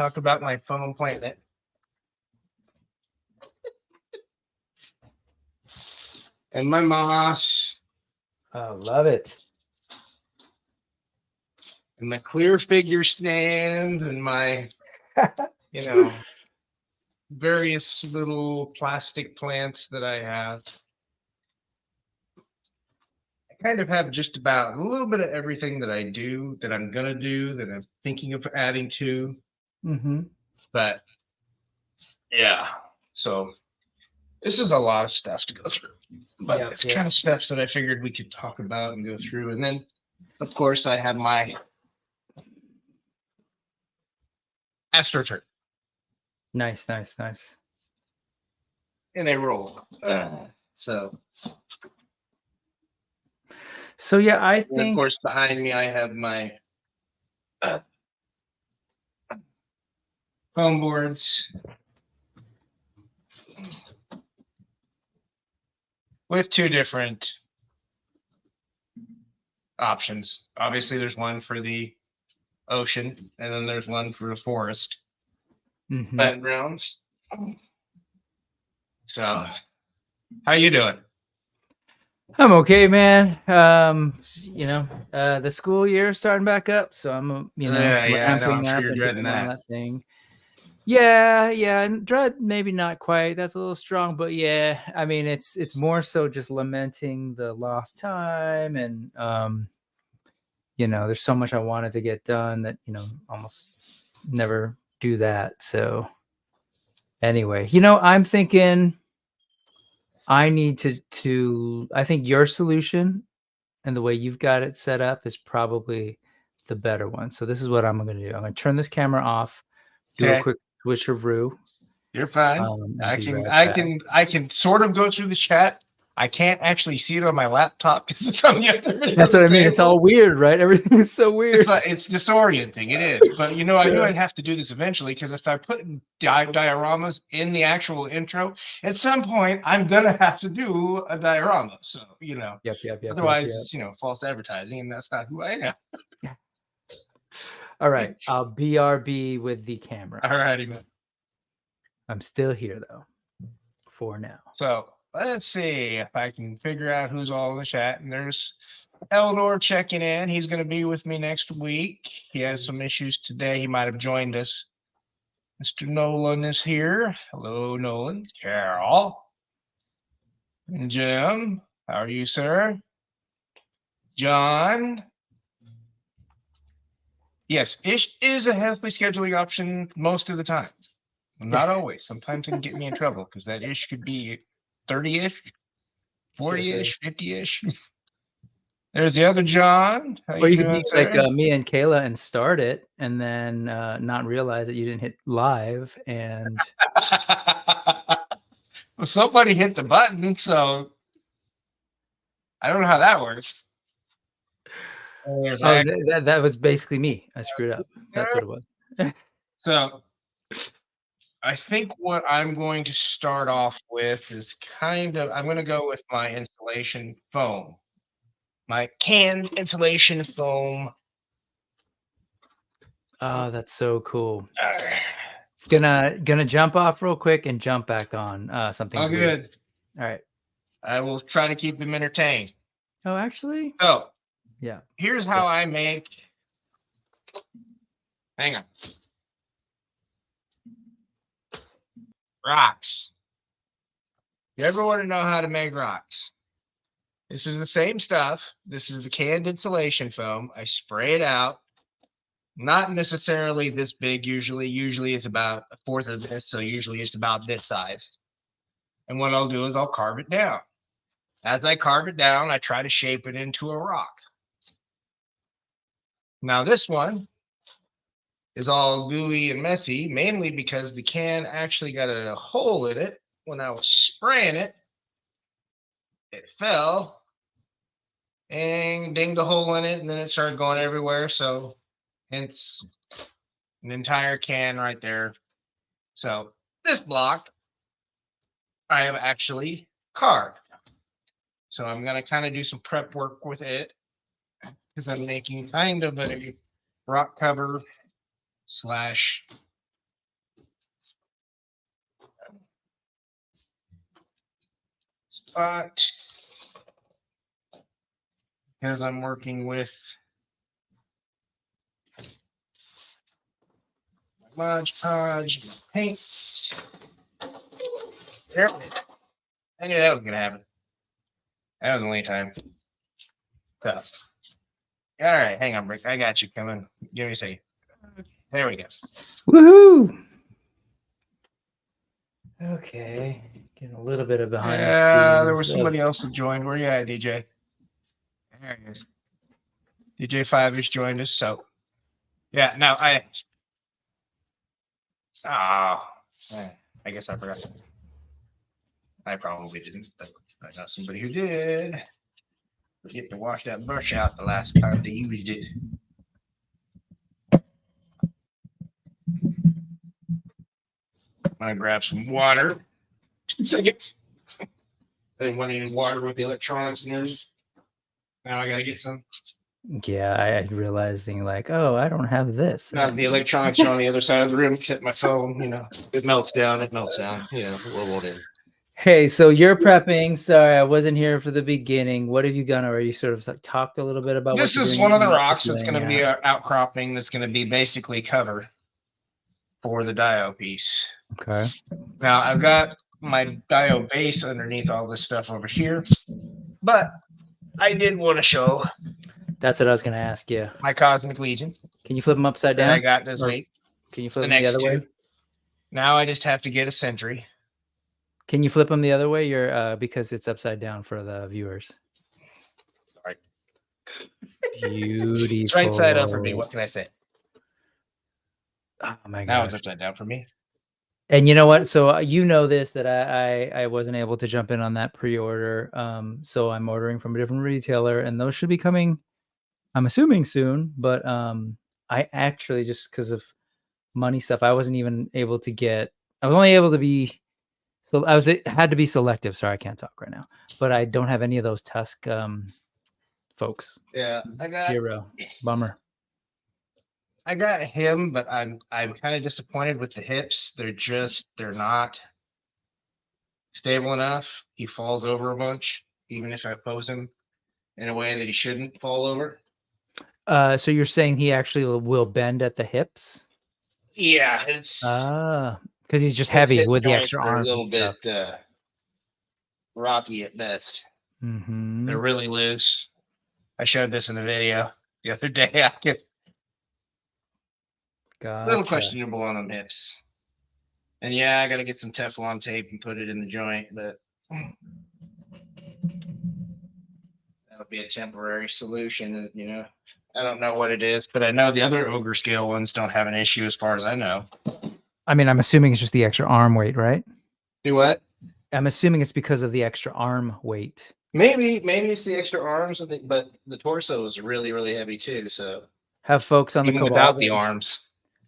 talk about my foam planet. And my moss. Oh, love it. And my clear figure stands and my, various little plastic plants that I have. I kind of have just about a little bit of everything that I do, that I'm going to do, that I'm thinking of adding to. Mm-hmm. But yeah, so this is a lot of stuff to go through. But it's kind of steps that I figured we could talk about and go through. And then, of course, I have my AstroTurf. Nice, nice, nice. And they roll. So yeah, I think. And of course, behind me, I have my foam boards with two different options. Obviously, there's one for the ocean, and then there's one for the forest backgrounds. So, how you doing? I'm okay, man. The school year is starting back up, so I'm, ramping up and doing all that thing. Yeah, and dread maybe not quite. That's a little strong, but yeah, I mean, it's more so just lamenting the lost time, and there's so much I wanted to get done that almost never do that. So anyway, I'm thinking I need to I think your solution and the way you've got it set up is probably the better one. So this is what I'm going to do. I'm going to turn this camera off, do a quick switcheroo. You're fine. I can sort of go through the chat. I can't actually see it on my laptop because it's on the other. That's what I mean. It's all weird, right? Everything is so weird. It's disorienting. It is. But I knew I'd have to do this eventually because if I put dioramas in the actual intro, at some point I'm gonna have to do a diorama. So Yep. Otherwise, false advertising, and that's not who I am. All right, I'll BRB with the camera. All righty, man. I'm still here though, for now. So let's see if I can figure out who's all in the chat. And there's Eldor checking in. He's going to be with me next week. He has some issues today. He might have joined us. Mr. Nolan is here. Hello, Nolan. Carol. And Jim. How are you, sir? John. Yes, ish is a healthy scheduling option most of the time. Not always. Sometimes it can get me in trouble because that ish could be 30-ish, 40-ish, 50-ish. There's the other John. Or you could be like me and Kayla and start it and then not realize that you didn't hit live. And well, somebody hit the button, so I don't know how that works. That was basically me. I screwed up. That's what it was. So I think what I'm going to start off with is I'm going to go with my insulation foam. My canned insulation foam. Oh, that's so cool. Gonna jump off real quick and jump back on something. Oh, good. All right. I will try to keep them entertained. Oh, actually? So, yeah. Here's how I make. Hang on. Rocks. You ever want to know how to make rocks? This is the same stuff. This is the canned insulation foam. I spray it out. Not necessarily this big usually. Usually it's about a fourth of this, so usually it's about this size. And what I'll do is I'll carve it down. As I carve it down, I try to shape it into a rock. Now this one is all gooey and messy, mainly because the can actually got a hole in it. When I was spraying it, it fell and dinged a hole in it, and then it started going everywhere. So hence an entire can right there. So this block I have actually carved. So I'm going to kind of do some prep work with it because I'm making kind of a rock cover / spot because I'm working with Mod Podge paints. There. I knew that was gonna happen. That was the only time. So, all right, hang on, Brick. I got you coming. Give me a second. There we go. Woohoo! Okay, getting a little bit of behind the scenes. There was somebody else that joined. Where you at, DJ? There he is. DJ5 has joined us. So, yeah. Now I guess I forgot. I probably didn't, but I know somebody who did. Forget to wash that brush out the last time they used it. I'm gonna grab some water. 2 seconds. I didn't want any water with the electronics in yours. Now I gotta get some. Yeah, I realizing like, oh, I don't have this. Now the electronics are on the other side of the room, except my phone. You know, it melts down. It melts down. You know, the world is. Hey, so you're prepping. Sorry, I wasn't here for the beginning. What have you done already? Sort of talked a little bit about This what is you're one of the doing, rocks that's going to be an outcropping that's going to be basically covered for the dio piece. Okay. Now I've got my dio base underneath all this stuff over here, but I did want to show. That's what I was going to ask you. My Cosmic Legion. Can you flip them upside down? I got this week. Can you flip them the other way? Now I just have to get a sentry. Can you flip them the other way? You're because it's upside down for the viewers. All right. Beautiful. It's right side up for me. What can I say? Oh my god. Now it's upside down for me. And you know what? So you know this, that I wasn't able to jump in on that pre-order. So I'm ordering from a different retailer, and those should be coming, I'm assuming soon. But I actually, just because of money stuff, I wasn't even able to get. I was only able to be. So had to be selective. Sorry, I can't talk right now. But I don't have any of those Tusk folks. Yeah, I got 0. Bummer. I got him, but I'm kind of disappointed with the hips. They're not stable enough. He falls over a bunch, even if I pose him in a way that he shouldn't fall over. So you're saying he actually will bend at the hips? Yeah, it's because he's just heavy with the extra arms. A little bit rocky at best. Mm-hmm. They're really loose. I showed this in the video the other day. I get a little questionable on them hips. And yeah, I got to get some Teflon tape and put it in the joint, but that'll be a temporary solution. You know, I don't know what it is, but I know the other ogre scale ones don't have an issue as far as I know. I mean, I'm assuming it's just the extra arm weight, right? Do what? I'm assuming it's because of the extra arm weight. Maybe it's the extra arms, but the torso is really, really heavy too. So have folks on the Cabal without the arms.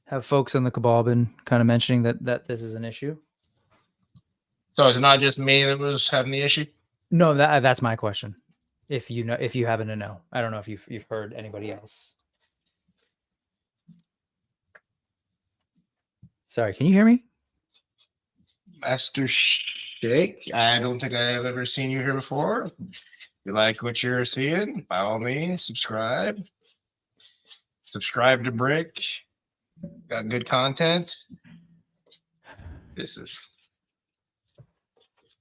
Have folks on the Cabal been kind of mentioning that this is an issue? So it's not just me that was having the issue? No, that's my question. If you happen to know, I don't know if you've heard anybody else. Sorry, can you hear me? Master Shake, I don't think I have ever seen you here before. If you like what you're seeing, by all means, subscribe. Subscribe to Brick. Got good content. This is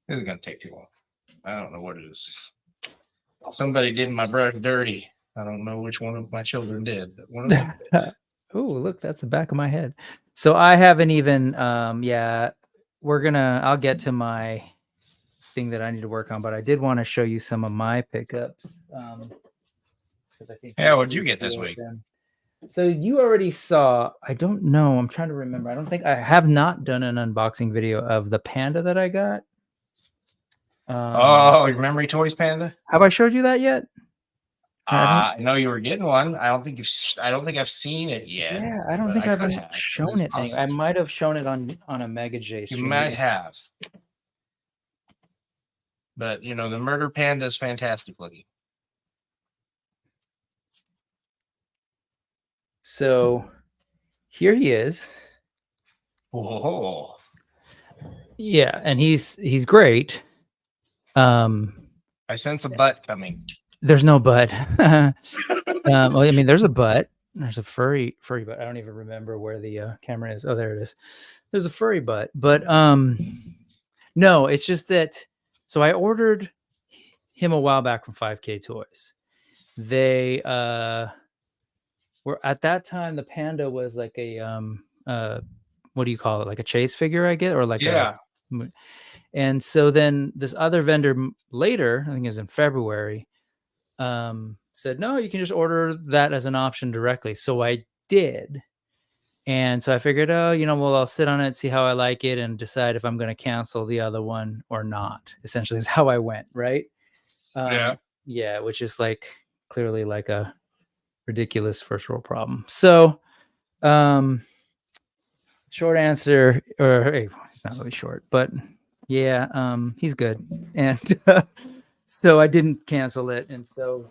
gonna take too long. I don't know what it is. Somebody did my brush dirty. I don't know which one of my children did, but one of them did. Oh, look, that's the back of my head. So I haven't even I'll get to my thing that I need to work on, but I did want to show you some of my pickups. I think what'd you get this week? So you already saw, I don't know, I'm trying to remember. I have not done an unboxing video of the panda that I got. Memory Toys panda? Have I showed you that yet? I know you were getting one. I don't think I've seen it yet. Yeah, I don't think I've shown it. Anyway. I might have shown it on a Mega J stream. You might have. But you know, the murder panda is fantastic looking. So here he is. Oh. Yeah, and he's great. I sense a butt coming. There's no butt. Well, I mean, there's a butt. There's a furry butt. I don't even remember where the camera is. Oh, there it is. There's a furry butt. But no, it's just that. So I ordered him a while back from 5K Toys. They were at that time the panda was like a what do you call it? Like a chase figure, I get, or like Yeah. and so then this other vendor later, I think it was in February, said, no, you can just order that as an option directly. So I did. And so I figured, oh, well, I'll sit on it, see how I like it, and decide if I'm going to cancel the other one or not, essentially is how I went. Right. Yeah. Yeah. Which is like clearly like a ridiculous first world problem. So, short answer, or hey, it's not really short, but yeah, he's good. And so I didn't cancel it. And so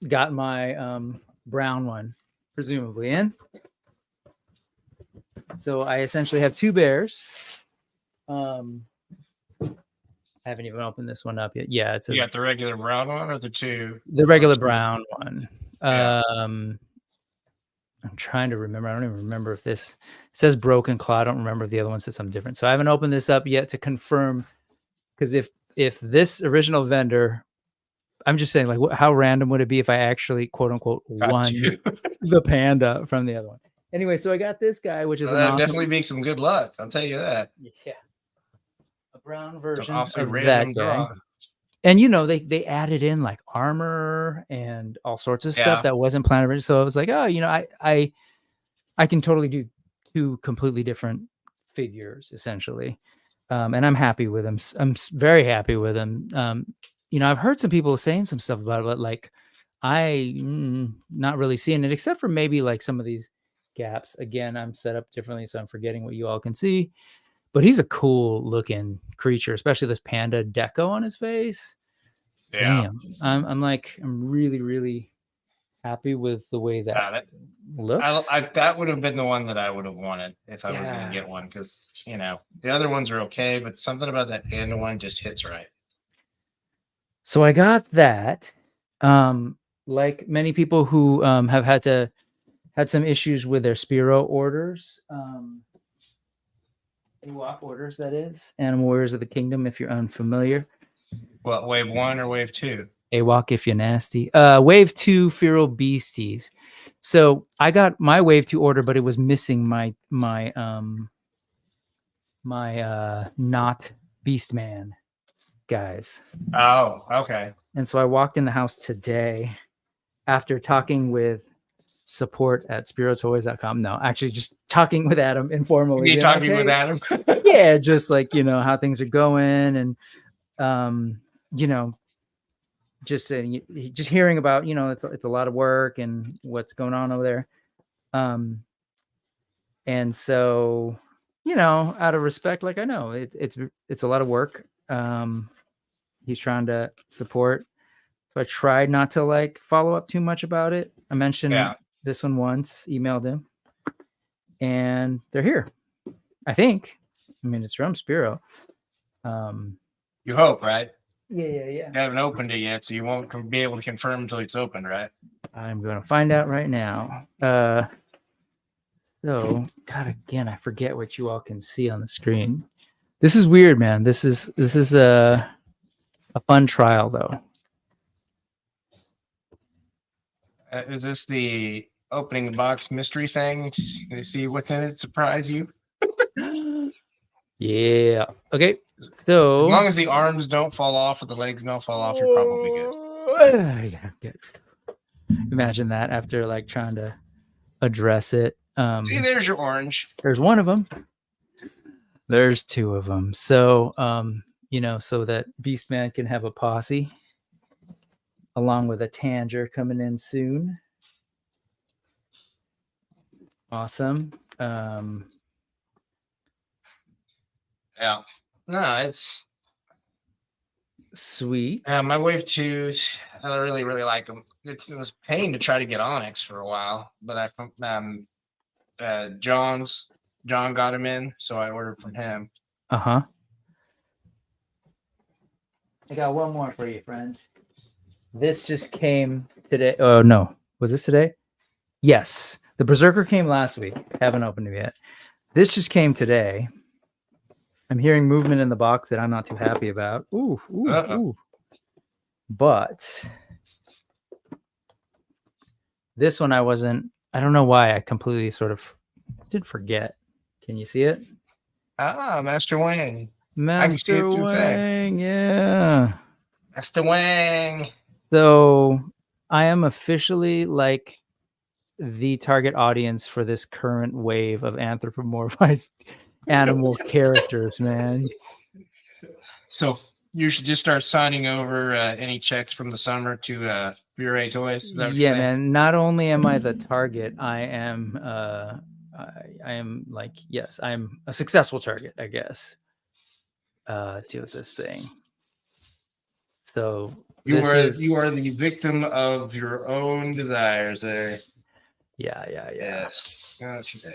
got my brown one, presumably in. So I essentially have two bears. I haven't even opened this one up yet. Yeah, it says You got the regular brown one or the two? the regular brown one. Yeah. I'm trying to remember. I don't even remember if this says broken claw. I don't remember if the other one says something different. So I haven't opened this up yet to confirm. Because if this original vendor, I'm just saying, like, how random would it be if I actually, quote unquote, won the panda from the other one? Anyway, so I got this guy, which is that'd definitely be some good luck. I'll tell you that. Yeah, a brown version An awfully of random that guy. draw. And they added in like armor and all sorts of stuff that wasn't planned originally. So I was like, oh, I can totally do two completely different figures essentially, and I'm happy with them. I'm very happy with them. I've heard some people saying some stuff about it, but like not really seeing it, except for maybe like some of these gaps. Again, I'm set up differently, so I'm forgetting what you all can see. But he's a cool looking creature, especially this panda deco on his face. Yeah. Damn, I'm really, really happy with the way that looks. That would have been the one that I would have wanted if I was going to get one, because the other ones are okay, but something about that panda one just hits right. So I got that. Like many people who have had some issues with their Spiro orders, Ewok orders, that is, Animal Warriors of the Kingdom, if you're unfamiliar. What, wave 1 or wave 2? Ewok, if you're nasty. Wave 2, Feral Beasties. So I got my wave 2 order, but it was missing my not Beastman guys. Oh, okay. And so I walked in the house today after talking with support at spirotoys.com. No, actually just talking with Adam informally. You talking with Adam? Yeah, just like, how things are going, and just saying, just hearing about, it's a lot of work and what's going on over there. And so, out of respect, like I know it's a lot of work. He's trying to support. So I tried not to like follow up too much about it. I mentioned this one once, emailed him, and they're here. I think. I mean, it's from Spiro. You hope, right? Yeah. You haven't opened it yet, so you won't be able to confirm until it's open, right? I'm going to find out right now. So, God, again, I forget what you all can see on the screen. This is weird, man. This is a fun trial, though. Is this the opening the box mystery thing? You see what's in it, surprise you? Yeah. Okay. So as long as the arms don't fall off or the legs don't fall off, you're probably good. Yeah, good. Imagine that after like trying to address it. See, there's your orange. There's one of them. There's two of them. So, so that Beastman can have a posse along with a Tanger coming in soon. Awesome. Yeah. No, it's sweet. My wave 2s, I don't really like them. It was Payne to try to get Onyx for a while, but John got him in, so I ordered from him. I got one more for you, friend. This just came today. Oh no, was this today? Yes, the Berserker came last week. Haven't opened it yet. This just came today. I'm hearing movement in the box that I'm not too happy about. Ooh, ooh, ooh. But this one I don't know why I completely sort of did forget. Can you see it? Ah, Master Wang. I can see Master it through the thing. Wang, yeah. Master Wang. So I am officially like the target audience for this current wave of anthropomorphized animal characters, man. So you should just start signing over any checks from the summer to Pure Toys. Is that what you're Yeah, saying? man. Not only am I the target, I am I am like, yes, I'm a successful target, I guess. To this thing. So You this are is you are the victim of your own desires there. yeah. Yes. Gotcha.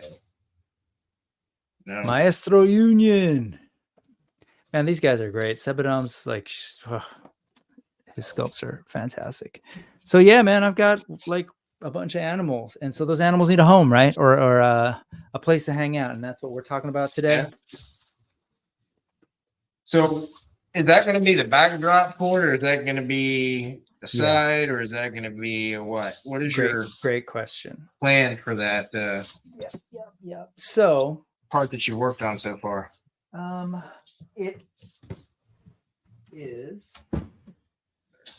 No. Maestro Union. Man, these guys are great. Sebadom's like his sculpts are fantastic. So yeah, man, I've got like a bunch of animals, and so those animals need a home, right? Or a place to hang out, and that's what we're talking about today. Yeah. So is that going to be the backdrop for it, or is that going to be the side, or is that going to be what? What is your Great question. plan for that Yeah. So part that you worked on so far? it is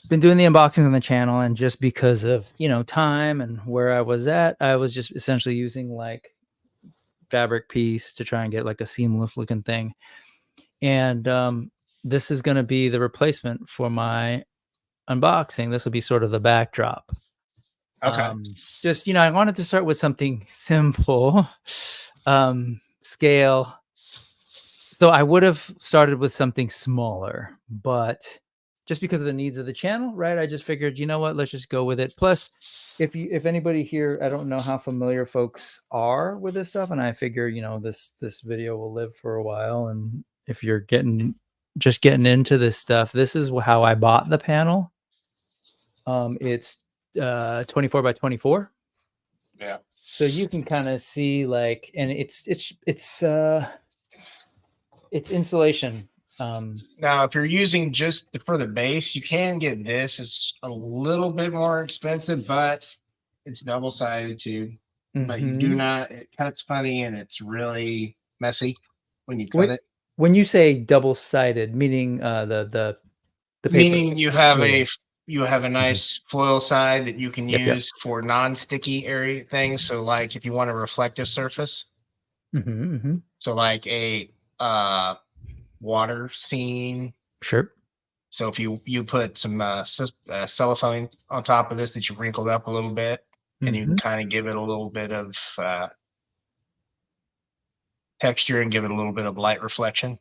been doing the unboxings on the channel, and just because of time and where I was at, I was just essentially using like fabric piece to try and get like a seamless looking thing. And this is going to be the replacement for my unboxing. This will be sort of the backdrop. Okay. Just I wanted to start with something simple, scale. So I would have started with something smaller, but just because of the needs of the channel, right? I just figured, you know what, let's just go with it. Plus, if anybody here, I don't know how familiar folks are with this stuff, and I figure, this video will live for a while. And if you're just getting into this stuff, this is how I bought the panel. It's 24 by 24. Yeah. So you can kind of see like, and it's insulation. Now, if you're using just for the base, you can get this. It's a little bit more expensive, but it's double-sided too. But you do not, it cuts funny and it's really messy when you cut it. When you say double-sided, meaning the paper. Meaning you have a nice foil side that you can use for non-sticky area things. So like if you want a reflective surface, so like a water scene. Sure. So if you put some cellophane on top of this that you wrinkled up a little bit, and you can kind of give it a little bit of texture and give it a little bit of light reflection.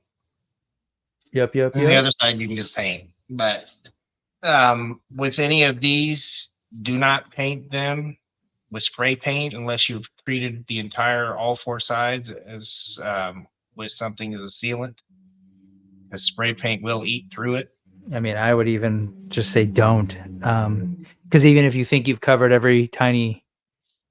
Yep. And the other side you can just paint. But with any of these, do not paint them with spray paint unless you've treated the entire all four sides as with something as a sealant. The spray paint will eat through it. I mean, I would even just say don't, because even if you think you've covered every tiny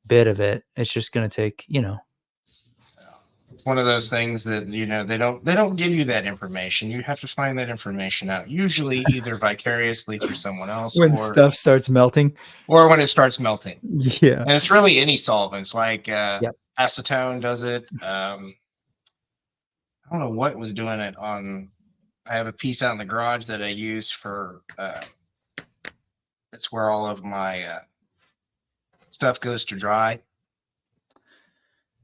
bit of it, it's just going to take, It's one of those things that they don't give you that information. You have to find that information out, usually either vicariously through someone else, when stuff starts melting, or when it starts melting. Yeah. And it's really any solvents like acetone does it. I don't know what was doing it on. I have a piece out in the garage that I use for. It's where all of my stuff goes to dry.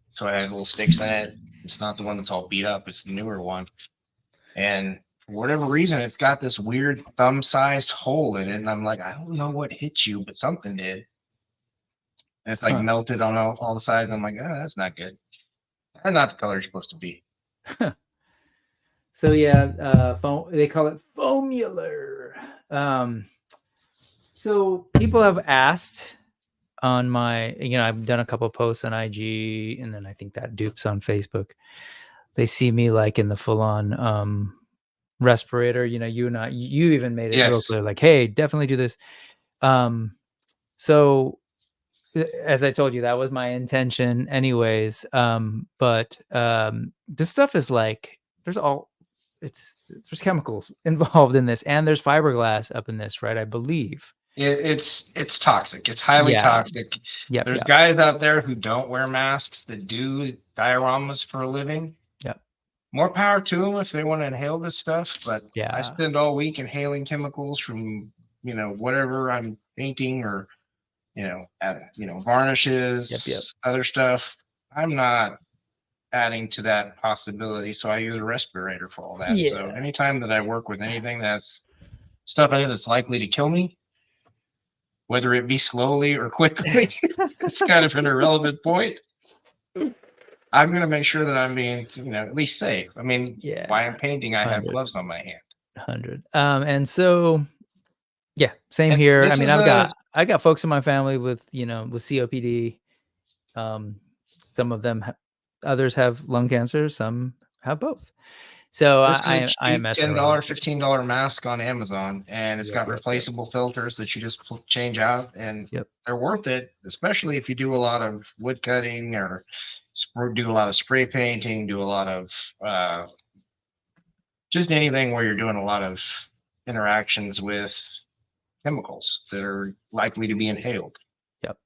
So I had little sticks in it. It's not the one that's all beat up. It's the newer one. And for whatever reason, it's got this weird thumb-sized hole in it. And I'm like, I don't know what hit you, but something did. And it's like melted on all the sides. I'm like, oh, that's not good. That's not the color you're supposed to be. So yeah, they call it foamular. So people have asked on my, I've done a couple of posts on IG, and then I think that dupes on Facebook. They see me like in the full on respirator. You and I, you even made it real Yes. clear, like, hey, definitely do this. So as I told you, that was my intention anyways. But this stuff is like, there's chemicals involved in this, and there's fiberglass up in this, right? I believe. It's toxic. It's highly Yeah. toxic. Yep. There's Yep. guys out there who don't wear masks that do dioramas for a living. Yep. More power to them if they want to inhale this stuff. But I Yeah. spend all week inhaling chemicals from whatever I'm painting or Yep. Yep. varnishes, other stuff. I'm not adding to that possibility, so I use a respirator for all that. So Yeah. anytime that I work with anything that's stuff I know that's likely to kill me, whether it be slowly or quickly, it's kind of an irrelevant point. I'm going to make sure that I'm being, at least safe. I mean, Yeah. while I'm painting, I have 100. gloves on my hand. 100. And so yeah, same And here. I this mean, is a I got folks in my family with, with COPD. Um, some of them, others have lung cancer. Some have both. So this is a I am cheap messing around. $10, $15 mask on Amazon, and it's Yep. got Yep. Yep. replaceable filters that you just change out, and Yep. they're worth it, especially if you do a lot of wood cutting or do a lot of spray painting, do a lot of just anything where you're doing a lot of interactions with chemicals that are likely to be inhaled. Yep.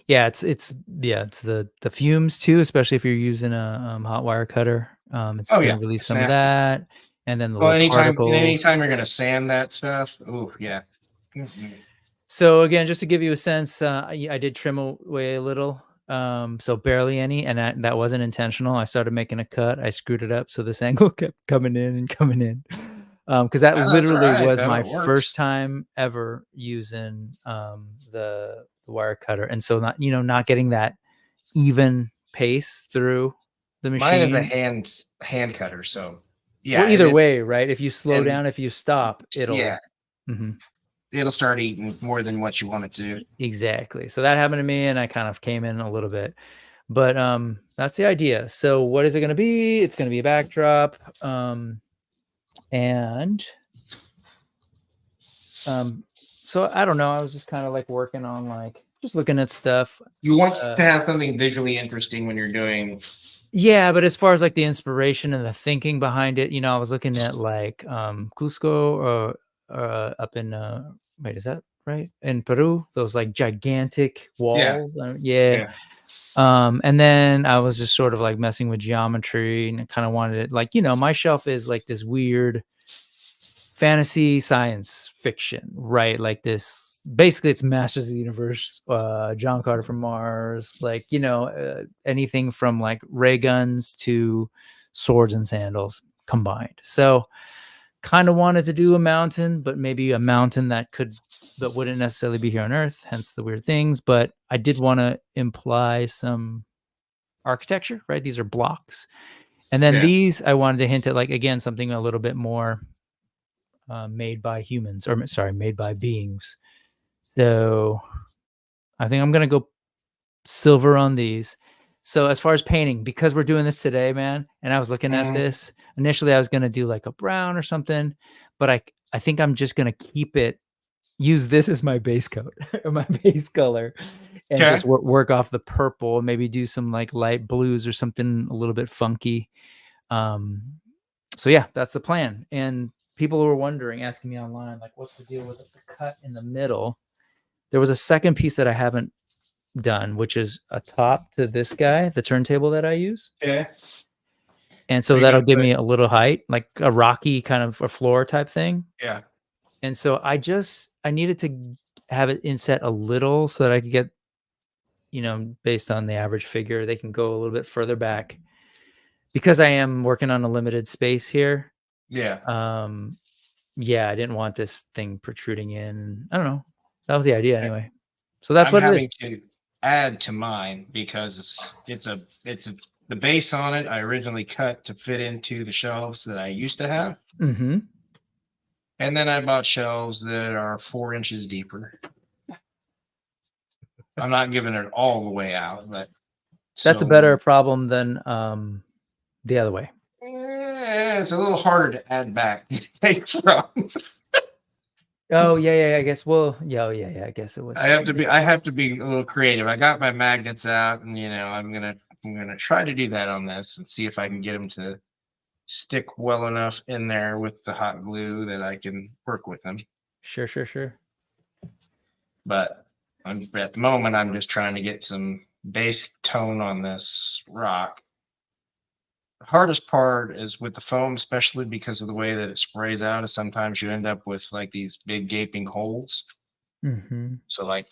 Yeah, it's the fumes too, especially if you're using a hot wire cutter. It's Oh gonna yeah, release it's some of nasty. that, and then the Well, little anytime particles. anytime you're gonna sand that stuff, oh yeah. Mhm. So again, just to give you a sense, I did trim away a little, so barely any, and that wasn't intentional. I started making a cut. I screwed it up so this angle kept coming in and coming in, because that Ah, that's all literally right was though. my It works. first time ever using the wire cutter, and so not getting that even pace through the Mine is a machine. hand cutter, so Well, yeah, either way, right? If you slow and down, if you stop, yeah, it'll. Mhm. it'll start eating more than what you want it to. Exactly. So that happened to me, and I kind of came in a little bit. But, that's the idea. So what is it gonna be? It's gonna be a backdrop, and, um, so I don't know, I was just kinda, like, working on, like, just looking at stuff. You want Uh to have something visually interesting when you're doing. Yeah, but as far as, like, the inspiration and the thinking behind it, I was looking at, like, Cusco or up in, wait, is that right? In Peru? Those, like, gigantic Yeah, walls, yeah. yeah, And then I was just sort of like messing with geometry and I kind of wanted it like, my shelf is like this weird fantasy science fiction, right? Like this, basically it's Masters of the Universe, John Carter from Mars, like, anything from like ray guns to swords and sandals combined. So kind of wanted to do a mountain, but maybe a mountain that wouldn't necessarily be here on Earth, hence the weird things. But I did want to imply some architecture, right? These are blocks. And then yeah. these, I wanted to hint at, like, again, something a little bit more made by humans, or sorry, made by beings. So I think I'm going to go silver on these. So as far as painting, because we're doing this today, man, and I was looking at Mhm. this, initially I was going to do like a brown or something, but I think I'm just going to use this as my base coat or my base color and just Okay. work off the purple, maybe do some like light blues or something a little bit funky. Um, so yeah, that's the plan. And people were wondering, asking me online, like, what's the deal with the cut in the middle? There was a second piece that I haven't done, which is a top to this guy, the turntable that I use. Okay. And Are so you that'll gonna give put? me a little height, like a rocky kind of a floor type thing. Yeah. And so I needed to have it inset a little so that I could get, based on the average figure, they can go a little bit further back because I am working on a limited space here. Yeah. Um, yeah, I didn't want this thing protruding in. I don't know. That was the idea Okay. anyway. So that's I'm what it is. having to add to mine because it's the base on it. I originally cut to fit into the shelves that I used to have, Mhm. and then I bought shelves that are 4 inches deeper. I'm not giving it all the way out, but That's a so better problem than the other way. Yeah, it's a little harder to add back. Take from. Oh, yeah, I guess, well, I guess it would. I have to be a little creative. I got my magnets out, and I'm gonna try to do that on this and see if I can get them to stick well enough in there with the hot glue that I can work with them. Sure. But at the moment, I'm just trying to get some basic tone on this rock. The hardest part is with the foam, especially because of the way that it sprays out, is sometimes you end up with like these big gaping holes. Mhm. So like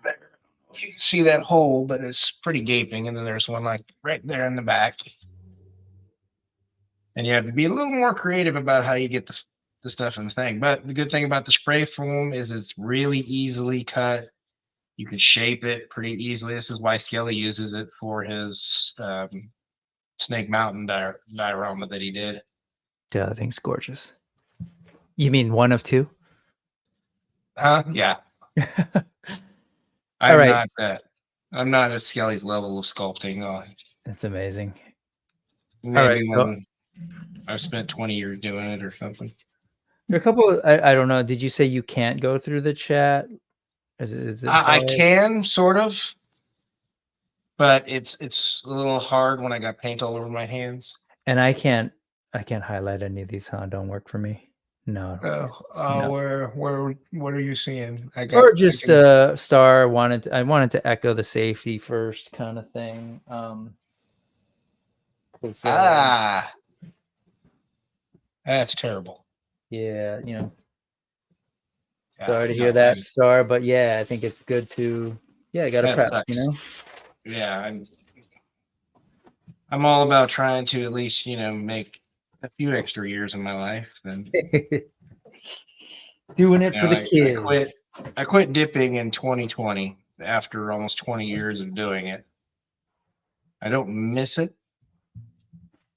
there, you can see that hole, but it's pretty gaping, and then there's one like right there in the back. And you have to be a little more creative about how you get the stuff in the thing. But the good thing about the spray foam is it's really easily cut. You can shape it pretty easily. This is why Skelly uses it for his Snake Mountain diorama that he did. Yeah, that thing's gorgeous. You mean one of two? Yeah. All I'm right. not that. I'm not at Skelly's level of sculpting. That's amazing. All right, Maybe so when I've spent 20 years doing it or something. there are a couple I don't know, did you say you can't go through the chat? Is it I hard? can sort of, but it's a little hard when I got paint all over my hands. And I can't highlight any of these, huh? Don't work for me. No, these no. What are you seeing? Or I just, can. Star I wanted to echo the safety first kinda thing, 'cause, Ah, that's terrible. yeah, Yeah, sorry to hear no, that, Star, but yeah, I think it's good to I gotta that prep, sucks. Yeah, I'm all about trying to at least make a few extra years in my life. Then Doing it for the I quit. kids. I quit dipping in 2020 after almost 20 years of doing it. I don't miss it.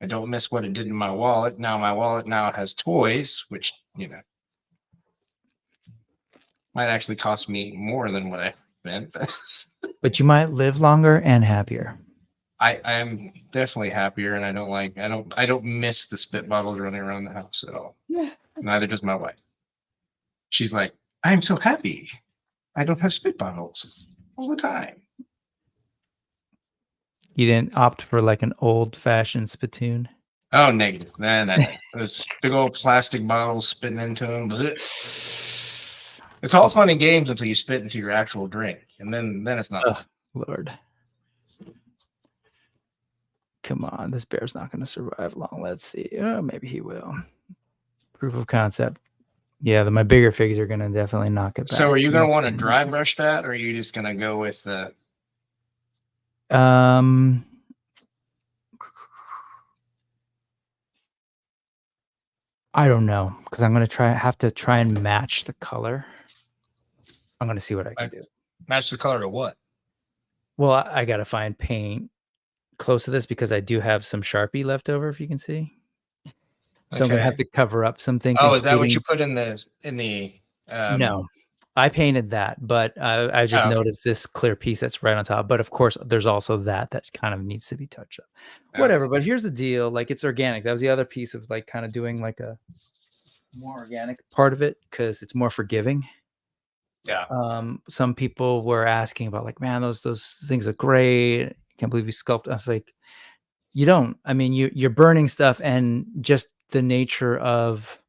I don't miss what it did in my wallet. Now my wallet now has toys, which might actually cost me more than what I spent. But you might live longer and happier. I am definitely happier, and I don't miss the spit bottles running around the house at all. Yeah. Neither does my wife. She's like, I'm so happy. I don't have spit bottles all the time. You didn't opt for, like, an old-fashioned spittoon? Oh, negative. Nah. Those big old plastic bottles spitting into them. It's all fun and games until you spit into your actual drink, and then it's not Oh, fun. Lord. Come on, this bear's not gonna survive long. Let's see. Oh, maybe he will. Proof of concept. Yeah, my bigger figs are gonna definitely knock it back. So, are you gonna want to dry brush that, or are you just gonna go with the? Um, I don't know, because I'm gonna have to try and match the color. I'm gonna see what I can do. Match the color to what? Well, I gotta find paint close to this because I do have some Sharpie left over, if you can see. So I'm gonna have Okay. to cover up some things, Oh, is that what you including put in the? no, I painted that, but I just Oh, okay. noticed this clear piece that's right on top, but of course, there's also that kind of needs to be touched up. Okay. Whatever, but here's the deal, like, it's organic. That was the other piece of, like, kinda doing, like, a more organic part of it because it's more forgiving. Yeah. Some people were asking about, like, "Man, those things are great. Can't believe you sculpt." I was like, "You don't. I mean, you're burning stuff and just the nature of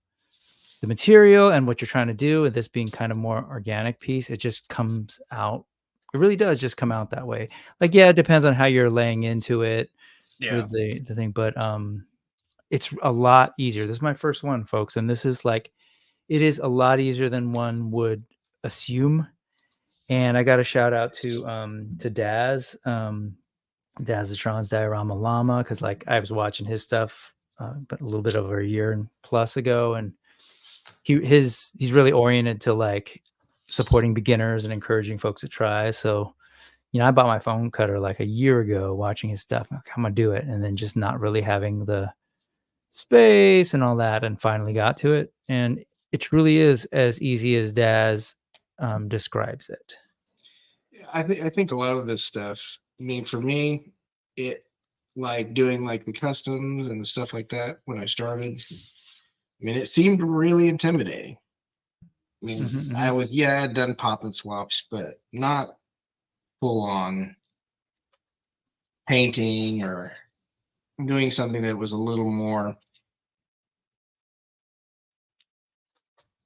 the material and what you're trying to do, and this being kind of more organic piece, it just comes out. It really does just come out that way. Like, yeah, it depends on how you're laying into it Yeah. with the thing, but it's a lot easier. This is my first one, folks, and this is like it is a lot easier than one would assume. And I got a shout out to Daz, Daz Zatron's Diorama Llama, because like I was watching his stuff but a little bit over a year and plus ago, and he's really oriented to like supporting beginners and encouraging folks to try. So, I bought my foam cutter like a year ago watching his stuff. I'm like, I'm gonna do it. And then just not really having the space and all that, and finally got to it. And it truly is as easy as Daz describes it. I think a lot of this stuff. I mean, for me, it like doing like the customs and the stuff like that when I started. I mean, it seemed really intimidating. I mean, Mhm, I mhm. was, yeah, I'd done pop and swaps, but not full on painting or doing something that was a little more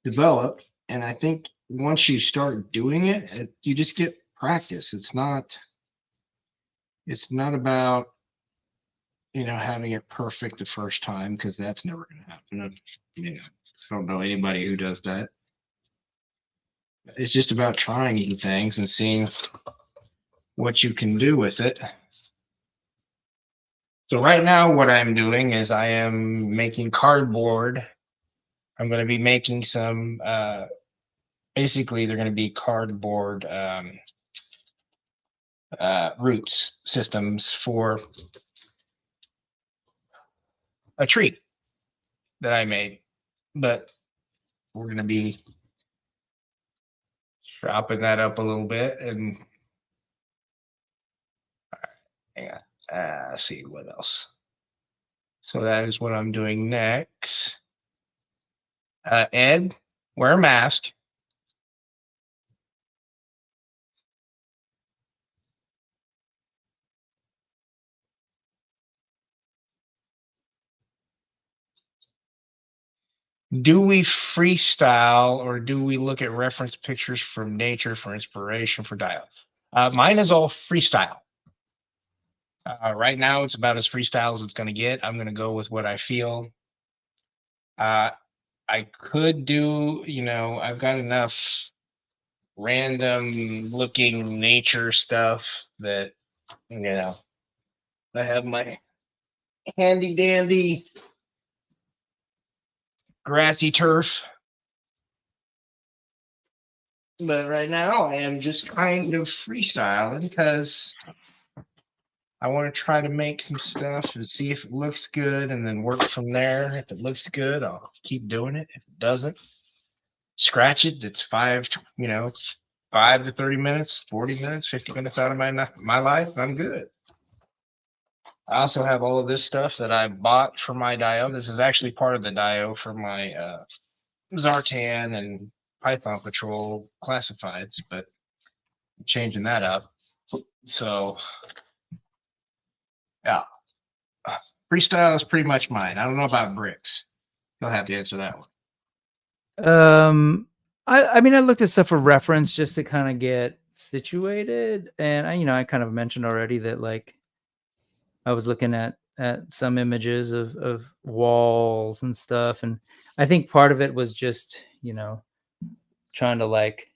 developed. And I think once you start doing it, you just get practice. It's not about, having it perfect the first time, because that's never going to happen. I don't know anybody who does that. It's just about trying new things and seeing what you can do with it. So right now, what I'm doing is I am making cardboard. I'm going to be making some. Basically, they're going to be cardboard roots systems for a tree that I made. But we're going to be chopping that up a little bit and hang on. Let's see what else. So that is what I'm doing next. Ed, wear a mask. Do we freestyle or do we look at reference pictures from nature for inspiration for dial? Mine is all freestyle. Right now, it's about as freestyle as it's going to get. I'm going to go with what I feel. Uh, I could do, I've got enough random looking nature stuff that, I have my handy dandy grassy turf. But right now, I am just kind of freestyling because I want to try to make some stuff and see if it looks good and then work from there. If it looks good, I'll keep doing it. If it doesn't, scratch it. It's 5 to 30 minutes, 40 minutes, 50 minutes out of my life. I'm good. I also have all of this stuff that I bought for my dio. This is actually part of the dio for my Zartan and Python Patrol classifieds, but I'm changing that up. So yeah, freestyle is pretty much mine. I don't know about bricks. You'll have to answer that one. Um, I mean, I looked at stuff for reference just to kind of get situated, and I kind of mentioned already that like I was looking at some images of walls and stuff, and I think part of it was just trying to like,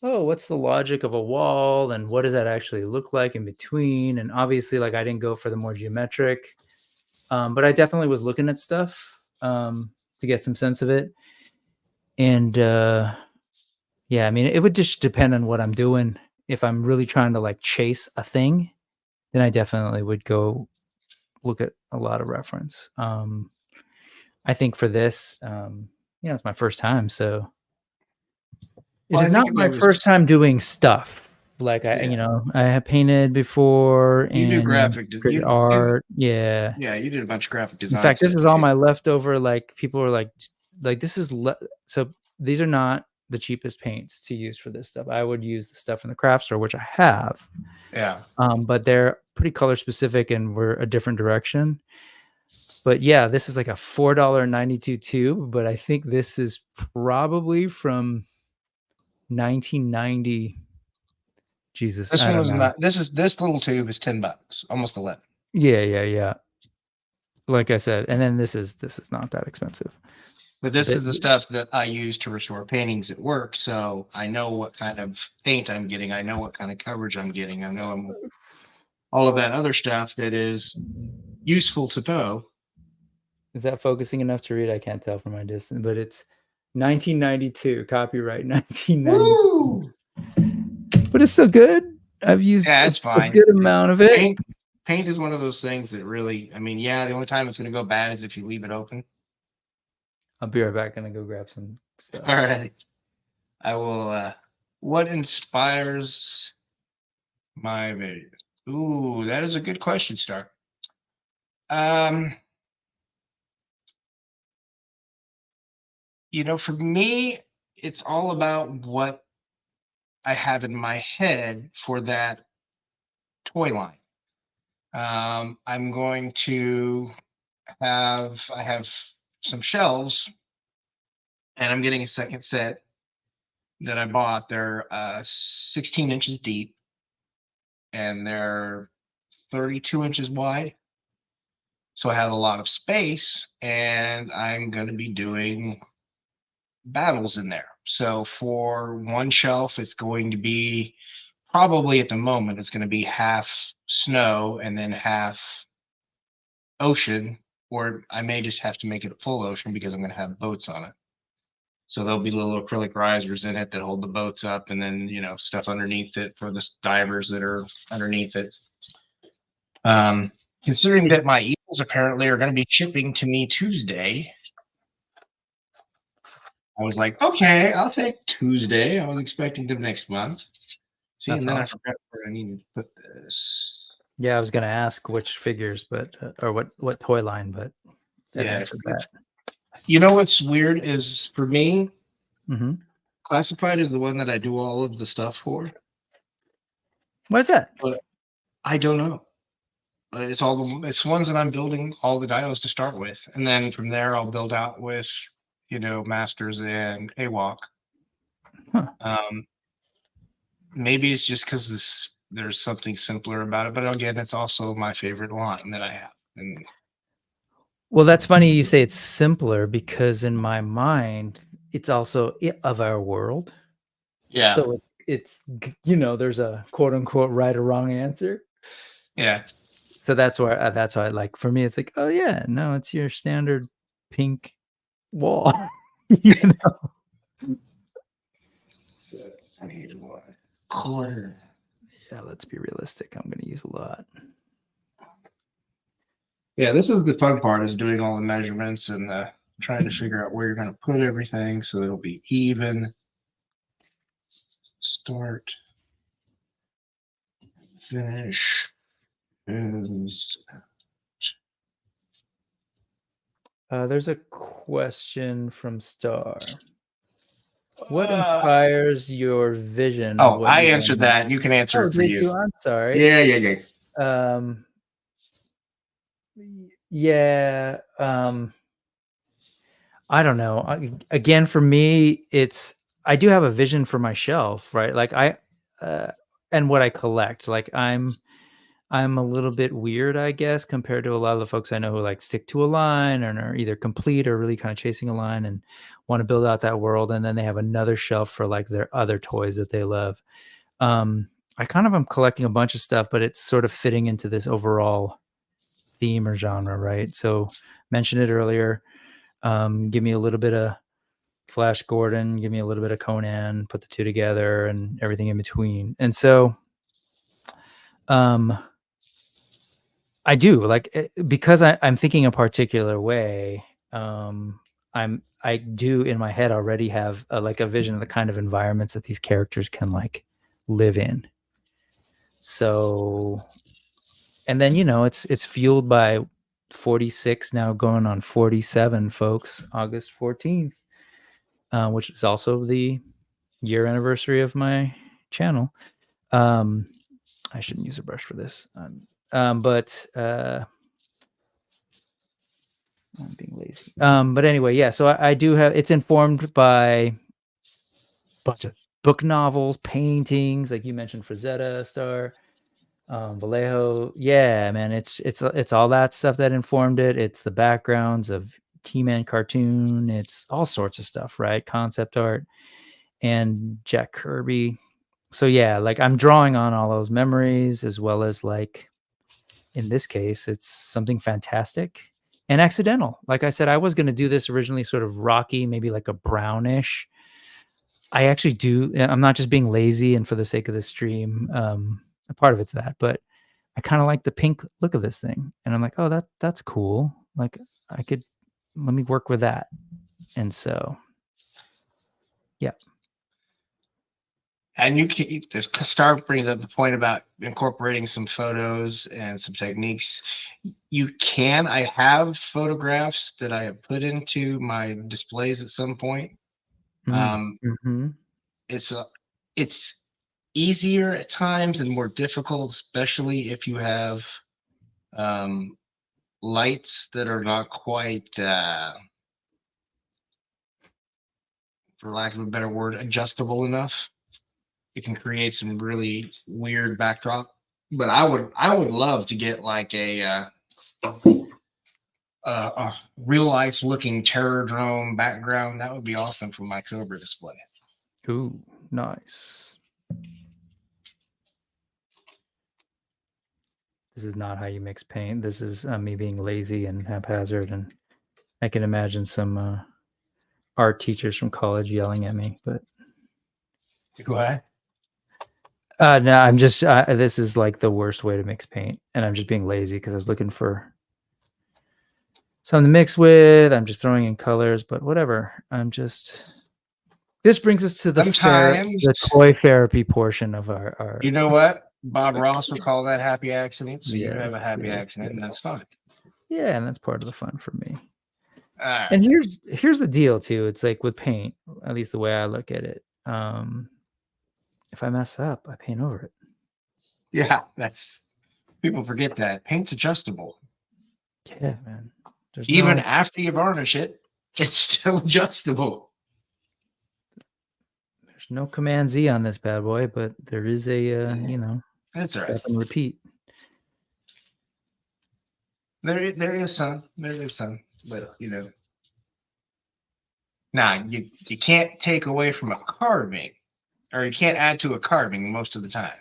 oh, what's the logic of a wall, and what does that actually look like in between? And obviously, like I didn't go for the more geometric, but I definitely was looking at stuff to get some sense of it, and yeah, I mean, it would just depend on what I'm doing. If I'm really trying to like chase a thing, then I definitely would go look at a lot of reference. I think for this, it's my first time, so it Well, is I not think if my it was, first time doing stuff. Like yeah, I have painted before you do and created art. Yeah. yeah, you did a bunch of graphic In design fact, this stuff is all too. my leftover. Like people are like this is so these are not the cheapest paints to use for this stuff. I would use the stuff in the craft store, which I have. Yeah. But they're pretty color specific and we're a different direction. But yeah, this is like a $4.92 tube, but I think this is probably from 1990. Jesus, This I one don't was know. not. This little tube is $10, almost 11. Yeah, yeah, yeah. Like I said, and then this is not that expensive. But But this is the stuff that I use to restore paintings at work, so I know what kind of paint I'm getting. I know what kind of coverage I'm getting. I know all of that other stuff that is useful to know. is that focusing enough to read? I can't tell from my distance, but it's 1992, copyright 1992. Woo! But it's still good. I've used Yeah, a, it's a fine. good amount of it. Paint is one of those things that really, I mean, yeah, the only time it's going to go bad is if you leave it open. I'll be right back. Gonna go grab some All stuff. right. I will. What inspires my video? Ooh, that is a good question, Star. Um, for me, it's all about what I have in my head for that toy line. I'm going to I have some shelves, and I'm getting a second set that I bought. They're 16 inches deep and they're 32 inches wide. So I have a lot of space, and I'm going to be doing battles in there. So for one shelf, it's going to be probably at the moment, it's going to be half snow and then half ocean, or I may just have to make it a full ocean because I'm going to have boats on it. So there'll be little acrylic risers in it that hold the boats up, and then stuff underneath it for the divers that are underneath it. Um, Considering that my eels apparently are going to be shipping to me Tuesday, I was like, okay, I'll take Tuesday. I was expecting them next month. See, That's and then I awesome. forgot where I needed to put this. Yeah, I was gonna ask which figures, but or what toy line, but that Yeah, answered that. what's weird is for me, Mhm. classified is the one that I do all of the stuff for, What is that? but I don't know. It's ones that I'm building all the dials to start with, and then from there I'll build out with masters and AWOC. Huh. Um, Maybe it's just because there's something simpler about it, but again, it's also my favorite line that I have. And Well, that's funny you say it's simpler because in my mind, it's also of our world. yeah, So there's a quote unquote right or wrong answer. yeah. So that's why like for me it's like, oh yeah, no, it's your standard pink wall. you know? So I need one quarter. Yeah, let's be realistic. I'm gonna use a lot. Yeah, this is the fun part is doing all the measurements and trying to figure out where you're going to put everything so that it'll be even. Start, finish is. There's a question from Star. What Uh, inspires your vision of oh, what I you want answered to make? that. You can answer Oh, it for did you. you? I'm sorry. Yeah, yeah, yeah. Um, yeah. I don't know. Again, for me, I do have a vision for my shelf, right? Like uh, and what I collect. Like I'm a little bit weird, I guess, compared to a lot of the folks I know who like stick to a line and are either complete or really kind of chasing a line and want to build out that world. And then they have another shelf for like their other toys that they love. I kind of am collecting a bunch of stuff, but it's sort of fitting into this overall theme or genre, right? So mentioned it earlier. Give me a little bit of Flash Gordon, give me a little bit of Conan, put the two together and everything in between. And so um I do like because I'm thinking a particular way. I do in my head already have like a vision of the kind of environments that these characters can like live in. So, and then it's fueled by 46 now going on 47, folks. August 14th, which is also the year anniversary of my channel. Um, I shouldn't use a brush for this, but I'm being lazy. But anyway, yeah. So I do have. It's informed by a bunch of book novels, paintings, like you mentioned, Frazetta Star, Vallejo. Yeah, man. It's all that stuff that informed it. It's the backgrounds of Key-Man cartoon. It's all sorts of stuff, right? Concept art and Jack Kirby. So yeah, like I'm drawing on all those memories as well as like in this case, it's something fantastic and accidental. Like I said, I was going to do this originally sort of rocky, maybe like a brownish. I actually do. I'm not just being lazy and for the sake of the stream. A part of it's that, but I kind of like the pink look of this thing, and I'm like, oh, that's cool. Like I could let me work with that, and so yeah. And you can, the Star brings up the point about incorporating some photos and some techniques. You can, I have photographs that I have put into my displays at some point. Um, Mm-hmm. it's a, it's easier at times and more difficult, especially if you have um, lights that are not quite, for lack of a better word, adjustable enough. It can create some really weird backdrop. But I would love to get like a real life looking terror drone background. That would be awesome for my Cobra display. Ooh, nice. This is not how you mix paint. This is me being lazy and haphazard, and I can imagine some art teachers from college yelling at me. But What? no, I'm just this is like the worst way to mix paint, and I'm just being lazy because I was looking for something to mix with. I'm just throwing in colors, but whatever. I'm just. This brings us to the Sometimes, toy therapy portion of our you know what? Bob Ross would call that happy accident. So you yes, have a happy yes, accident, and that's yes. fine. Yeah, and that's part of the fun for me. All right. And here's the deal too. It's like with paint, at least the way I look at it. If I mess up, I paint over it. Yeah, that's people forget that paint's adjustable. Yeah, man. There's Even no after you varnish it, it's still adjustable. Command Z on this bad boy, but there is a That's all right. step and repeat. There is some, but now you can't take away from a carving, or you can't add to a carving most of the time.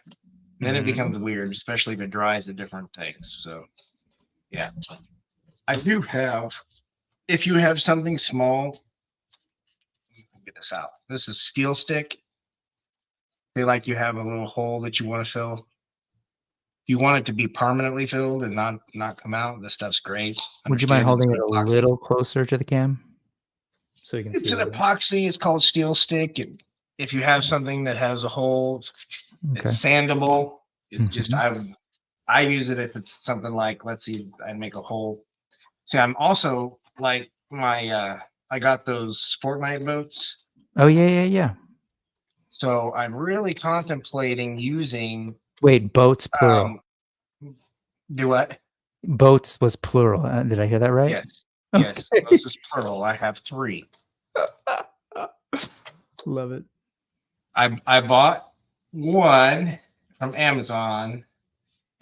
Then it becomes weird, especially if it dries at different things. So yeah, I do have. If you have something small, get this out. This is steel stick. They like you have a little hole that you want to fill. If you want it to be permanently filled and not come out, this stuff's great. Would you mind Understand it's holding an it a epoxy. little closer to the cam so you can It's see an a little? epoxy. It's called steel stick. And if you have something that has a hole, it's Okay. sandable. It's just Mhm. I use it if it's something like, let's see, I make a hole. See, I'm also like I got those Fortnite boats. Oh yeah. So I'm really contemplating using Wait, boats plural. um do what? Boats was plural. Did I hear that right? Yes. Yes. Okay. Those is plural. I have three. Love it. I bought one from Amazon,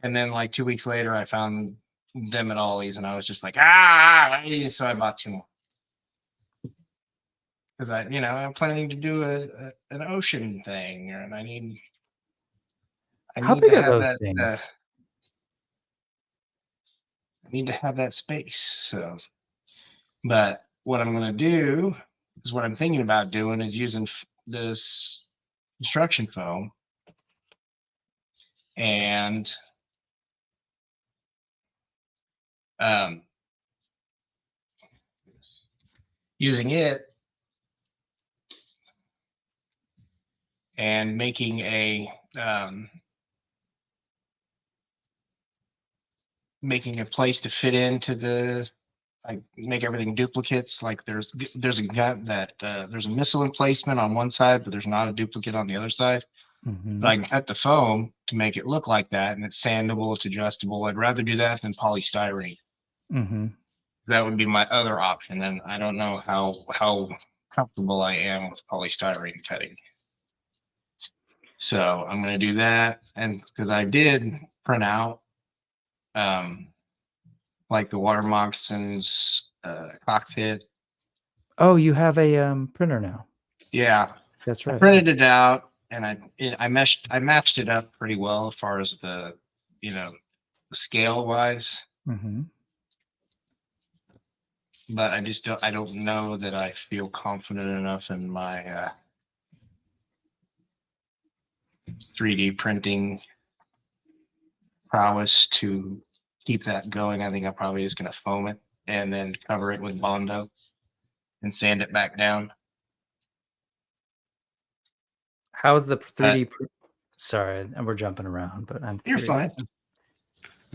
and then like 2 weeks later I found them at Ollie's, and I was just like, so I bought two more. Because I'm planning to do an ocean thing, and I How need big to are have those that things? I need to have that space. So, but what I'm gonna do is what I'm thinking about doing is using this construction foam and um, using it and making a place to fit into the like make everything duplicates. Like there's a gun that there's a missile emplacement on one side, but there's not a duplicate on the other side. But I Mhm. can cut the foam to make it look like that, and it's sandable, it's adjustable. I'd rather do that than polystyrene. Mhm. That would be my other option, and I don't know how comfortable I am with polystyrene cutting. So I'm going to do that, and because I did print out um, like the water moccasins cockpit. Oh, you have a printer now. Yeah, That's I right. printed it out, and I matched it up pretty well as far as the the scale wise. Mhm. But I don't know that I feel confident enough in my 3D printing prowess to keep that going. I think I'm probably just going to foam it and then cover it with Bondo and sand it back down. How's the But 3D sorry, and we're jumping around, but I'm you're curious. fine.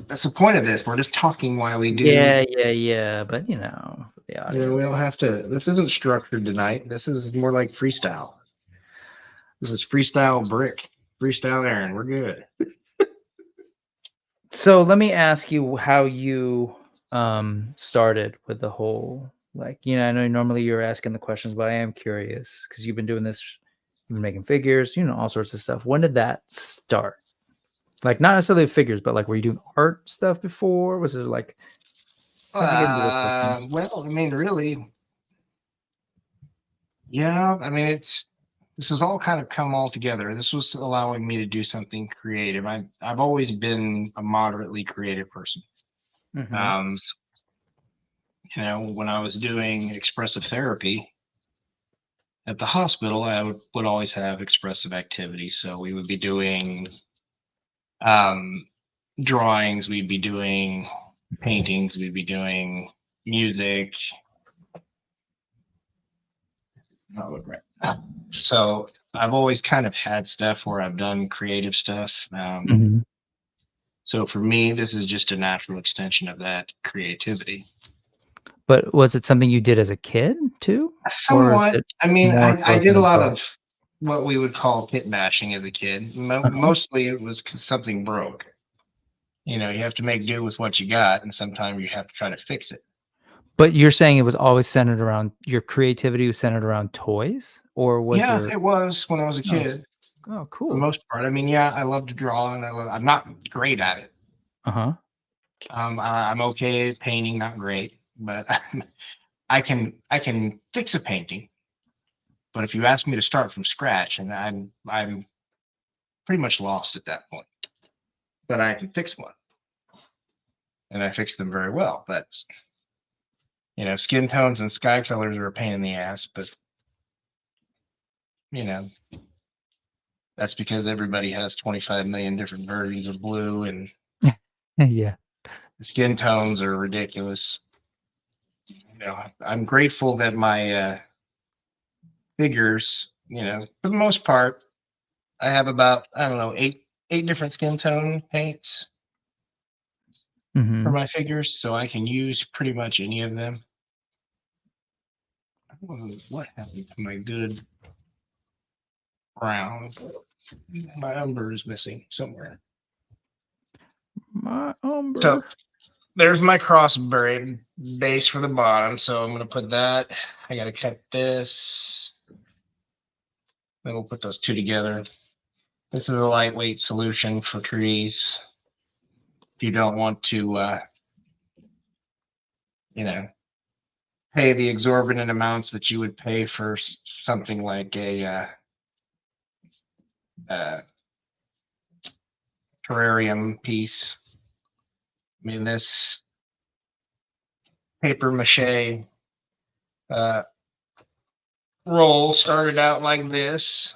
That's the point of this. We're just talking while we do. Yeah, but, for the We audience. don't have to. This isn't structured tonight. This is more like freestyle. This is freestyle brick, freestyle Aaron. We're good. So, let me ask you how you, started with the whole I know normally you're asking the questions, but I am curious because 'cause you've been doing this you've been making figures, all sorts of stuff. When did that start? Like, not necessarily figures, but, like, were you doing art stuff before? Was it, like how'd you get into this whole thing? Well, I mean, really, yeah. I mean, this has all kind of come all together. This was allowing me to do something creative. I've always been a moderately creative person. Mhm. Um, when I was doing expressive therapy at the hospital, I would always have expressive activity. So we would be doing um, drawings, we'd be doing paintings, we'd be doing music. Oh, right. So I've always kind of had stuff where I've done creative stuff. Mhm. So for me, this is just a natural extension of that creativity. But was it something you did as a kid too? Or is Somewhat. it I mean, more so I as did an a lot adult? of what we would call pit bashing as a kid. Uh-huh. Mostly it was 'cause something broke. You have to make do with what you got, and sometimes you have to try to fix it. But you're saying it was always centered around your creativity was centered around toys? Or was Yeah, there it was when I was a Oh, s kid, oh, for the cool. most part. I mean, yeah, I love to draw, and I'm not great at it. Uh-huh. I'm okay at painting, not great, but I can fix a painting. But if you ask me to start from scratch, and I'm pretty much lost at that point. But I can fix one, and I fix them very well. But skin tones and sky colors are a pain in the ass. But you know, that's because everybody has 25 million different versions of blue, and Yeah. the skin tones are ridiculous. I'm grateful that my figures, for the most part, I have about, I don't know, eight different skin tone paints for Mhm. my figures, so I can use pretty much any of them. I don't know what happened to my good brown. My umber is missing somewhere. My So umber. there's my crossbreed base for the bottom. So I'm gonna put that. I gotta cut this. Then we'll put those two together. This is a lightweight solution for trees. If you don't want to, you know, pay the exorbitant amounts that you would pay for something like a uh, terrarium piece. I mean, this paper mache uh, roll started out like this,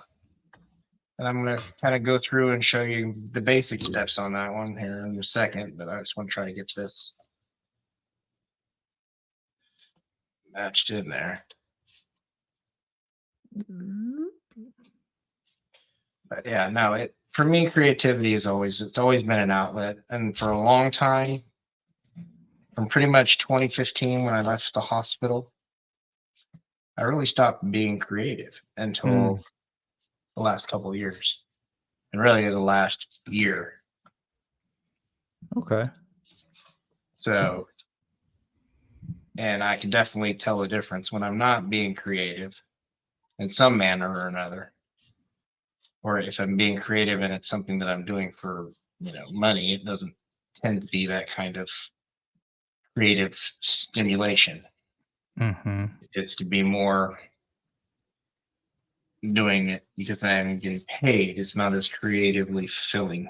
and I'm going to kind of go through and show you the basic steps on that one here in a second, but I just want to try to get this matched in there. But yeah, no, it for me, creativity is it's always been an outlet, and for a long time, from pretty much 2015 when I left the hospital, I really stopped being creative Mm, until the last couple of years, and really the last year. okay. So, and I can definitely tell the difference when I'm not being creative in some manner or another, or if I'm being creative and it's something that I'm doing for money. It doesn't tend to be that kind of creative stimulation. Mhm. It's to be more doing it because I'm getting paid. It's not as creatively fulfilling.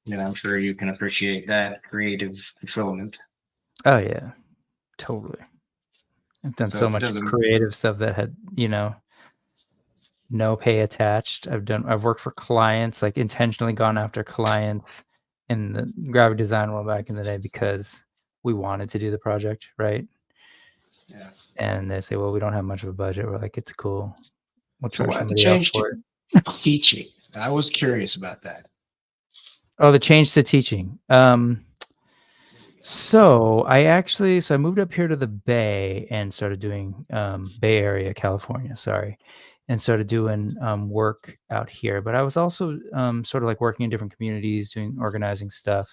And I'm sure you can appreciate that creative fulfillment. Oh, yeah. Totally. I've done So so if it much doesn't, creative stuff that had, no pay attached. I've worked for clients, like, intentionally gone after clients in the graphic design world back in the day because we wanted to do the project, right? yeah, And they say, "Well, we don't have much of a budget." We're like, "It's cool. we'll So charge why the somebody else change to for it. teaching? I was curious about that. Oh, the change to teaching. So I moved up here to the Bay and started doing Bay Area, California, sorry, and started doing work out here. But I was also sort of like working in different communities, doing organizing stuff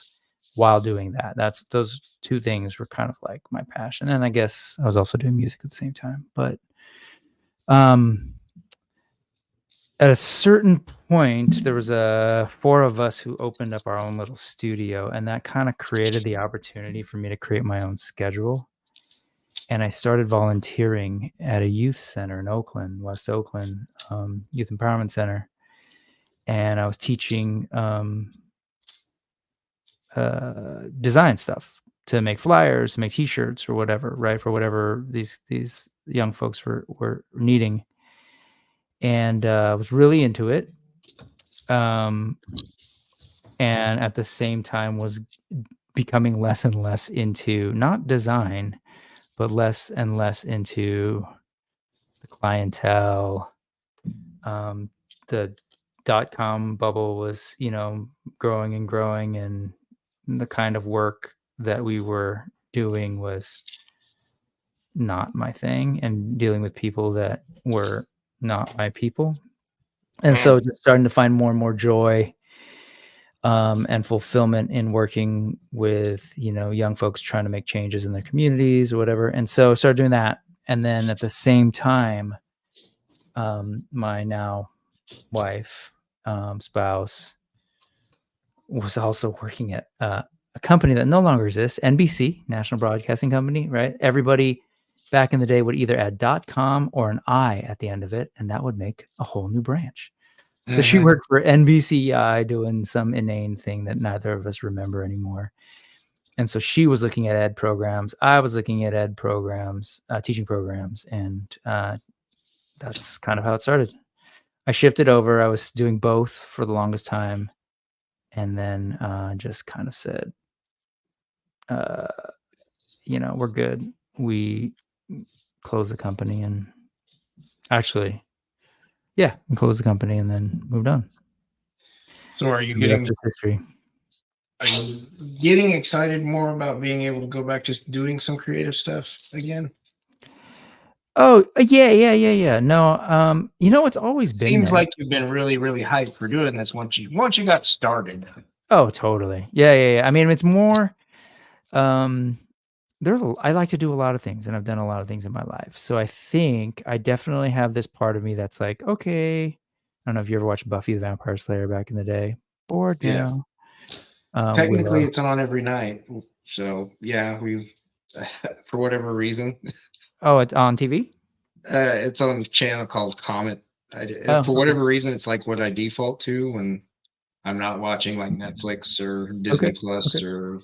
while doing that. That's those two things were kind of like my passion. And I guess I was also doing music at the same time. But um at a certain point, there was four of us who opened up our own little studio, and that kind of created the opportunity for me to create my own schedule. And I started volunteering at a youth center in Oakland, West Oakland, Youth Empowerment Center, and I was teaching design stuff to make flyers, make T-shirts, or whatever, right? For whatever these young folks were needing, and I was really into it. Um, and at the same time was becoming less and less into not design, but less and less into the clientele. The .com bubble was, growing and growing, and the kind of work that we were doing was not my thing, and dealing with people that were not my people. And so Mm. just starting to find more and more joy and fulfillment in working with young folks trying to make changes in their communities or whatever. And so I started doing that, and then at the same time, my now wife, spouse, was also working at a company that no longer exists, NBC, National Broadcasting Company, right? Everybody back in the day would either add .com or an I at the end of it, and that would make a whole new branch. So she Mhm. worked for NBCI doing some inane thing that neither of us remember anymore. And so she was looking at ed programs. I was looking at ed programs, teaching programs. And that's kind of how it started. I shifted over. I was doing both for the longest time. And then just kind of said, uh, we're good. We closed the company and actually, yeah, we closed the company and then moved on. So And the rest is history. are you getting excited more about being able to go back to doing some creative stuff again? Oh, yeah. No, it's always been Seems there. like you've been really, really hyped for doing this once you got started. Oh, totally. Yeah. I mean, it's more, um, I like to do a lot of things, and I've done a lot of things in my life. So I think I definitely have this part of me that's like, okay, I don't know if you ever watched Buffy the Vampire Slayer back in the day. Bored Yeah. now. Technically, Willow. it's on every night. So yeah, we for whatever reason, Oh, it's on TV? it's on a channel called Comet. Oh, For okay. whatever reason, it's like what I default to when I'm not watching like Netflix or Disney Okay. Plus Okay. or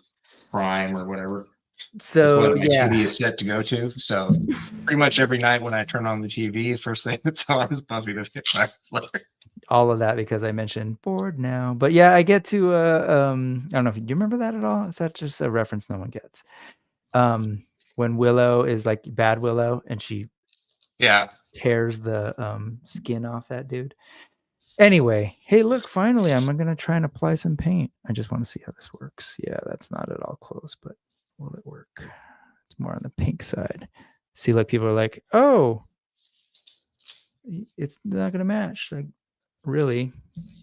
Prime or whatever. It's So what my TV yeah, is set to go to. So pretty much every night when I turn on the TV, the first thing that's on is Buffy the Vampire Slayer. all of that because I mentioned bored now. But yeah, I get to I don't know if do you remember that at all? Is that just a reference no one gets? When Willow is like bad Willow and she Yeah. tears the skin off that dude. Anyway, hey, look, finally I'm gonna try and apply some paint. I just want to see how this works. Yeah, that's not at all close, but will it work? It's more on the pink side. See, like people are like, oh, it's not gonna match. Like, really?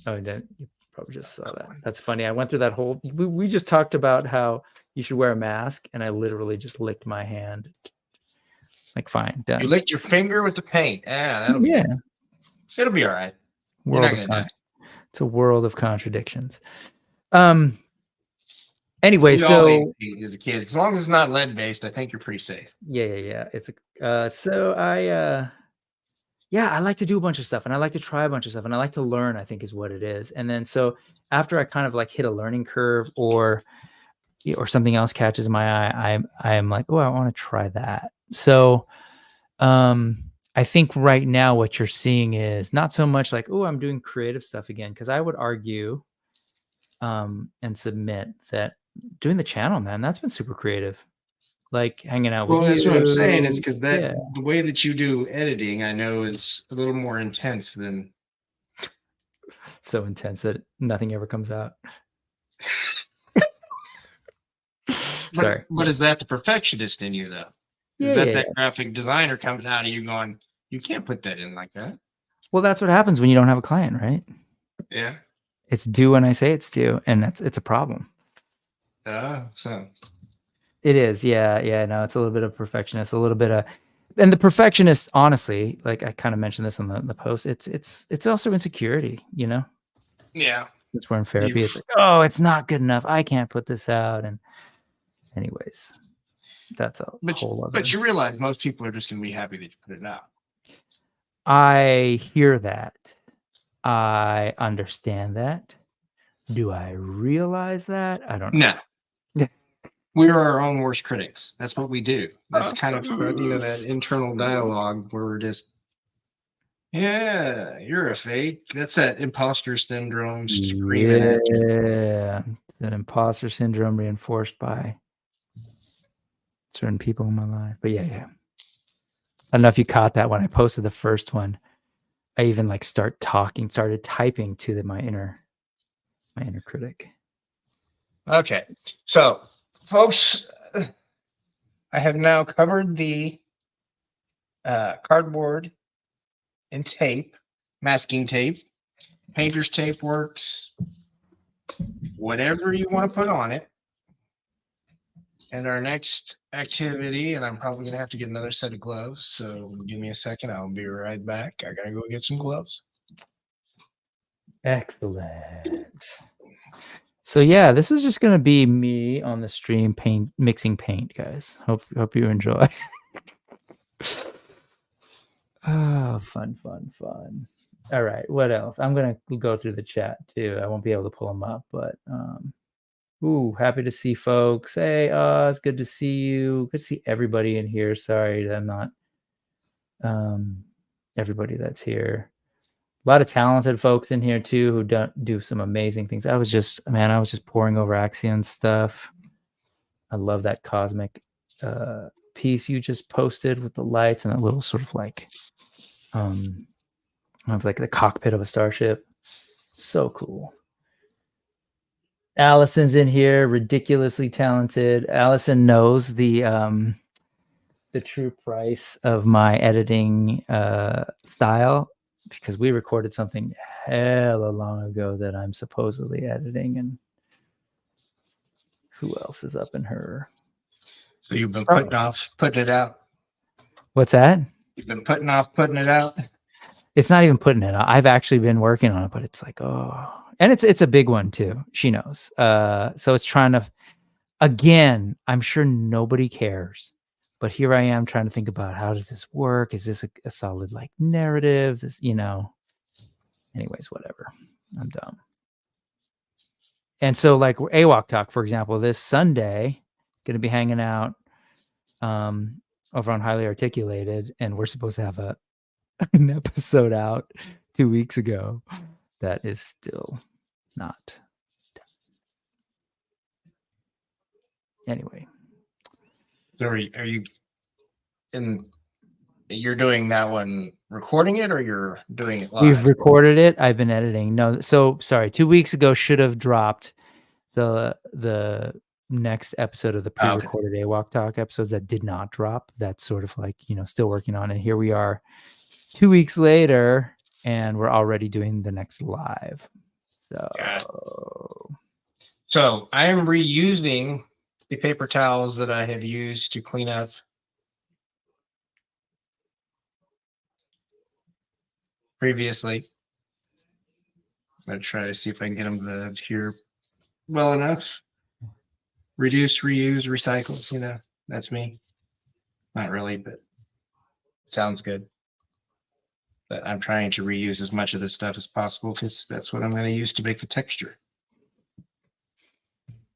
Oh, you probably just saw that. That's funny. I went through that whole. We just talked about how you should wear a mask, and I literally just licked my hand. Like, fine, You done. licked your finger with the paint. Yeah, Yeah, it'll be all right. You're not world of gonna die. it's a world of contradictions. Um. Anyway, We all ate so paint as a kid. As long as it's not lead based, I think you're pretty safe. yeah. It's a. So yeah, I like to do a bunch of stuff, and I like to try a bunch of stuff, and I like to learn. I think is what it is. And then so after I kind of like hit a learning curve, or something else catches my eye, I'm like, oh, I want to try that. So I think right now what you're seeing is not so much like, oh, I'm doing creative stuff again, because I would argue and submit that doing the channel, man, that's been super creative. like hanging out with Well, that's what I'm saying. Is you. because Yeah. the way that you do editing, I know is a little more intense than. So intense that nothing ever comes out. Sorry. But is that the perfectionist in you though? Is Yeah, that yeah, yeah. graphic designer coming out of you going, you can't put that in like that? Well, that's what happens when you don't have a client, right? Yeah. It's due when I say it's due, and it's a problem. So It is, yeah, yeah. No, it's a little bit of perfectionist, a little bit of, and the perfectionist, honestly, like I kind of mentioned this on the post. It's also insecurity, you know. yeah, It's where in therapy, you've it's like, oh, it's not good enough. I can't put this out. And anyways, that's a whole other. but you realize most people are just going to be happy that you put it out. I hear that. I understand that. Do I realize that? I don't know. No, Yeah. we are our own worst critics. That's what we do. That's kind of that internal dialogue where we're just, yeah, you're a fake. That's that imposter syndrome screaming at you. Yeah, that imposter syndrome reinforced by certain people in my life. But yeah, yeah. I don't know if you caught that when I posted the first one. I even like started typing to my inner critic. Okay, so folks, I have now covered the cardboard and tape, masking tape. Painter's tape works. Whatever you want to put on it. And our next activity, and I'm probably gonna have to get another set of gloves. So give me a second. I'll be right back. I gotta go get some gloves. Excellent. So yeah, this is just gonna be me on the stream mixing paint, guys. Hope you enjoy. Oh, fun. All right, what else? I'm gonna go through the chat too. I won't be able to pull them up, but happy to see folks. Hey, it's good to see you. Good to see everybody in here. Sorry that I'm not everybody that's here. A lot of talented folks in here too who do some amazing things. I was just pouring over Axion stuff. I love that cosmic piece you just posted with the lights and that little sort of like of like the cockpit of a starship. So cool. Allison's in here, ridiculously talented. Allison knows the true price of my editing style because we recorded something hella long ago that I'm supposedly editing, and who else is up in her? So you've been putting off putting it out. What's that? You've been putting off putting it out. It's not even putting it out. I've actually been working on it, but it's like, oh, and it's a big one too. She knows. So it's trying to, again, I'm sure nobody cares, but here I am trying to think about how does this work? Is this a solid like narrative? This, anyways, whatever. I'm dumb. And so like AWOC Talk, for example, this Sunday, going to be hanging out over on Highly Articulated, and we're supposed to have an episode out 2 weeks ago that is still not done. Anyway. So are you in? You're doing that one, recording it, or you're doing it live? We've recorded it. I've been editing. No, so sorry. 2 weeks ago should have dropped the next episode of the pre-recorded AWOC Talk episodes that did not drop. That's sort of like, still working on it. Here we are 2 weeks later, and we're already doing the next live. So I am reusing the paper towels that I had used to clean up previously. I'm gonna try to see if I can get them to adhere well enough. Reduce, reuse, recycle. That's me. Not really, but sounds good. But I'm trying to reuse as much of this stuff as possible because that's what I'm going to use to make the texture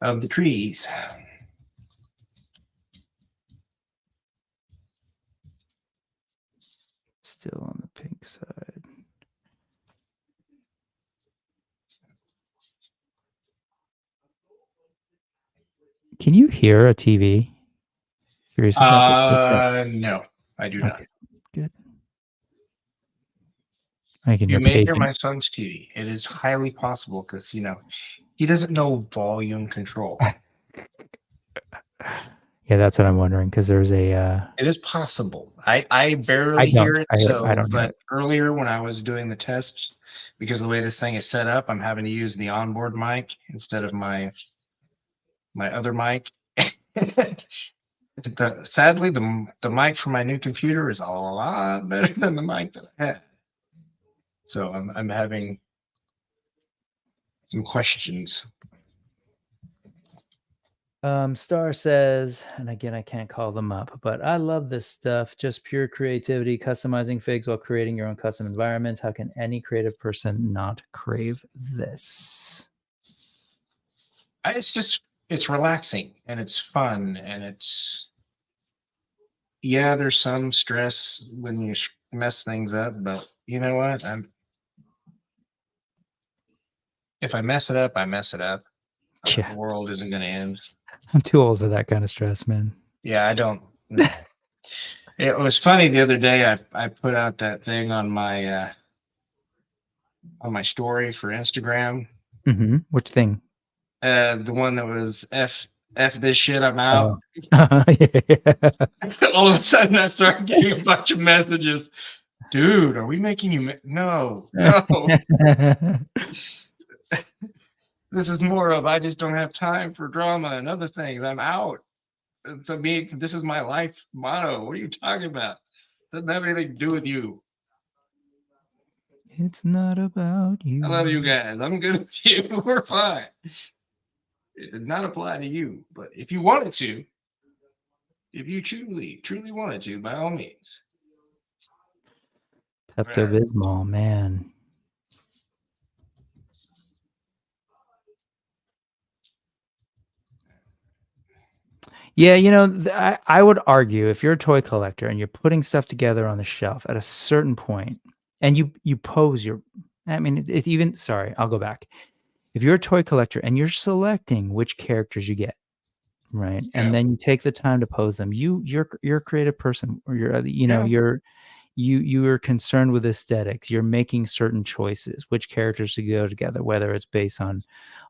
of the trees. Still on the pink side. Can you hear a TV? Curious about the ToyPherapy. No, I do not. Okay, good. Making You your may hear patient. my son's TV. It is highly possible because he doesn't know volume control. Yeah, that's what I'm wondering because there's a. It is possible. I I barely hear don't. it. I So, don't hear but it. earlier when I was doing the tests, because the way this thing is set up, I'm having to use the onboard mic instead of my other mic. Sadly, the mic from my new computer is a lot better than the mic that I had. So I'm having some questions. Star says, and again, I can't call them up, but I love this stuff. Just pure creativity, customizing figs while creating your own custom environments. How can any creative person not crave this? It's relaxing and it's fun and there's some stress when you mess things up, but you know what? If I mess it up, I mess it up. The Yeah, world isn't going to end. I'm too old for that kind of stress, man. Yeah, I don't know. It was funny the other day. I put out that thing on my story for Instagram. Which thing? The one that was F this shit, I'm out. Oh, yeah. All of a sudden, I started getting a bunch of messages. Dude, are we making you? No, no. This is more of I just don't have time for drama and other things. I'm out. To me, this is my life motto. What are you talking about? Doesn't have anything to do with you. It's not about I love you you. guys. I'm good with you. We're fine. It does not apply to you. But if you wanted to, if you truly wanted to, by all means. Pepto Bismol, man. Yeah, I would argue if you're a toy collector and you're putting stuff together on the shelf at a certain point, and you pose your, I mean, it even, sorry, I'll go back. If you're a toy collector and you're selecting which characters you get, right, and Yeah. then you take the time to pose them, you're a creative person, or Yeah. you're concerned with aesthetics. You're making certain choices, which characters to go together, whether it's based on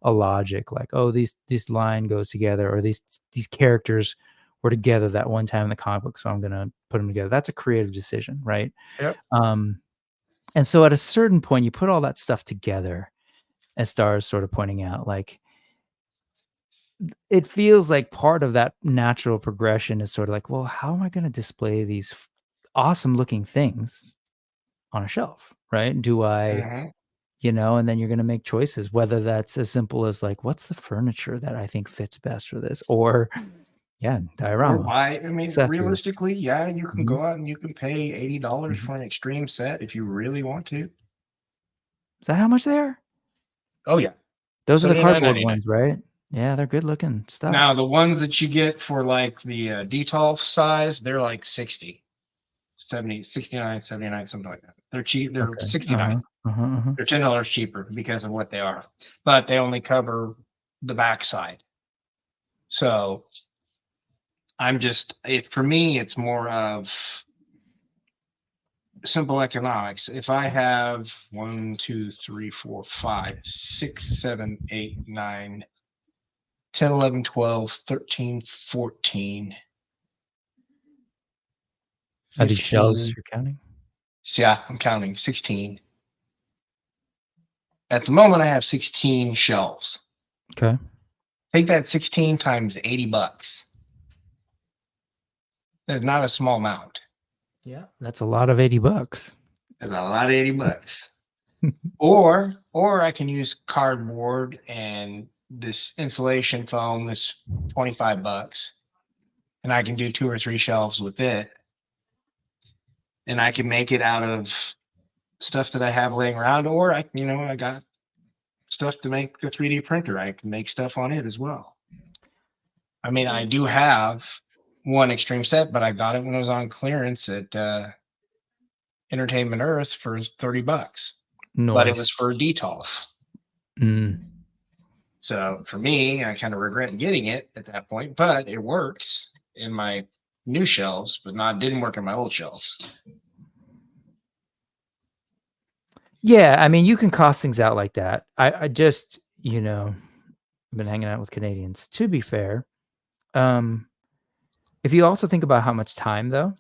a logic, like, oh, this line goes together, or these characters were together that one time in the comic book, so I'm gonna put them together. That's a creative decision, right? Yep. And so at a certain point, you put all that stuff together, as Star is sort of pointing out, like, it feels like part of that natural progression is sort of like, well, how am I going to display these awesome looking things on a shelf, right? Do I, Mm-hmm. and then you're going to make choices, whether that's as simple as like, what's the furniture that I think fits best for this? Or, yeah, Or diorama, buy, I mean, accessories. realistically, yeah, you can Mhm, go out and you can pay $80 mhm. for an extreme set if you really want to. Is that how much they are? Oh yeah. Those are the cardboard 79.99. ones, right? Yeah, they're good looking Now stuff. the ones that you get for like the detolf size, they're like 60, 70, 69, 79, something like that. They're cheap. They're Okay. 69. They're $10 cheaper because of what they are, but they only cover the backside. So for me, it's more of simple economics. If I have 1, 2, 3, 4, 5, 6, 7, 8, 9, 10, 11, 12, 13, 14, Are these shelves 15. you're counting? So yeah, I'm counting 16. At the moment, I have 16 shelves. Okay. Take that 16 times $80. That's not a small amount. Yeah. That's a lot of $80. That's a lot of $80. Or I can use cardboard and this insulation foam, this $25, and I can do 2 or 3 shelves with it. And I can make it out of stuff that I have laying around, or I got stuff to make the 3D printer. I can make stuff on it as well. I mean, I do have one extreme set, but I got it when it was on clearance at Entertainment Earth for $30. But it was Noise. for detolf. Mm. So for me, I kind of regret getting it at that point, but it works in my new shelves, but didn't work in my old shelves. Yeah, I mean, you can cost things out like that. I just, been hanging out with Canadians. To be fair, um, if you also think about how much time though,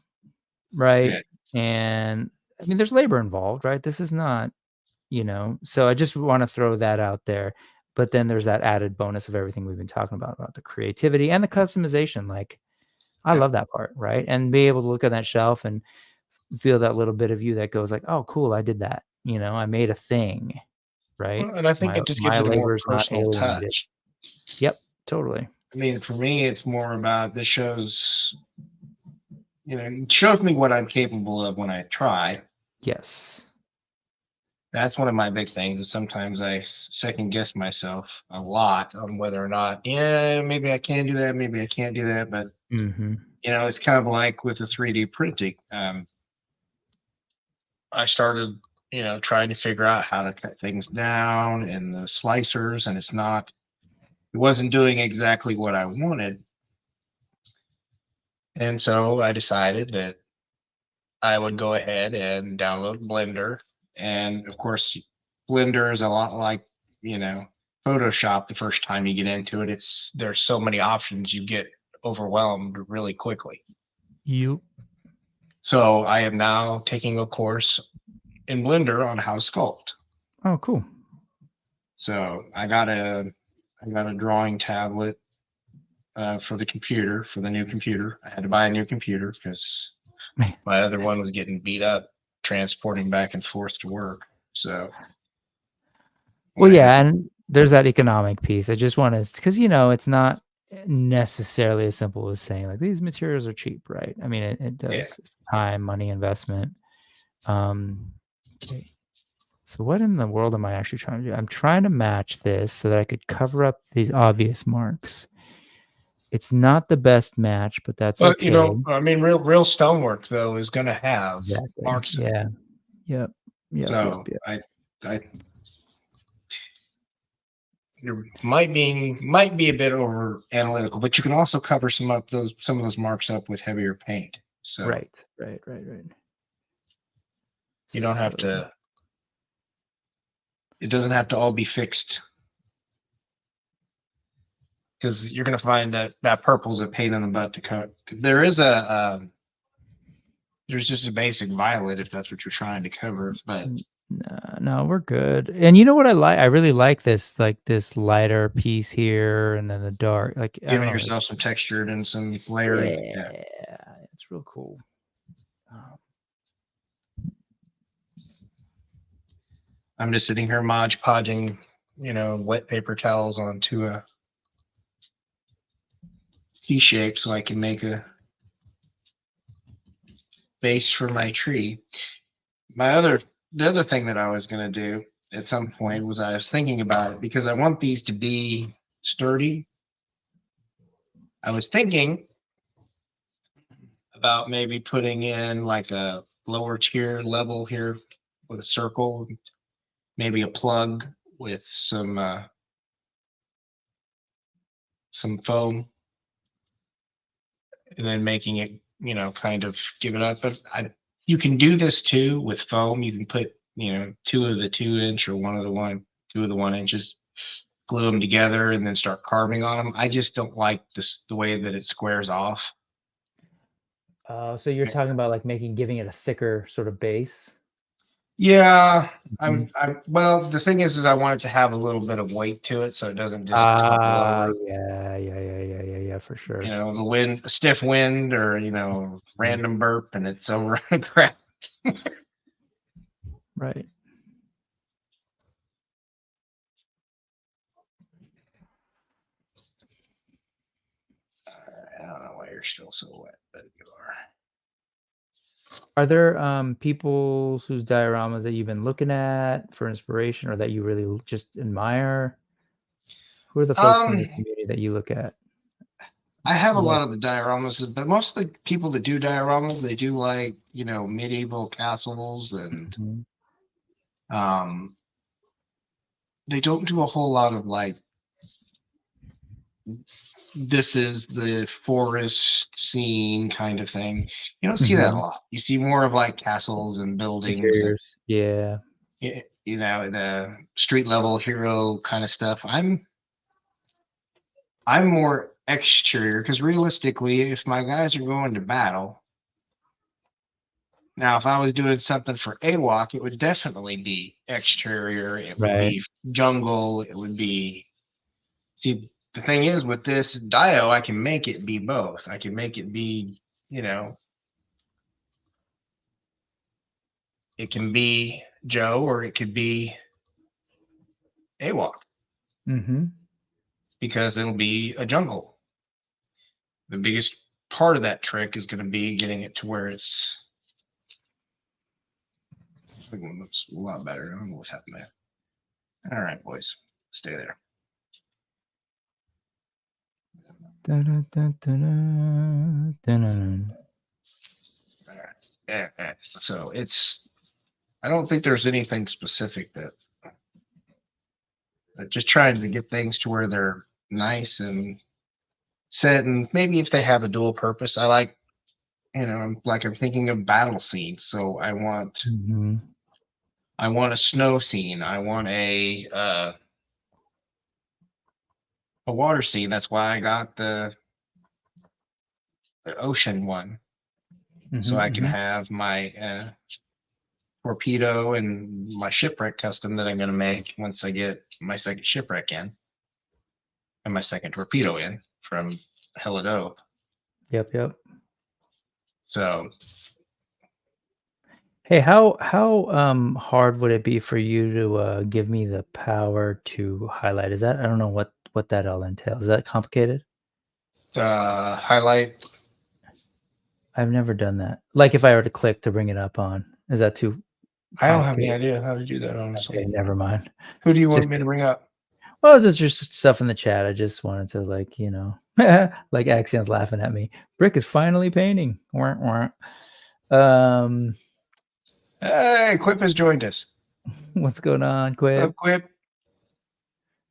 right? Yeah. And I mean, there's labor involved, right? This is not, so I just want to throw that out there. But then there's that added bonus of everything we've been talking about the creativity and the customization. Like, I Yeah. love that part, right? And be able to look at that shelf and feel that little bit of you that goes like, "Oh, cool, I did that." I made a thing, right? Well, and I think My it just gives my it a more labor is not personal alienated. touch. Yep, totally. I mean, for me, it's more about this shows, it shows me what I'm capable of when I try. Yes. That's one of my big things is sometimes I second guess myself a lot on whether or not, yeah, maybe I can do that, maybe I can't do that. But, Mhm. it's kind of like with the 3D printing. I started, trying to figure out how to cut things down and the slicers, and it wasn't doing exactly what I wanted. And so I decided that I would go ahead and download Blender. And of course, Blender is a lot like, you know, Photoshop the first time you get into it. There's so many options, you get overwhelmed really quickly. You So I am now taking a course in Blender on how to sculpt. Oh, cool. So I got a drawing tablet for the computer, for the new computer. I had to buy a new computer because Man. my other one was getting beat up transporting back and forth to work. So Well, went ahead. yeah, and there's that economic piece. I just wanna 'cause, it's not necessarily as simple as saying, like, "These materials are cheap," right? I mean, it Yeah. does it's time, money, investment. Okay. So what in the world am I actually trying to do? I'm trying to match this so that I could cover up these obvious marks. It's not the best match, but that's Well, okay. I mean, real stonework though is going to have Exactly. marks in it. Yeah. Yep. Yep, yep, So yep. I there might be a bit over analytical, but you can also cover some of those marks up with heavier paint. So Right, right, right, right. you don't have So to. It doesn't have to all be fixed because you're going to find that purple's a pain in the butt to cut. There's just a basic violet if that's what you're trying to cover, but No, no, we're good. And you know what I like? I really like this lighter piece here and then the dark. Like, I don't giving know. yourself some textured and some layering. Yeah. Yeah, it's real cool. Um, I'm just sitting here Mod Podging, wet paper towels onto a T shape so I can make a base for my tree. The other thing that I was gonna do at some point was I was thinking about it because I want these to be sturdy. I was thinking about maybe putting in like a lower tier level here with a circle, maybe a plug with some foam, and then making it, kind of give it up. But you can do this too with foam. You can put, two of the 2 inch or two of the 1 inches, glue them together, and then start carving on them. I just don't like the way that it squares off. so you're talking about like giving it a thicker sort of base? Yeah, Mhm. well, the thing is I want it to have a little bit of weight to it, so it doesn't just topple over. Yeah, yeah, yeah, yeah, yeah, yeah, for sure. A stiff wind, or Mhm. random burp, and it's over on the ground. Right. I don't know why you're still so wet, but you are. Are there, people whose dioramas that you've been looking at for inspiration or that you really just admire? Who are the folks in the Um, community that you look at? I have a You like lot of the dioramas, but most of the people that do dioramas, they do like, medieval castles, and Mhm. um, they don't do a whole lot of like this is the forest scene kind of thing. You don't see that a Mhm. lot. You see more of like castles and buildings and Interiors. Yeah. the street level hero kind of stuff. I'm more exterior because realistically, if my guys are going to battle, now if I was doing something for AWOC, it would definitely be exterior. It would Right. be jungle. It would be. See, the thing is with this dio, I can make it be both. I can make it be, you know, it can be Joe or it could be AWOC Mhm. because it'll be a jungle. The biggest part of that trick is going to be getting it to where it's. I think it looks a lot better. I don't know what's happening there. All right, boys, stay there. Dun-dun-dun-dun-dun. All right. Yeah. So it's. I don't think there's anything specific that. Just trying to get things to where they're nice and set, and maybe if they have a dual purpose. I like, I'm thinking of battle scenes. So Mhm. I want a snow scene. I want a water scene. That's why I got the ocean one, so Mhm, I can mhm. have my torpedo and my shipwreck custom that I'm going to make once I get my second shipwreck in and my second torpedo in from Hella Dope. Yep, yep. So Hey, how hard would it be for you to, give me the power to highlight? Is that I don't know what that all entails. Is that complicated? highlight. I've never done that. Like, if I were to click to bring it up on, is that too I don't have any complicated? idea how to do that, Okay, honestly. never mind. Who do you want Just me to bring up? well, there's just stuff in the chat. I just wanted to, like, like Axion's laughing at me. Brick is finally painting. Wah, wah. Um, Hey, Quip has joined us. what's going on, What's up, Quip? Quip?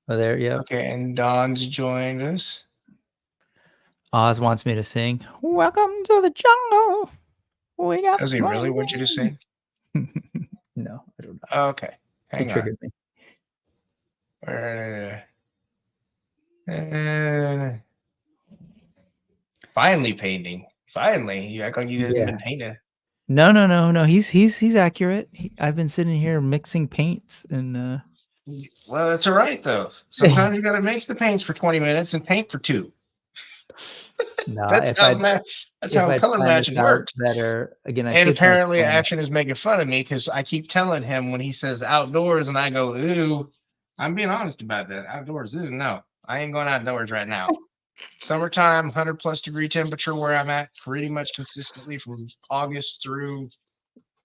Oh, there, yep. Okay, and Don's joined us. Oz wants me to sing, "Welcome to the jungle. We got Does he really want you to flame." sing? No, I don't know. Okay, It hang on. triggered me. Uh, finally painting. Finally, you act like you hadn't Yeah. been painting. No, no, no, no, he's accurate. I've been sitting here mixing paints and, Well, that's all right though. Sometimes you got to mix the paints for 20 minutes and paint for 2. nah, That's how that's if how I'd color planned this matching out works. better again, I And switched my apparently, phone. Action is making fun of me because I keep telling him when he says outdoors, and I go, "Ooh." I'm being honest about that. Outdoors, ooh, no, I ain't going outdoors right now. Summertime, 100+ degree temperature where I'm at, pretty much consistently from August through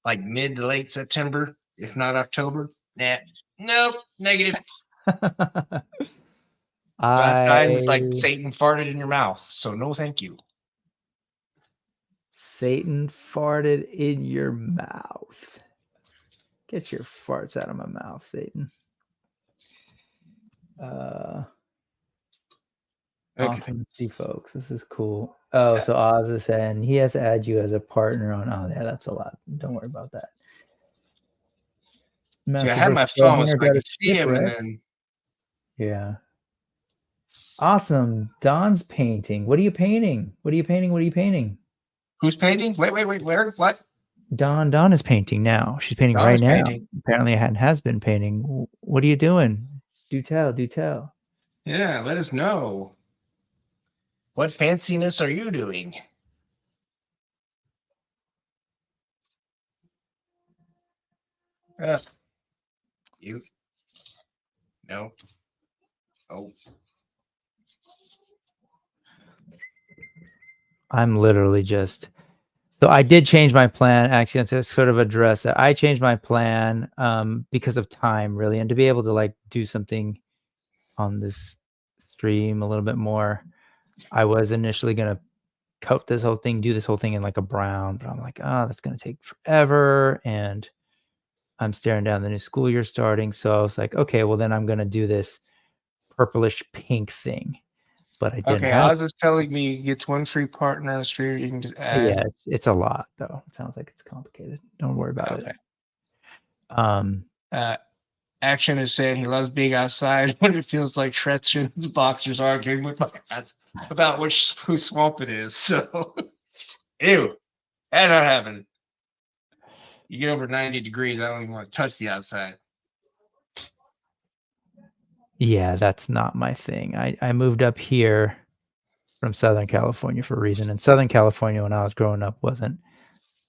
like mid to late September, if not October. Nah, nope, negative. Last time is like I Satan farted in your mouth, so no, thank you. Satan farted in your mouth. Get your farts out of my mouth, Satan. Uh, Okay. awesome to see, folks. This is cool. Oh, so Oz is saying he has to add you as a partner on. Oh, yeah, that's a lot. Don't worry about that. See, I Master had Brick my Pro phone so Hunter I got a could see him, and shipwreck. then Yeah. Awesome. Don's painting. What are you painting? What are you painting? What are you painting? who's painting? Wait, where? What? Dawn is painting now. She's painting Don right is now. painting. Apparently, has been painting. What are you doing? Do tell. Do tell. Yeah, let us know. What fanciness are you doing? Uh, you? No. Oh. I'm literally just so I did change my plan actually to sort of address that. I changed my plan because of time really and to be able to like do something on this stream a little bit more. I was initially going to coat this whole thing, do this whole thing in like a brown, but I'm like, "Oh, that's going to take forever." And I'm staring down the new school year starting, so I was like, "Okay, well then I'm going to do this purplish pink thing." but I didn't Okay, have. Oz is telling me he gets one free partner on the stream. You can just add. Yeah, it's a lot though. It sounds like it's complicated. Don't worry about Okay. it. Action is saying he loves being outside when it feels like Shreds and his boxers arguing with my cats about whose swamp it is. So, ew, that not happening. You get over 90 degrees, I don't even want to touch the outside. Yeah, that's not my thing. I moved up here from Southern California for a reason. And Southern California, when I was growing up, wasn't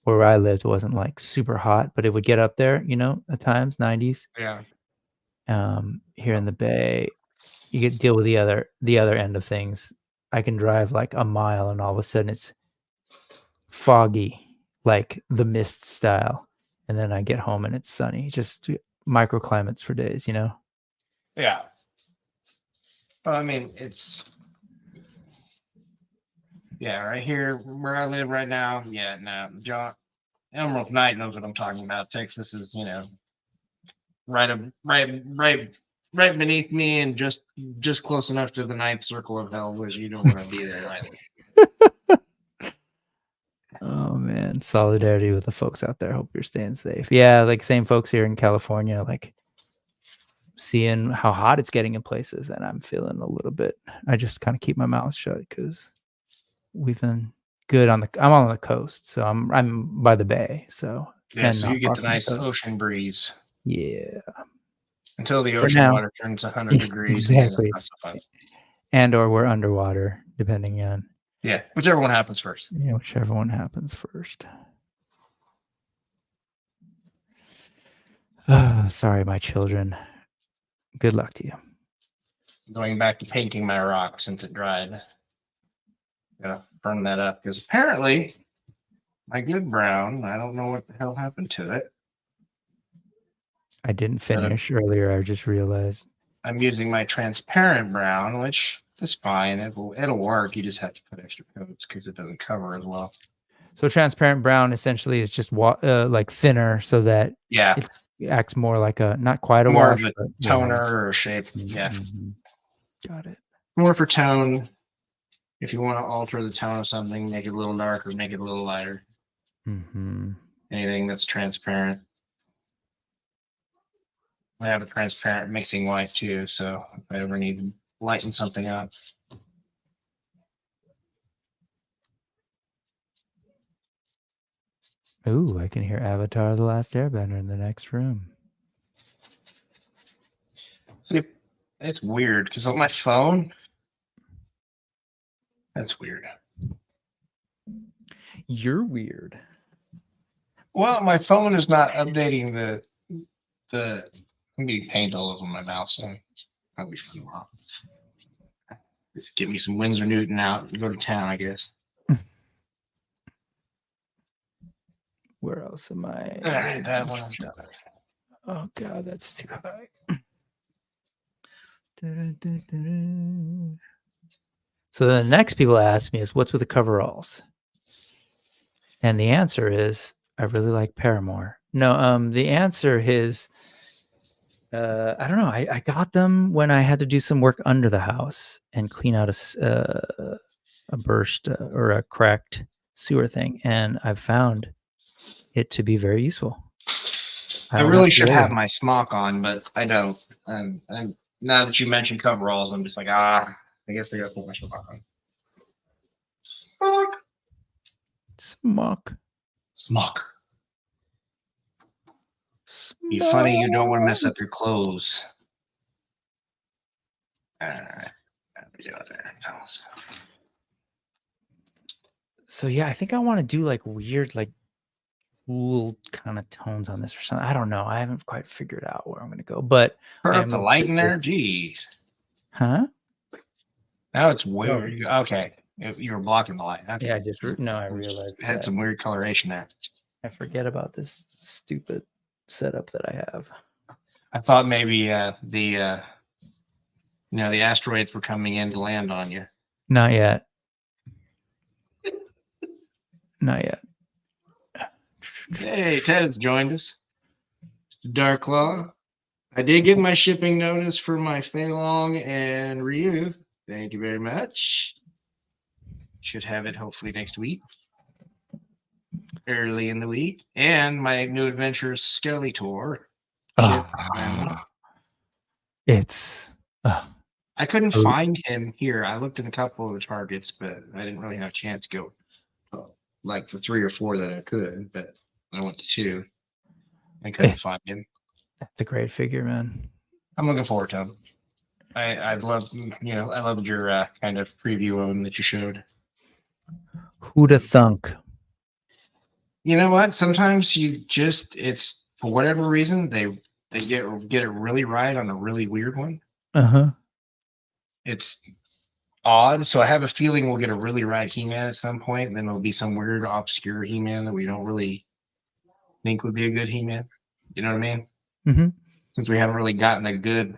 where I lived wasn't like super hot, but it would get up there, at times, 90s. Yeah. Here in the Bay, you get deal with the other end of things. I can drive like a mile and all of a sudden it's foggy, like the mist style. And then I get home and it's sunny. Just microclimates for days, Yeah. Well, I mean, right here where I live right now. Yeah, no, John Emerald Knight knows what I'm talking about. Texas is, right beneath me and just close enough to the ninth circle of hell, which you don't want to be there either. Oh man, solidarity with the folks out there. Hope you're staying safe. Yeah, like same folks here in California, like seeing how hot it's getting in places, and I'm feeling a little bit. I just kind of keep my mouth shut because we've been good I'm on the coast, so I'm by the bay, so Yeah, so not you get far the from the nice coast. ocean breeze Yeah, until the for ocean now. water turns 100 degrees, and then it's Exactly, not so fun. and or we're underwater, depending on whichever one happens first. whichever one happens first. Sorry, my children. Good luck to you. Going back to painting my rock since it dried. Gotta burn that up because apparently my good brown, I don't know what the hell happened to it. I didn't finish earlier. I just realized. I'm using my transparent brown, which is fine. It'll work. You just have to put extra coats because it doesn't cover as well. So transparent brown essentially is just like thinner, so that it acts more like not quite a more wash, of a but toner or a shape. Mm-hmm. Got it. More for tone. If you want to alter the tone of something, make it a little darker, make it a little lighter. Mm-hmm. Anything that's transparent. I have a transparent mixing white too, so if I ever need to lighten something up. Ooh, I can hear Avatar: The Last Airbender in the next room. See, it's weird because on my phone, that's weird. You're weird. Well, my phone is not updating the. I'm getting paint all over my mouth, so I'll be fun. Just get me some Windsor Newton out and go to town, I guess. Where else am I? All right, that one's done. Oh God, that's too high. So the next people ask me is, what's with the coveralls? And the answer is, I really like Paramore. No, the answer is, I don't know. I got them when I had to do some work under the house and clean out a burst or a cracked sewer thing, and I've found it to be very useful. I really should have my smock on, but I don't. And now that you mentioned coveralls, I'm just like, I guess I gotta put my smock on. Smock. Be funny, you don't want to mess up your clothes. All right. So yeah, I think I want to do like weird, like cool kind of tones on this or something. I don't know. I haven't quite figured out where I'm going to go, but turn up the light in there. Jeez. Huh? Now it's weird. Okay. You were blocking the light. Okay. Yeah, I realized it had some weird coloration there. I forget about this stupid setup that I have. I thought maybe the asteroids were coming in to land on you. Not yet. Not yet. Hey, Ted has joined us. Dark Claw. I did get my shipping notice for my Fei Long and Ryu. Thank you very much. Should have it hopefully next week, early in the week. And my new adventure, Skeletor. Kit finally. It's I couldn't Oh. find him here. I looked in a couple of the targets, but I didn't really have a chance to go like the 3 or 4 that I could. But I went to 2. I couldn't find him. That's a great figure, man. I'm looking forward to him. I love I loved your kind of preview of him that you showed. Who'da thunk? You know what? Sometimes it's for whatever reason they get it really right on a really weird one. Uh-huh. It's odd. So I have a feeling we'll get a really right He-Man at some point, and then it'll be some weird obscure He-Man that we don't really think would be a good He-Man. You know what I mean? Mm-hmm. Since we haven't really gotten a good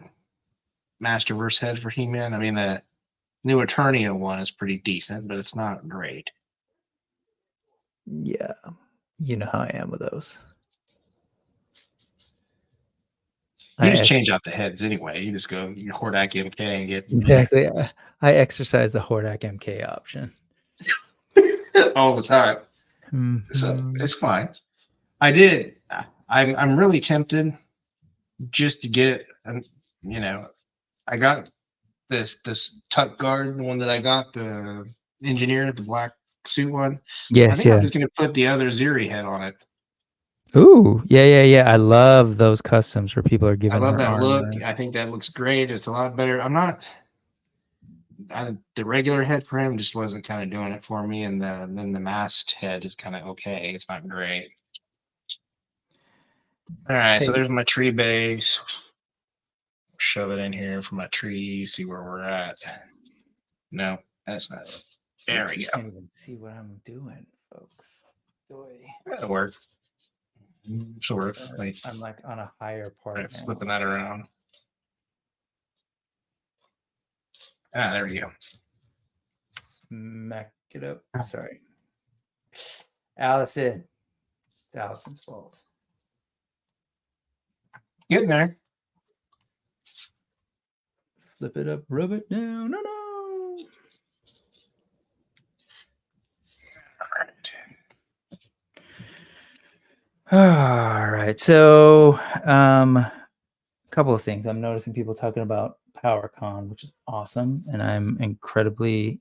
Masterverse head for He-Man. I mean, the new Eternia one is pretty decent, but it's not great. Yeah. You know how I am with those. You just change out the heads anyway. You just go your Hordak MK and get exactly. I exercise the Hordak MK option all the time. So it's fine. I did. I'm really tempted just to get, I got this tuck guard, the one that I got, the engineer, the black suit one. I Yes, think I'm yeah. just gonna put the other Ziri head on it. Ooh, yeah. I love those customs where people are I giving love her that look. armor. I think that looks great. It's a lot better. The regular head for him just wasn't kind of doing it for me, and then the masked head is kind of okay. It's not great. All right, so Hey. there's my tree base. Shove it in here for my tree. See where we're at. No, that's not it. There we You go. can't even see what I'm doing, folks. That'll work. Sort of. Like, I'm like on a higher part. Right, flipping that around. There we go. Smack it up. Sorry. Allison. It's Allison's fault. Getting there. Flip it up, rub it down. No. All right. So, a couple of things. I'm noticing people talking about PowerCon, which is awesome, and I'm incredibly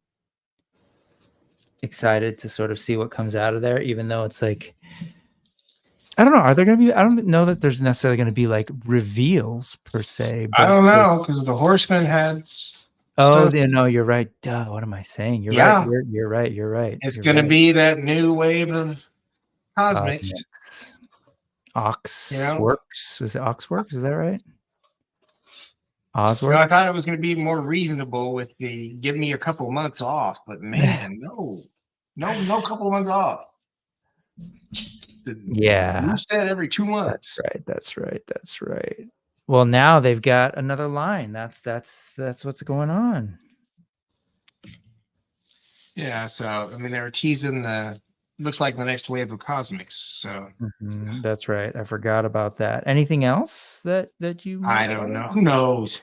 excited to sort of see what comes out of there, even though it's like, I don't know. Are there going to be? I don't know that there's necessarily going to be like reveals per se. But I don't know because the Horseman had. No, you're right. Duh. What am I saying? You're right. You're right. You're right. It's going to be that new wave of Cosmics. Oxworks. Was it Oxworks? Is that right? Osworks? I thought it was going to be more reasonable with the give me a couple months off, but man, no couple of months off. Yeah, you said every 2 months. That's right. Well, now they've got another line. That's what's going on. Yeah, so I mean, they were teasing looks like the next wave of Cosmics. So that's right. I forgot about that. Anything else that you? I don't know. Who knows?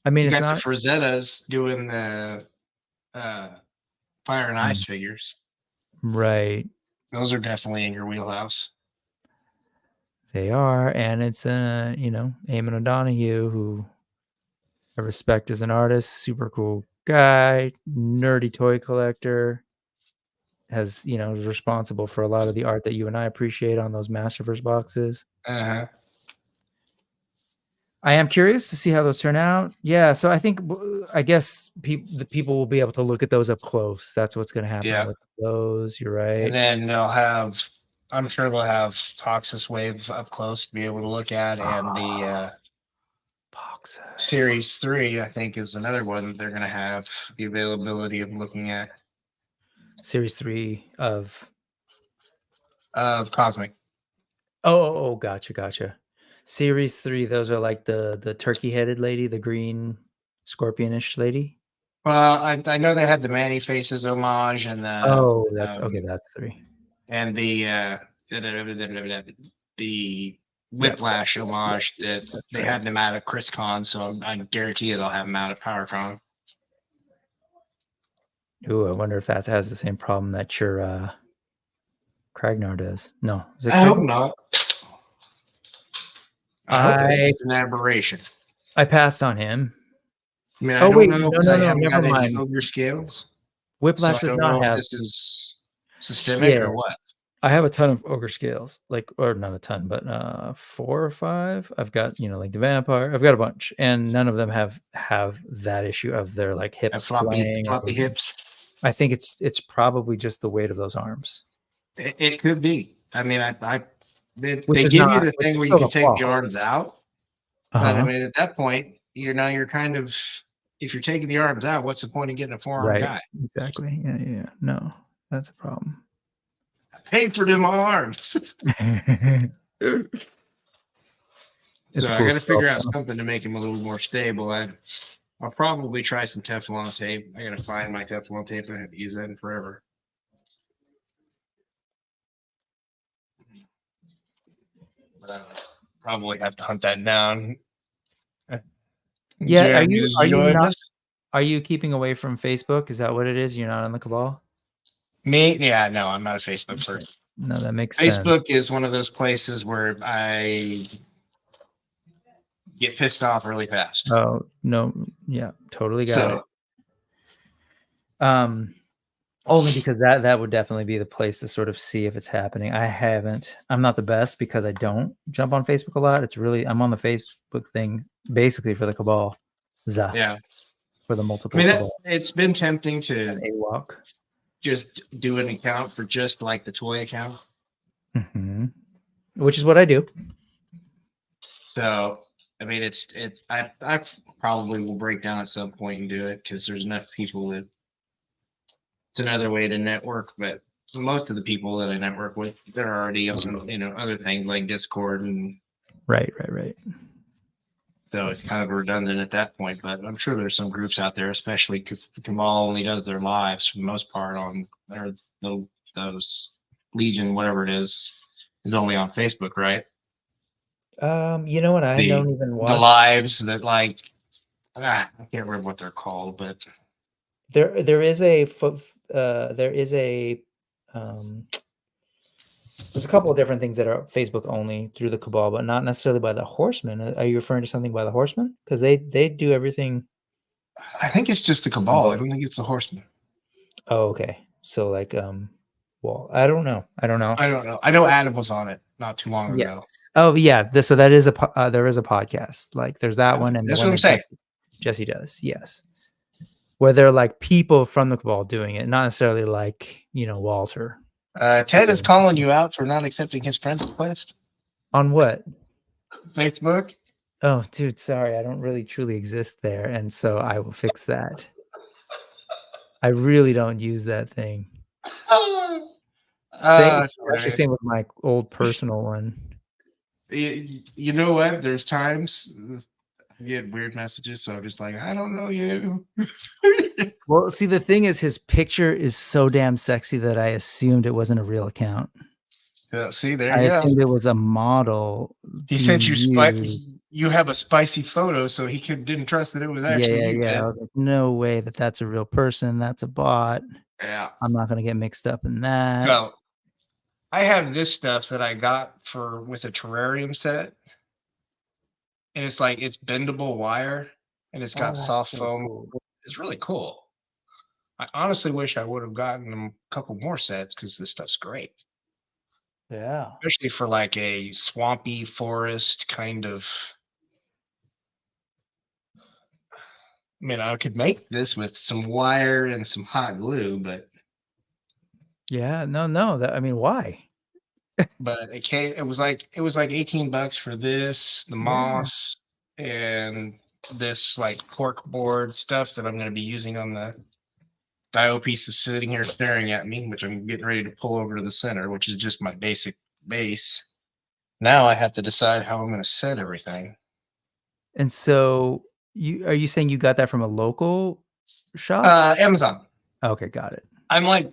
I mean, you it's got not the Frazettas doing the Fire and Ice figures. Right. Those are definitely in your wheelhouse. They are, and it's Eamon O'Donoghue, who I respect as an artist, super cool guy, nerdy toy collector, is responsible for a lot of the art that you and I appreciate on those Masterverse boxes. Uh-huh. I am curious to see how those turn out. Yeah, so I guess the people will be able to look at those up close. That's what's going to happen with those. You're right. And then I'm sure they'll have Toxis Wave up close to be able to look at, and the Series 3, I think, is another one that they're going to have the availability of looking at. Series 3 of Cosmic. Oh, gotcha. Series 3, those are like the turkey-headed lady, the green scorpionish lady. Well, I know they had the Manny Faces homage and the that's okay. That's 3. And the Whiplash homage that they had them out of ChrisCon, so I guarantee you they'll have them out of PowerCon. Ooh, I wonder if that has the same problem that your Kragnar does. No, is it I hope Kragnar? not. I hope it's I just an aberration. I passed on him. I mean, I Oh don't wait, know no, because no, I no, haven't never got any mind. ogre scales, so Whiplash I does don't not know if have. this is systemic Yeah, or what. I have a ton of ogre scales, like, or not a ton, but 4 or 5. I've got, like the vampire. I've got a bunch, and none of them have that issue of their like And hips floppy splaying or floppy moving. hips. I think it's probably just the weight of those arms, It could be. I mean, which they is give you not, the which thing is where you still can a take flaw. the arms out, but I Uh-huh. mean, at that point, you're kind of if you're taking the arms out, what's the point of getting a four-arm Right. guy? Exactly. Yeah, yeah, yeah. No, that's a problem. I paid for them arms, It's so a I cool got to sculpt, figure out though. something to make him a little more stable. I'll probably try some Teflon tape. I got to find my Teflon tape. I haven't used that in forever. But I don't know. Probably have to hunt that down. Yeah, Jan is are you not dioramas. are you keeping away from Facebook? Is that what it is? You're not on the cabal? Me? Yeah, no, I'm not a Facebook person. No, that makes sense. Facebook is one of those places where I get pissed off really fast. Oh, no, yeah, totally got it. So Um, Only because that would definitely be the place to sort of see if it's happening. I'm not the best because I don't jump on Facebook a lot. I'm on the Facebook thing basically for the cabal, yeah, for the I multiple mean cabal it's been tempting and to AWOC. just do an account for just like the toy account. Mhm. Which is what I do. So I mean I probably will break down at some point and do it because there's enough people that it's another way to network, but most of the people that I network with, they're already on, other things like Discord, and Right, right, right. so it's kind of redundant at that point. But I'm sure there's some groups out there, especially because the Kamal only does their lives for the most part on or those Legion, whatever it is only on Facebook, right? You know what? I The don't even the watch. lives that I can't remember what they're called, but There is a there is a um there's a couple of different things that are Facebook only through the cabal, but not necessarily by the horsemen. Are you referring to something by the horsemen? Because they do everything I think it's just the on Cabal. I both. don't think it's the Horsemen. Oh, okay. So like well, I don't know. I don't know. I don't know. I know Adam was on it not too long Yes. ago. Oh yeah. So that is there is a podcast. Like there's that one and the That's one what I'm that saying. Jesse does. Yes. Where they're like people from the cabal doing it, not necessarily like, Walter. Ted is calling you out for not accepting his friend request. On what? Facebook. Oh, dude, sorry. I don't really truly exist there, and so I will fix that. I really don't use that thing. Same That's actually, hilarious. same with my old personal one. You know what? There's times I get weird messages, so I'm just like, I don't know you. Well, see, the thing is his picture is so damn sexy that I assumed it wasn't a real account. Yeah, see, there I you go. assumed it was a model He sent being you used. you have a spicy photo, so he didn't trust that it was Yeah, actually yeah, you, yeah. I Ted. was like, "No way that that's a real person, that's a bot. Yeah. I'm not gonna get mixed up in that." So I have this stuff that I got for with a terrarium set, and it's bendable wire, and it's got Oh, that's soft so foam. cool. It's really cool. I honestly wish I would have gotten them a couple more sets because this stuff's great, Yeah. especially for like a swampy forest kind of. I mean, I could make this with some wire and some hot glue, Yeah, no, I mean, why? but it came. It was like $18 for this, the Yeah. moss, and this like cork board stuff that I'm going to be using on the dio piece is sitting here staring at me, which I'm getting ready to pull over to the center, which is just my basic base. Now I have to decide how I'm going to set everything. And so, are you saying you got that from a local shop? Amazon. Okay, got it. I'm like,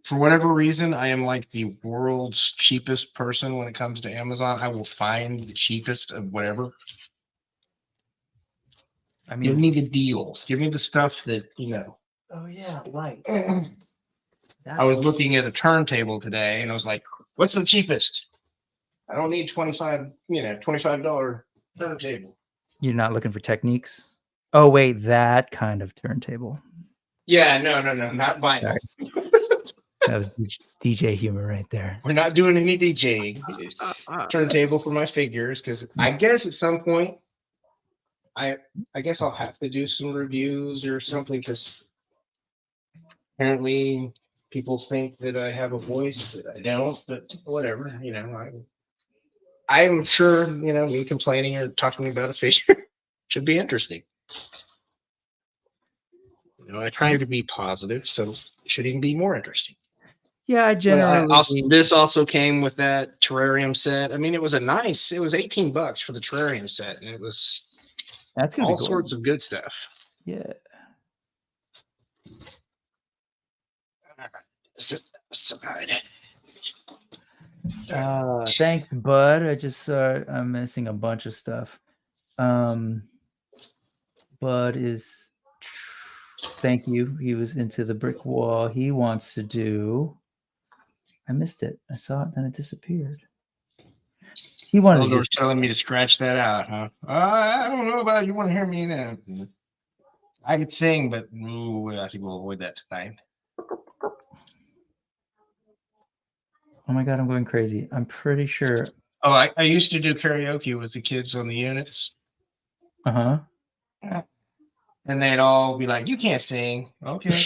for whatever reason, I am like the world's cheapest person when it comes to Amazon. I will find the cheapest of whatever. I Give mean, me the deals. Give me the stuff that. Oh yeah, light. I was looking at a turntable today, and I was like, "What's the cheapest?" I don't need $25 turntable. You're not looking for techniques. Oh wait, that kind of turntable. Yeah, no, not vinyl. Sorry. That was DJ humor right there. We're not doing any DJing. Turntable for my figures, because I guess at some point, I guess I'll have to do some reviews or something, because apparently people think that I have a voice that I don't. But whatever, I'm sure me complaining or talking about a figure should be interesting. I try to be positive, so it should even be more interesting. Yeah, I generally. This also came with that terrarium set. I mean, it was $18 for the terrarium set, and it was That's gonna all be sorts of good stuff. Yeah. Thanks, bud. I just saw I'm missing a bunch of stuff. Bud is thank you. He was into the brick wall. He wants to do. I missed it. I saw it, then it disappeared. He wanted to just telling me to scratch that out, huh? I don't know about you. Want to hear me now? I could sing, but I think we'll avoid that tonight. Oh my god, I'm going crazy. I'm pretty sure. Oh, I used to do karaoke with the kids on the units. Uh-huh. And they'd all be like, "You can't sing." Okay.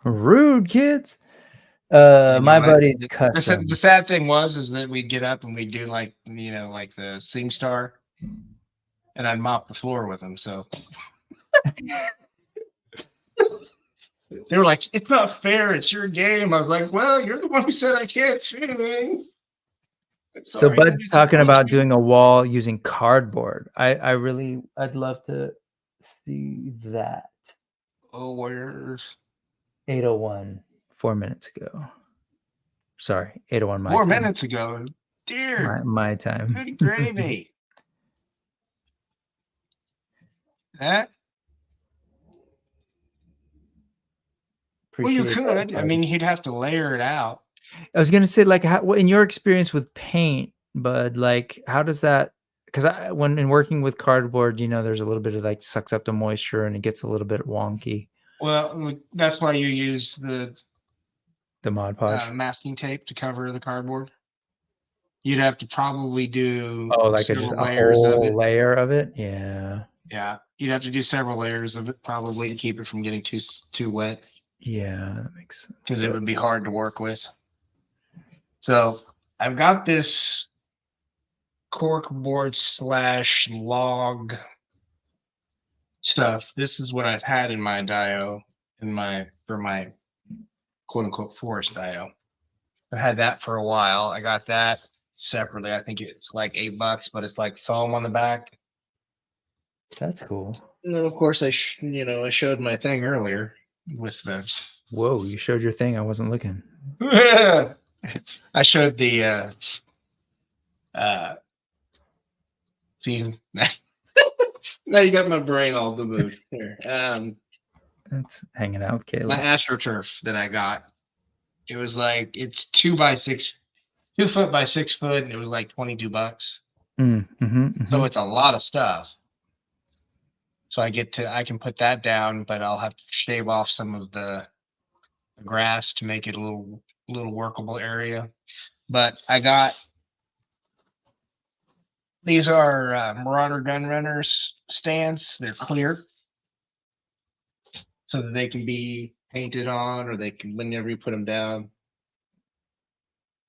Rude kids. My buddy's custom. The sad thing is that we'd get up and we'd do like the Sing Star, and I'd mop the floor with them. So they were like, "It's not fair. It's your game." I was like, "Well, you're the one who said I can't sing." So Bud's talking about doing a wall using cardboard. I'd love to see that. Oh, where's 8:01, 4 minutes ago. Sorry, 8:01 my 4 time. minutes ago. Dear. My time. Good gravy. Huh? Well, you could. I mean, he'd have to layer it out. I was gonna say, like, how, in your experience with paint, Bud, like, how does that? Because when in working with cardboard, there's a little bit of like sucks up the moisture and it gets a little bit wonky. Well, that's why you use the Mod Podge masking tape to cover the cardboard. You'd have to probably do like a whole layer of it. Yeah. Yeah, you'd have to do several layers of it probably to keep it from getting too wet. Yeah, that makes sense. Because it would be hard to work with. So I've got this cork board / log stuff. This is what I've had in my dio for my quote unquote forest dio. I had that for a while. I got that separately. I think it's like $8, but it's like foam on the back. That's cool. And then of course I showed my thing earlier with the. Whoa, you showed your thing. I wasn't looking. I showed the see. Now you got my brain all the mood here. That's hanging out with Caleb. My AstroTurf that I got. It was like it's 2 by 6, 2 foot by 6 foot, and it was like $22. So it's a lot of stuff. So I can put that down, but I'll have to shave off some of the grass to make it a little workable area. But I got these are Marauder gun runners stands. They're clear, so that they can be painted on, or they can whenever you put them down.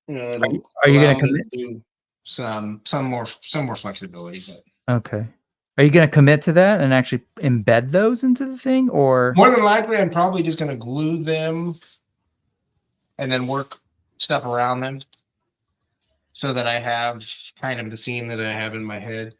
Are you going to commit to some more flexibility? But okay. Are you going to commit to that and actually embed those into the thing, or more than likely, I'm probably just going to glue them and then work stuff around them so that I have kind of the scene that I have in my head.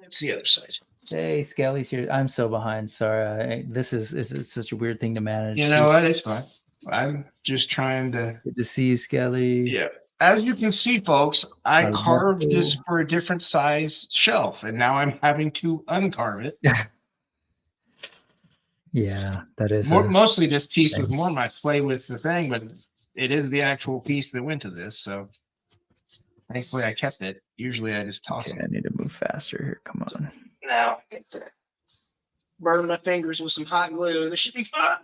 It's the other side. Hey, Skelly's here. I'm so behind. Sorry. This is such a weird thing to manage. You know what? It's fine. I'm just trying to. Good to see you, Skelly. Yeah. as you can see, folks, I carved this Alberto. for a different size shelf, and now I'm having to uncarve it. Yeah, that is a Mostly this piece was thing. more my play with the thing, but it is the actual piece that went to this. So thankfully I kept it. Usually I just toss Okay, them. I need to move faster here. Come on. Now, burn my fingers with some hot glue. This should be fun.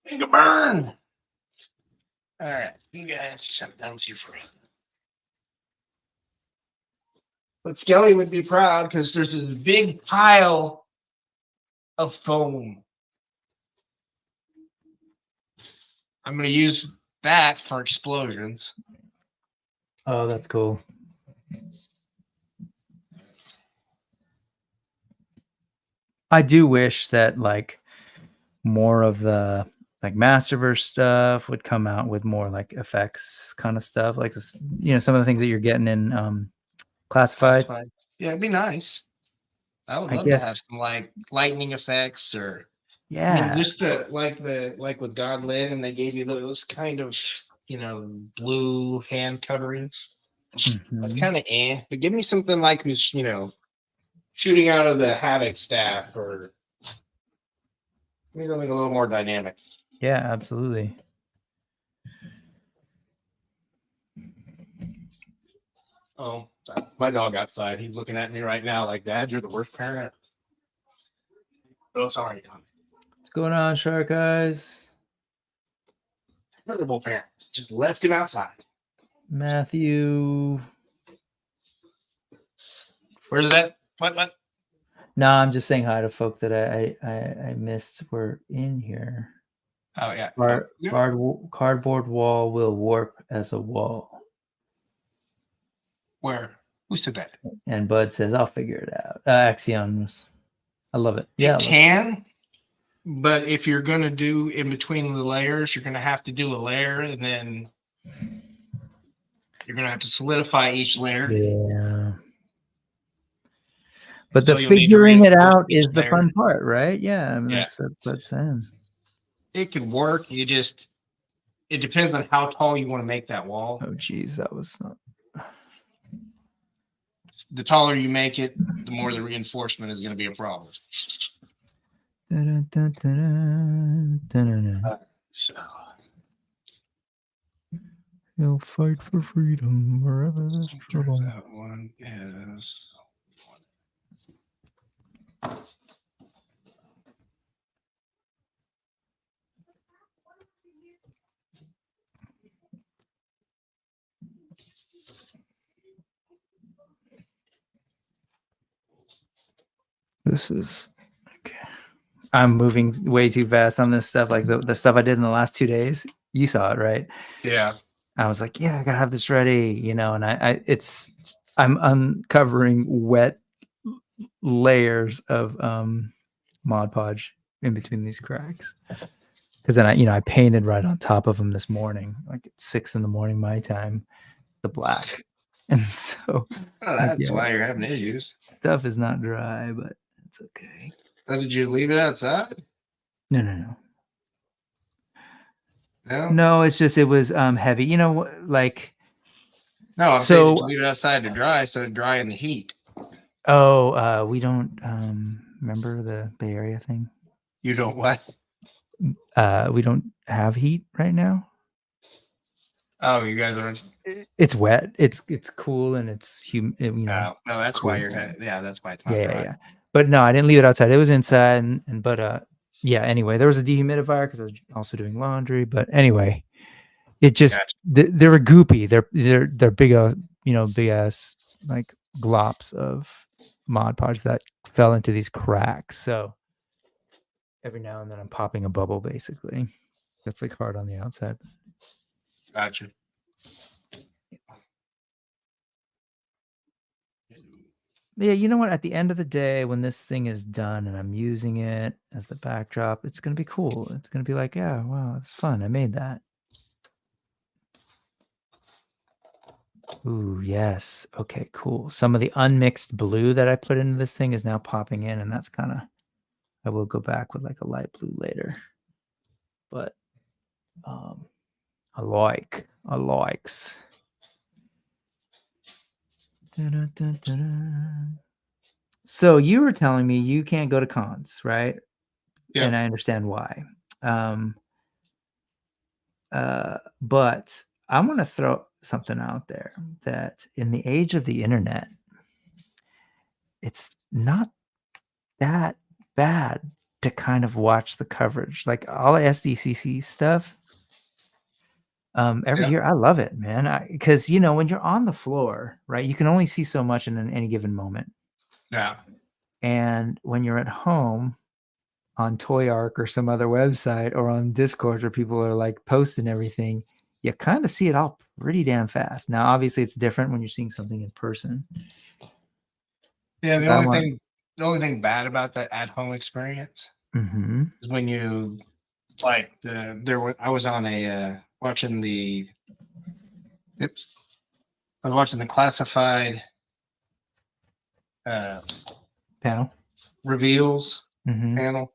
Finger burn. All right, you guys, I'm done with you for. But Skelly would be proud because there's this big pile of foam. I'm going to use that for explosions. Oh, that's cool. I do wish that like more of the like Masterverse stuff would come out with more like effects kind of stuff, like this, some of the things that you're getting in classified. Classified. Yeah, it'd be nice. I would I love to have guess, some like lightning effects, or I mean, yeah. just the like with Godlin, and they gave you those kind of blue hand coverings. That's Mhm. kind of but give me something like shooting out of the Havoc staff, or give me something a little more dynamic. Yeah, absolutely. Oh, my dog outside. He's looking at me right now like, Dad, you're the worst parent. Oh, sorry, Tom. What's going on, Shark Eyes? Terrible parent. Just left him outside. Matthew. Where's that? What? No, I'm just saying hi to folk that I missed were in here. Oh, yeah. Yeah. Cardboard wall will warp as a wall. Where? Who said that? And Bud says, I'll figure it out. Axioms. I love it. Yeah, It I love it. can, but if you're going to do in between the layers, you're going to have to do a layer, and then you're going to have to solidify each layer. Yeah. But So the you'll need to figuring it reinforce out each is the layer. fun part, right? Yeah, I mean, Yeah. that's what Bud's saying. It could work. It depends on how tall you want to make that wall. Oh, geez, that was not. The taller you make it, the more the reinforcement is going to be a problem. So You'll fight for freedom wherever there's trouble. that one is. This is okay. I'm moving way too fast on this stuff. Like the stuff I did in the last 2 days. You saw it, right? Yeah. I was like, yeah, I gotta have this ready, and I'm uncovering wet layers of Mod Podge in between these cracks. Because then I painted right on top of them this morning, like at 6 a.m. my time, the black. And so Oh, that's why you're having issues. Stuff is not dry, but it's okay. So did you leave it outside? No. No, it's just it was heavy. Like No, I'm saying did you leave it outside to dry so it dry in the heat? Oh, we don't remember the Bay Area thing. You don't what? We don't have heat right now. Oh, you guys are. It's wet. It's cool and it's humid. No, that's cool. why that's why it's not dry. Yeah. But no, I didn't leave it outside. It was inside, but yeah. Anyway, there was a dehumidifier because I was also doing laundry. But anyway, it just they were goopy. They're big, big ass like glops of Mod Podge that fell into these cracks. So every now and then I'm popping a bubble, basically. That's like hard on the outside. Gotcha. Yeah, you know what? At the end of the day, when this thing is done and I'm using it as the backdrop, it's going to be cool. It's going to be like, yeah, wow, it's fun. I made that. Ooh, yes. Okay, cool. Some of the unmixed blue that I put into this thing is now popping in, and that's kind of I will go back with like a light blue later. But I likes. So you were telling me you can't go to cons, right? Yeah. And I understand why. But I'm going to throw something out there that in the age of the internet, it's not that bad to kind of watch the coverage. Like all the SDCC stuff, every Yeah. year, I love it, man. Because, you know, when you're on the floor, right, you can only see so much in any given moment. Yeah. And when you're at home on ToyArc or some other website or on Discord where people are like posting everything, you kind of see it all pretty damn fast. Now, obviously, it's different when you're seeing something in person. Yeah. But I want. The only thing bad about that at home experience Mm-hmm. is when you like I was on a watching the oops I was watching the classified uh Panel. reveals Mm-hmm. panel,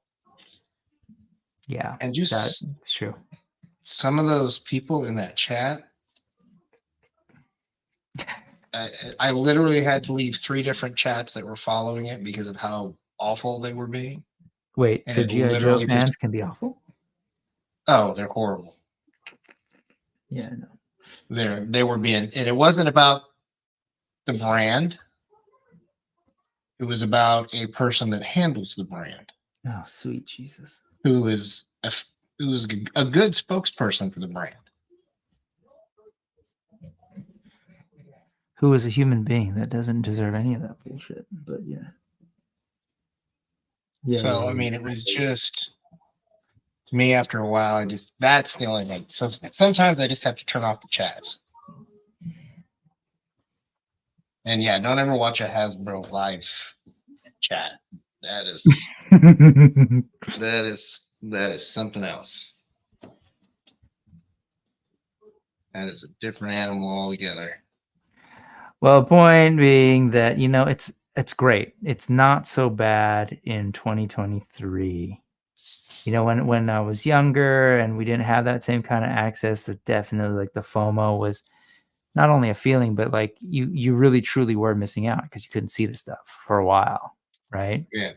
Yeah, and just that's true. some of those people in that chat, I literally had to leave 3 different chats that were following it because of how awful they were being. Wait, And so it G.I. Joe literally just, fans can be awful? oh, they're horrible. Yeah, I know. They were being, and it wasn't about the brand. It was about a person that handles the brand, Oh, sweet Jesus. who is a good spokesperson for the brand. Who is a human being that doesn't deserve any of that bullshit? But yeah. Yeah, So yeah, I mean, yeah. it was just, to me, after a while, that's the only thing. So sometimes I just have to turn off the chats. And yeah, don't ever watch a Hasbro live chat. That is that is something else. That is a different animal altogether. Well, point being that, you know, it's great. It's not so bad in 2023. You know, when I was younger and we didn't have that same kind of access, that definitely like the FOMO was not only a feeling, but like you really truly were missing out because you couldn't see the stuff for a while, right? Yeah.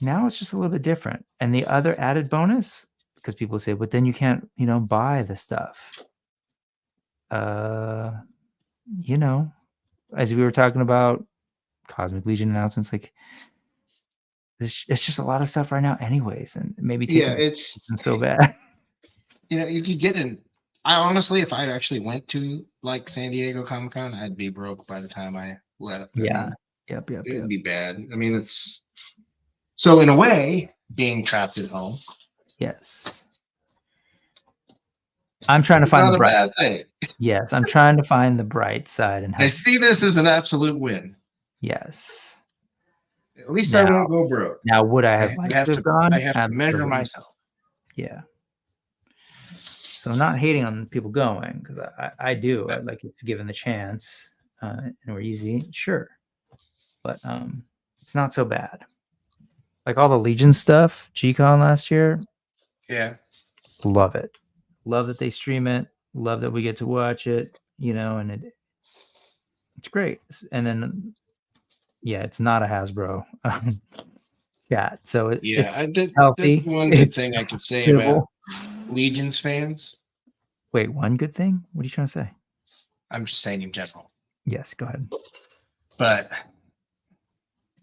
Now it's just a little bit different. And the other added bonus, because people say, but then you can't, you know, buy the stuff. You know, as we were talking about Cosmic Legion announcements, like it's just a lot of stuff right now anyways, and maybe Yeah, taking them so bad. if you get in, I honestly, if I actually went to like San Diego Comic Con, I'd be broke by the time I left. I Yeah. mean, Yep. it would be bad. I mean, it's so in a way, being trapped at home, Yes. I'm trying to it's find the not a bright bad side. thing. Yes, I'm trying to find the bright side and I help. see this as an absolute win. Yes. At least I Now, won't go broke. would I have I liked have to have to I gone? have to measure Absolutely. myself. Yeah. So I'm not hating on people going because I do. I like if given the chance and we're easy, sure. But it's not so bad. Like all the Legion stuff, G-Con last year, Yeah. love it. Love that they stream it. Love that we get to watch it, you know, and it's great. And then, yeah, it's not a Hasbro chat. So Yeah, it's that's healthy. the one good It's thing I could say about civil. Legion's fans. Wait, one good thing? What are you trying to say? I'm just saying in general. Yes, go ahead. But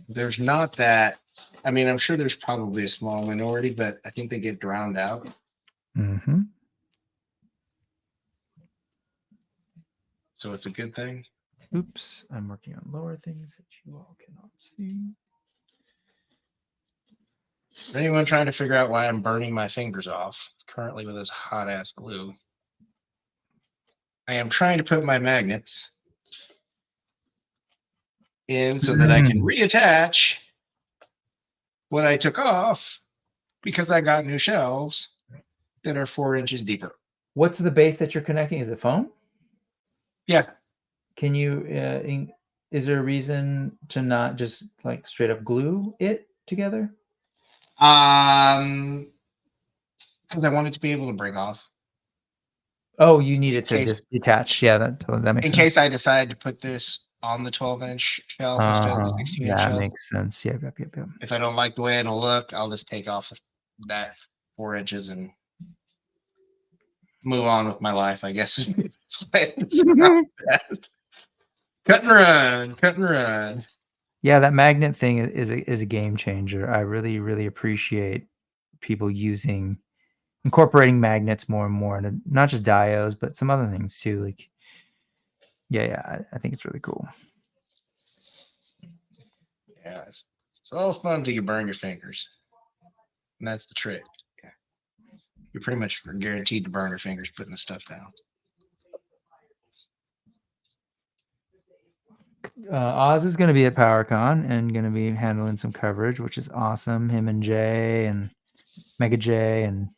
there's not that. I mean, I'm sure there's probably a small minority, but I think they get drowned out. Mm-hmm. So it's a good thing. Oops, I'm working on lower things that you all cannot see. For anyone trying to figure out why I'm burning my fingers off currently with this hot ass glue, I am trying to put my magnets in so that I can reattach what I took off because I got new shelves that are 4 inches deeper. What's the base that you're connecting? Is it foam? Yeah. Can you, is there a reason to not just like straight up glue it together? Because I wanted to be able to break off Oh, you need in it to case just detach. Yeah, that makes sense. I decide to put this on the 12-inch shelf instead of the 16-inch That shelf. makes sense. Yep, yep, yep, yep. If I don't like the way it'll look, I'll just take off that 4 inches and move on with my life, I guess. Cut and run, cut and run. Yeah, that magnet thing is a game changer. I really, really appreciate people incorporating magnets more and more, and not just diodes, but some other things too. Like, yeah, I think it's really cool. Yeah, it's all fun till you burn your fingers. And that's the trick. Yeah. You're pretty much guaranteed to burn your fingers putting the stuff down. Oz is going to be at PowerCon and going to be handling some coverage, which is awesome. Him and Jay and Mega J, and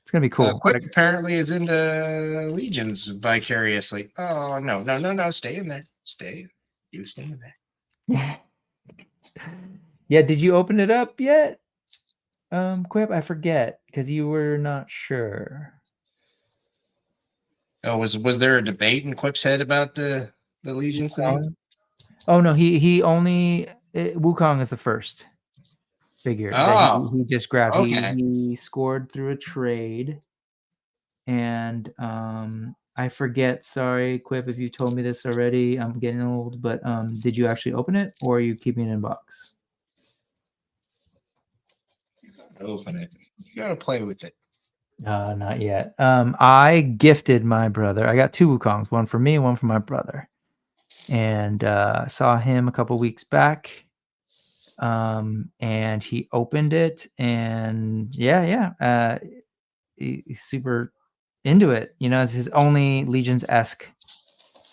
it's going to be cool. Quick apparently is into Legions vicariously. Oh, no. Stay in there. Stay. You stay in there. Yeah. Yeah, did you open it up yet? Quip, I forget because you were not sure. Oh, was there a debate in Quip's head about the Legions thing? Oh no, he only Wukong is the first figure that Oh, he just grabbed. okay. He scored through a trade, and I forget. Sorry, Quip, if you told me this already. I'm getting old, but did you actually open it, or are you keeping it in box? Open it. You gotta play with it. Not yet. I gifted my brother. I got 2 Wukongs, one for me, one for my brother, and saw him a couple weeks back. And he opened it, and he's super into it. You know, it's his only Legions-esque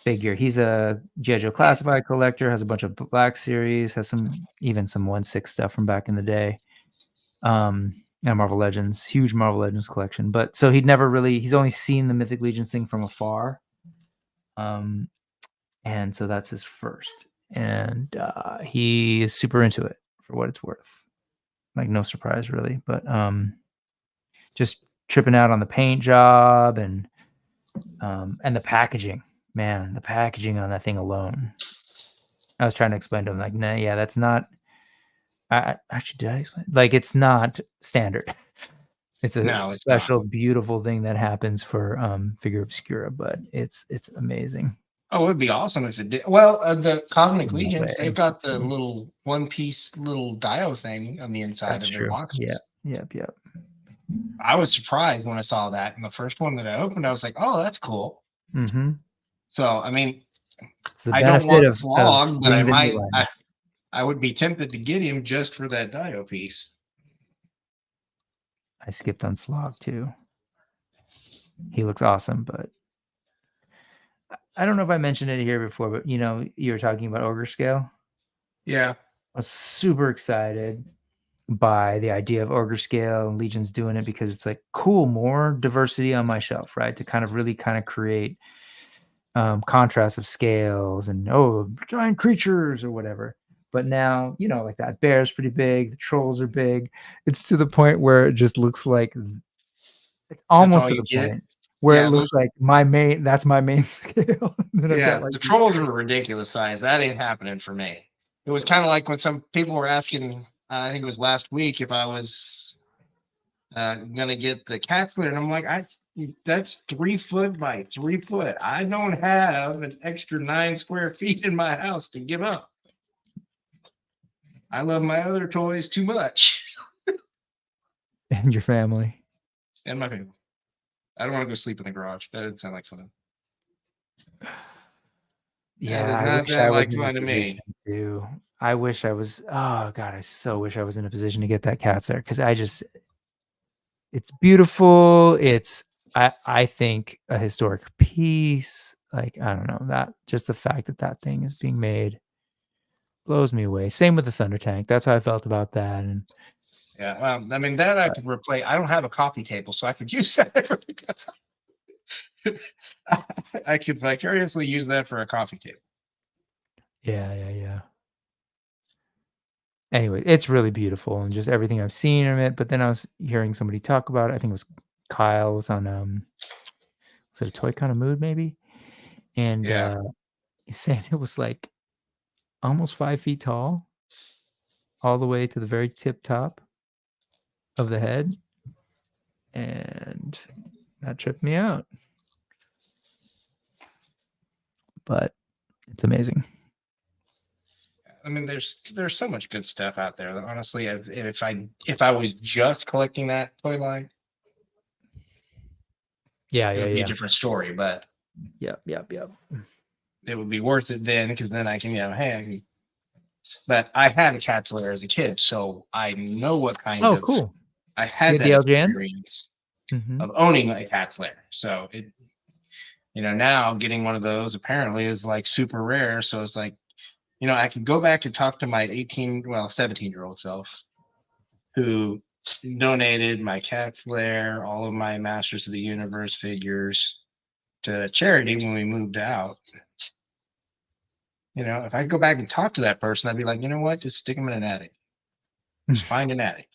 figure. He's a G.I. Joe Classified collector, has a bunch of Black Series, has even some 1/6 stuff from back in the day. And Marvel Legends, huge Marvel Legends collection. But so he's only seen the Mythic Legions thing from afar. And so that's his first. And he is super into it for what it's worth. Like, no surprise really, but just tripping out on the paint job and the packaging. Man, the packaging on that thing alone. I was trying to explain to him, like, nah, yeah, that's not. Actually, did I explain? Like, it's not standard. It's a No, it's not. special, beautiful thing that happens for Figure Obscura, but it's amazing. Oh, it would be awesome if it did. Well, the Cosmic No Legions, they've way. got the little one-piece little dio thing on the inside That's of their true. Yeah. boxes. Yep. I was surprised when I saw that. And the first one that I opened, I was like, oh, that's cool. Mm-hmm. So, I mean, It's the I don't benefit want of Slog, but being the new line. I would be tempted to get him just for that dio piece. I skipped on Slog too. He looks awesome, but I don't know if I mentioned it here before, but you were talking about Ogre Scale. Yeah. I was super excited by the idea of Ogre Scale and Legion's doing it because it's like, cool, more diversity on my shelf, right? To kind of create contrast of scales and giant creatures or whatever. But now, like that bear's pretty big, the trolls are big. It's to the point where it just looks like it's That's almost all to you the get. point where it Yeah, looks like that's my main scale. Then I've got like the trolls are a ridiculous size. That ain't happening for me. It was kind of like when some people were asking, I think it was last week, if I was gonna get the Katzler, and I'm like, that's 3 foot by 3 foot. I don't have an extra 9 square feet in my house to give up. I love my other toys too much. and your family. And my family. I don't want to go sleep in the garage. That doesn't sound like fun. That Yeah, does I not wish I sound was like in a fun to position me. to. I wish I was. Oh God, I so wish I was in a position to get that cat there because it's beautiful. It's I think a historic piece. Like, I don't know, that just the fact that thing is being made blows me away. Same with the Thunder Tank. That's how I felt about that. And Yeah, well, I mean that I could replace. I don't have a coffee table, so I could use that. I could vicariously use that for a coffee table. yeah. Anyway, it's really beautiful and just everything I've seen of it. But then I was hearing somebody talk about it. I think it was Kyle was on was it a Toy Kind of Mood maybe? And Yeah. he's saying it was like almost 5 feet tall, all the way to the very tip top of the head. And that tripped me out. But it's amazing. I mean, there's so much good stuff out there that honestly, if I was just collecting that toy line, Yeah, it yeah, would be a yeah. different story. But Yep, yep, yep. it would be worth it then, because then I can, hey, but I had a cat's lair as a kid, so I know what kind Oh, of cool. I You had had the that LJN? experience Mhm. of owning a cat's lair. So it, now getting one of those apparently is like super rare. So it's like, I could go back and talk to my 17-year-old self who donated my cat's lair, all of my Masters of the Universe figures to charity when we moved out. If I go back and talk to that person, I'd be like, you know what? Just stick them in an attic. Just find an attic.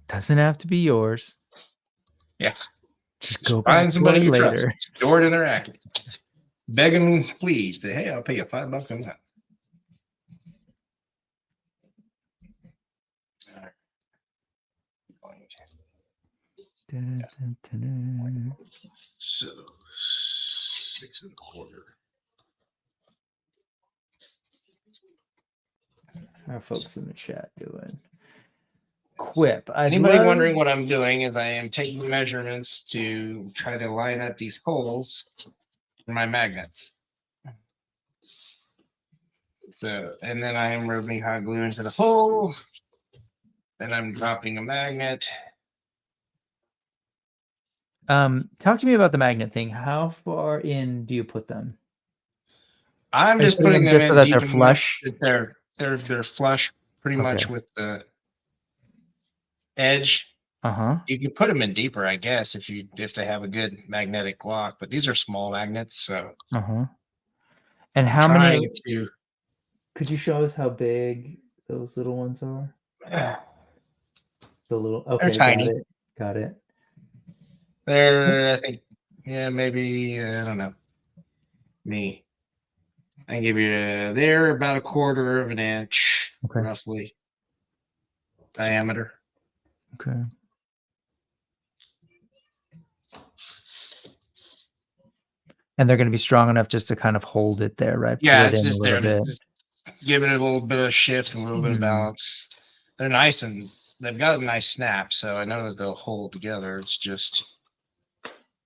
Doesn't have to be yours. Yeah. Just Just go back find for somebody it you trust. later. Store it in their attic. Beg them, please. Say, hey, I'll pay you $5 a month. Dun, dun, dun, dun. So 6.25. How are folks in the chat doing? Quip. I'd Anybody love. wondering what I'm doing is I am taking measurements to try to line up these holes for my magnets. So, and then I am rubbing hot glue into the hole. Then I'm dropping a magnet. Talk to me about the magnet thing. How far in do you put them? I'm Are you just putting putting them them just so in that they're deep enough flush? that they're flush pretty Okay. much with the edge. Uh-huh. You can put them in deeper, I guess, if they have a good magnetic lock. But these are small magnets, so Uh-huh. And I'm how many trying to. could you show us how big those little ones are? The little They're okay, got tiny. it. Got it. They're, I think, yeah, maybe I don't know. Me, I give you. They're about 1/4 of an inch, Okay. roughly diameter. Okay. And they're gonna be strong enough just to kind of hold it there, right? Pull Yeah, it it's in a just little there to bit. just give it a little bit of shift and a little bit of Mhm. balance. They're nice and they've got a nice snap, so I know that they'll hold together. It's just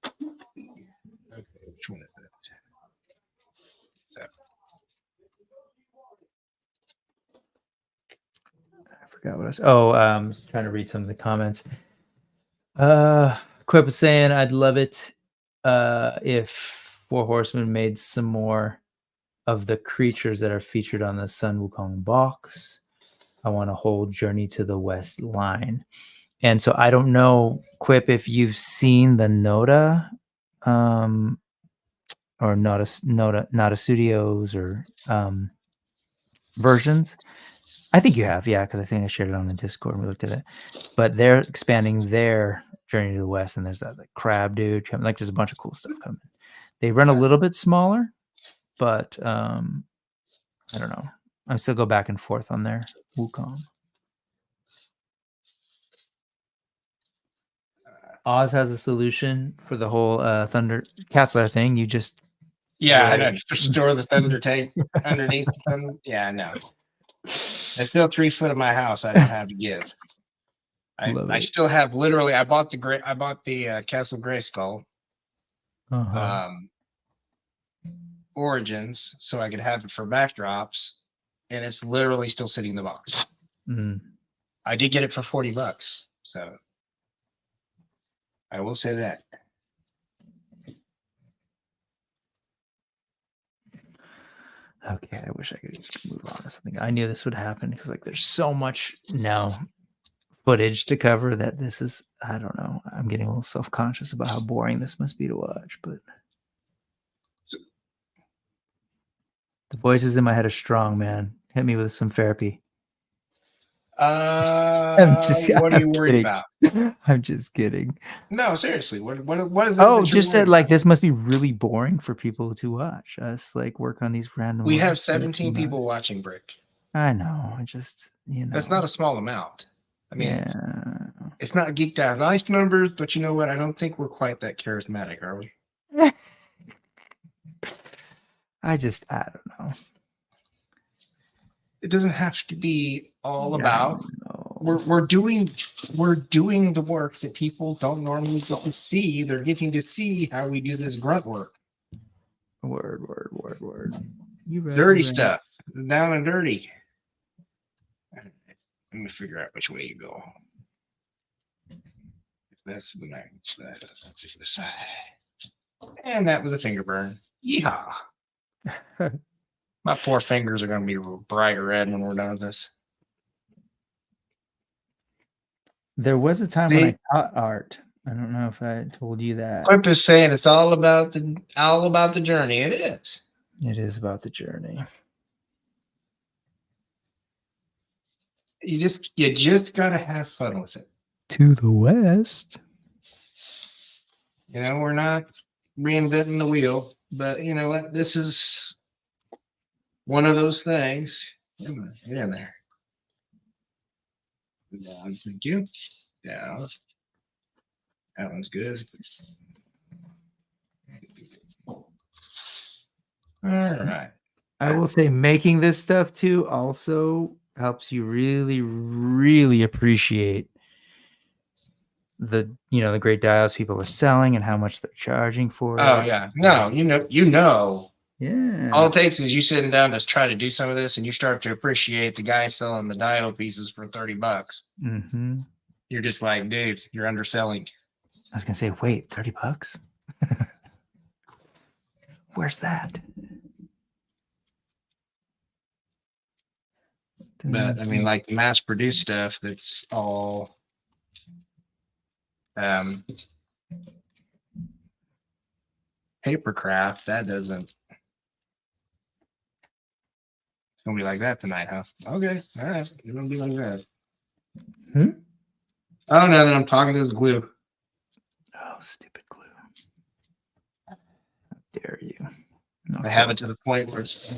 okay. Which one is it? So I forgot what I was trying to read some of the comments. Quip was saying, "I'd love it, if Four Horsemen made some more of the creatures that are featured on the Sun Wukong box. I want a whole Journey to the West line." And so I don't know, Quip, if you've seen the Noda, or Noda Studios or versions. I think you have, yeah, because I think I shared it on the Discord and we looked at it. But they're expanding their Journey to the West, and there's that like crab dude coming. Like, there's a bunch of cool stuff coming. They run a little bit smaller, but I don't know. I still go back and forth on their Wukong. Oz has a solution for the whole Thunder Catslayer thing. You just yeah, I will. know. Store the thunder tank underneath the thunder. Yeah, no. There's still 3 foot of my house I don't have to give. Love I it. still have literally. I bought the Castle Grayskull Uh-huh. Origins so I could have it for backdrops, and it's literally still sitting in the box. Mm. I did get it for $40, so I will say that. Okay, I wish I could just move on to something. I knew this would happen because like there's so much now footage to cover that this is, I don't know. I'm getting a little self-conscious about how boring this must be to watch, but So, the voices in my head are strong, man. Hit me with some therapy. I'm What are you worried kidding. about? I'm just kidding. No, seriously. What is it? Oh, That you're just said worried like about? this must be really boring for people to watch us like work on these random. We have websites 17 and people watching Brick. I know. I just That's not a small amount. I mean, yeah. it's not geeked out life numbers, but you know what? I don't think we're quite that charismatic, are we? I don't know. It doesn't have to be all Yeah, about. We're doing the work that people don't normally get to see. They're getting to see how we do this grunt work. Word. You right. Dirty stuff. It's down and dirty. Let me figure out which way you go. If that's the magnets, that's the other side. And that was a finger burn. Yeehaw. My poor fingers are going to be bright red when we're done with this. There was a time when I taught art. I don't know if I told you that. Quip is saying it's all about the journey. It is. It is about the journey. You just gotta have fun with it. To the west. You know, we're not reinventing the wheel, but you know what? This is one of those things. Come on, get in there. Down, thank you. Down. That one's good. All right. I will say making this stuff too also helps you really, really appreciate the the great dials people are selling and how much they're charging for it. Oh yeah. No, you know. Yeah. All it takes is you sitting down to try to do some of this and you start to appreciate the guy selling the dial pieces for $30. Mm-hmm. You're just like, dude, you're underselling. I was gonna say, wait, $30? Where's that? But I mean, like the mass produced stuff that's all paper craft, that doesn't. It's gonna be like that tonight, huh? Okay, all right, it's gonna be like that. Oh no, then I'm talking to this glue. Oh, stupid glue! How dare you? Okay. I have it to the point where it's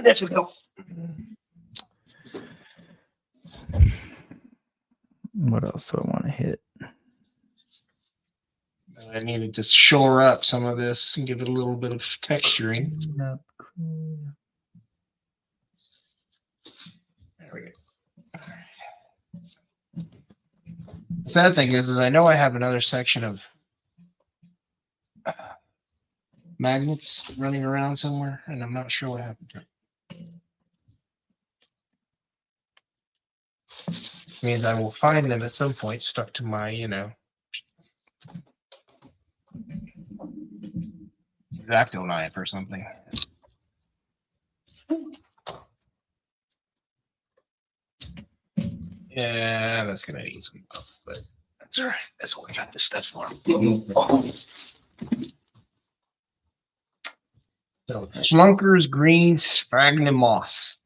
difficult. What else do I want to hit? I needed to shore up some of this and give it a little bit of texturing. There we go. The sad thing is I know I have another section of magnets running around somewhere, and I'm not sure what happened to it. Means I will find them at some point stuck to my, X-Acto knife or something. Yeah, that's gonna need some love, but that's all right. That's what we got this stuff for. So Flunker's Green Sphagnum Moss.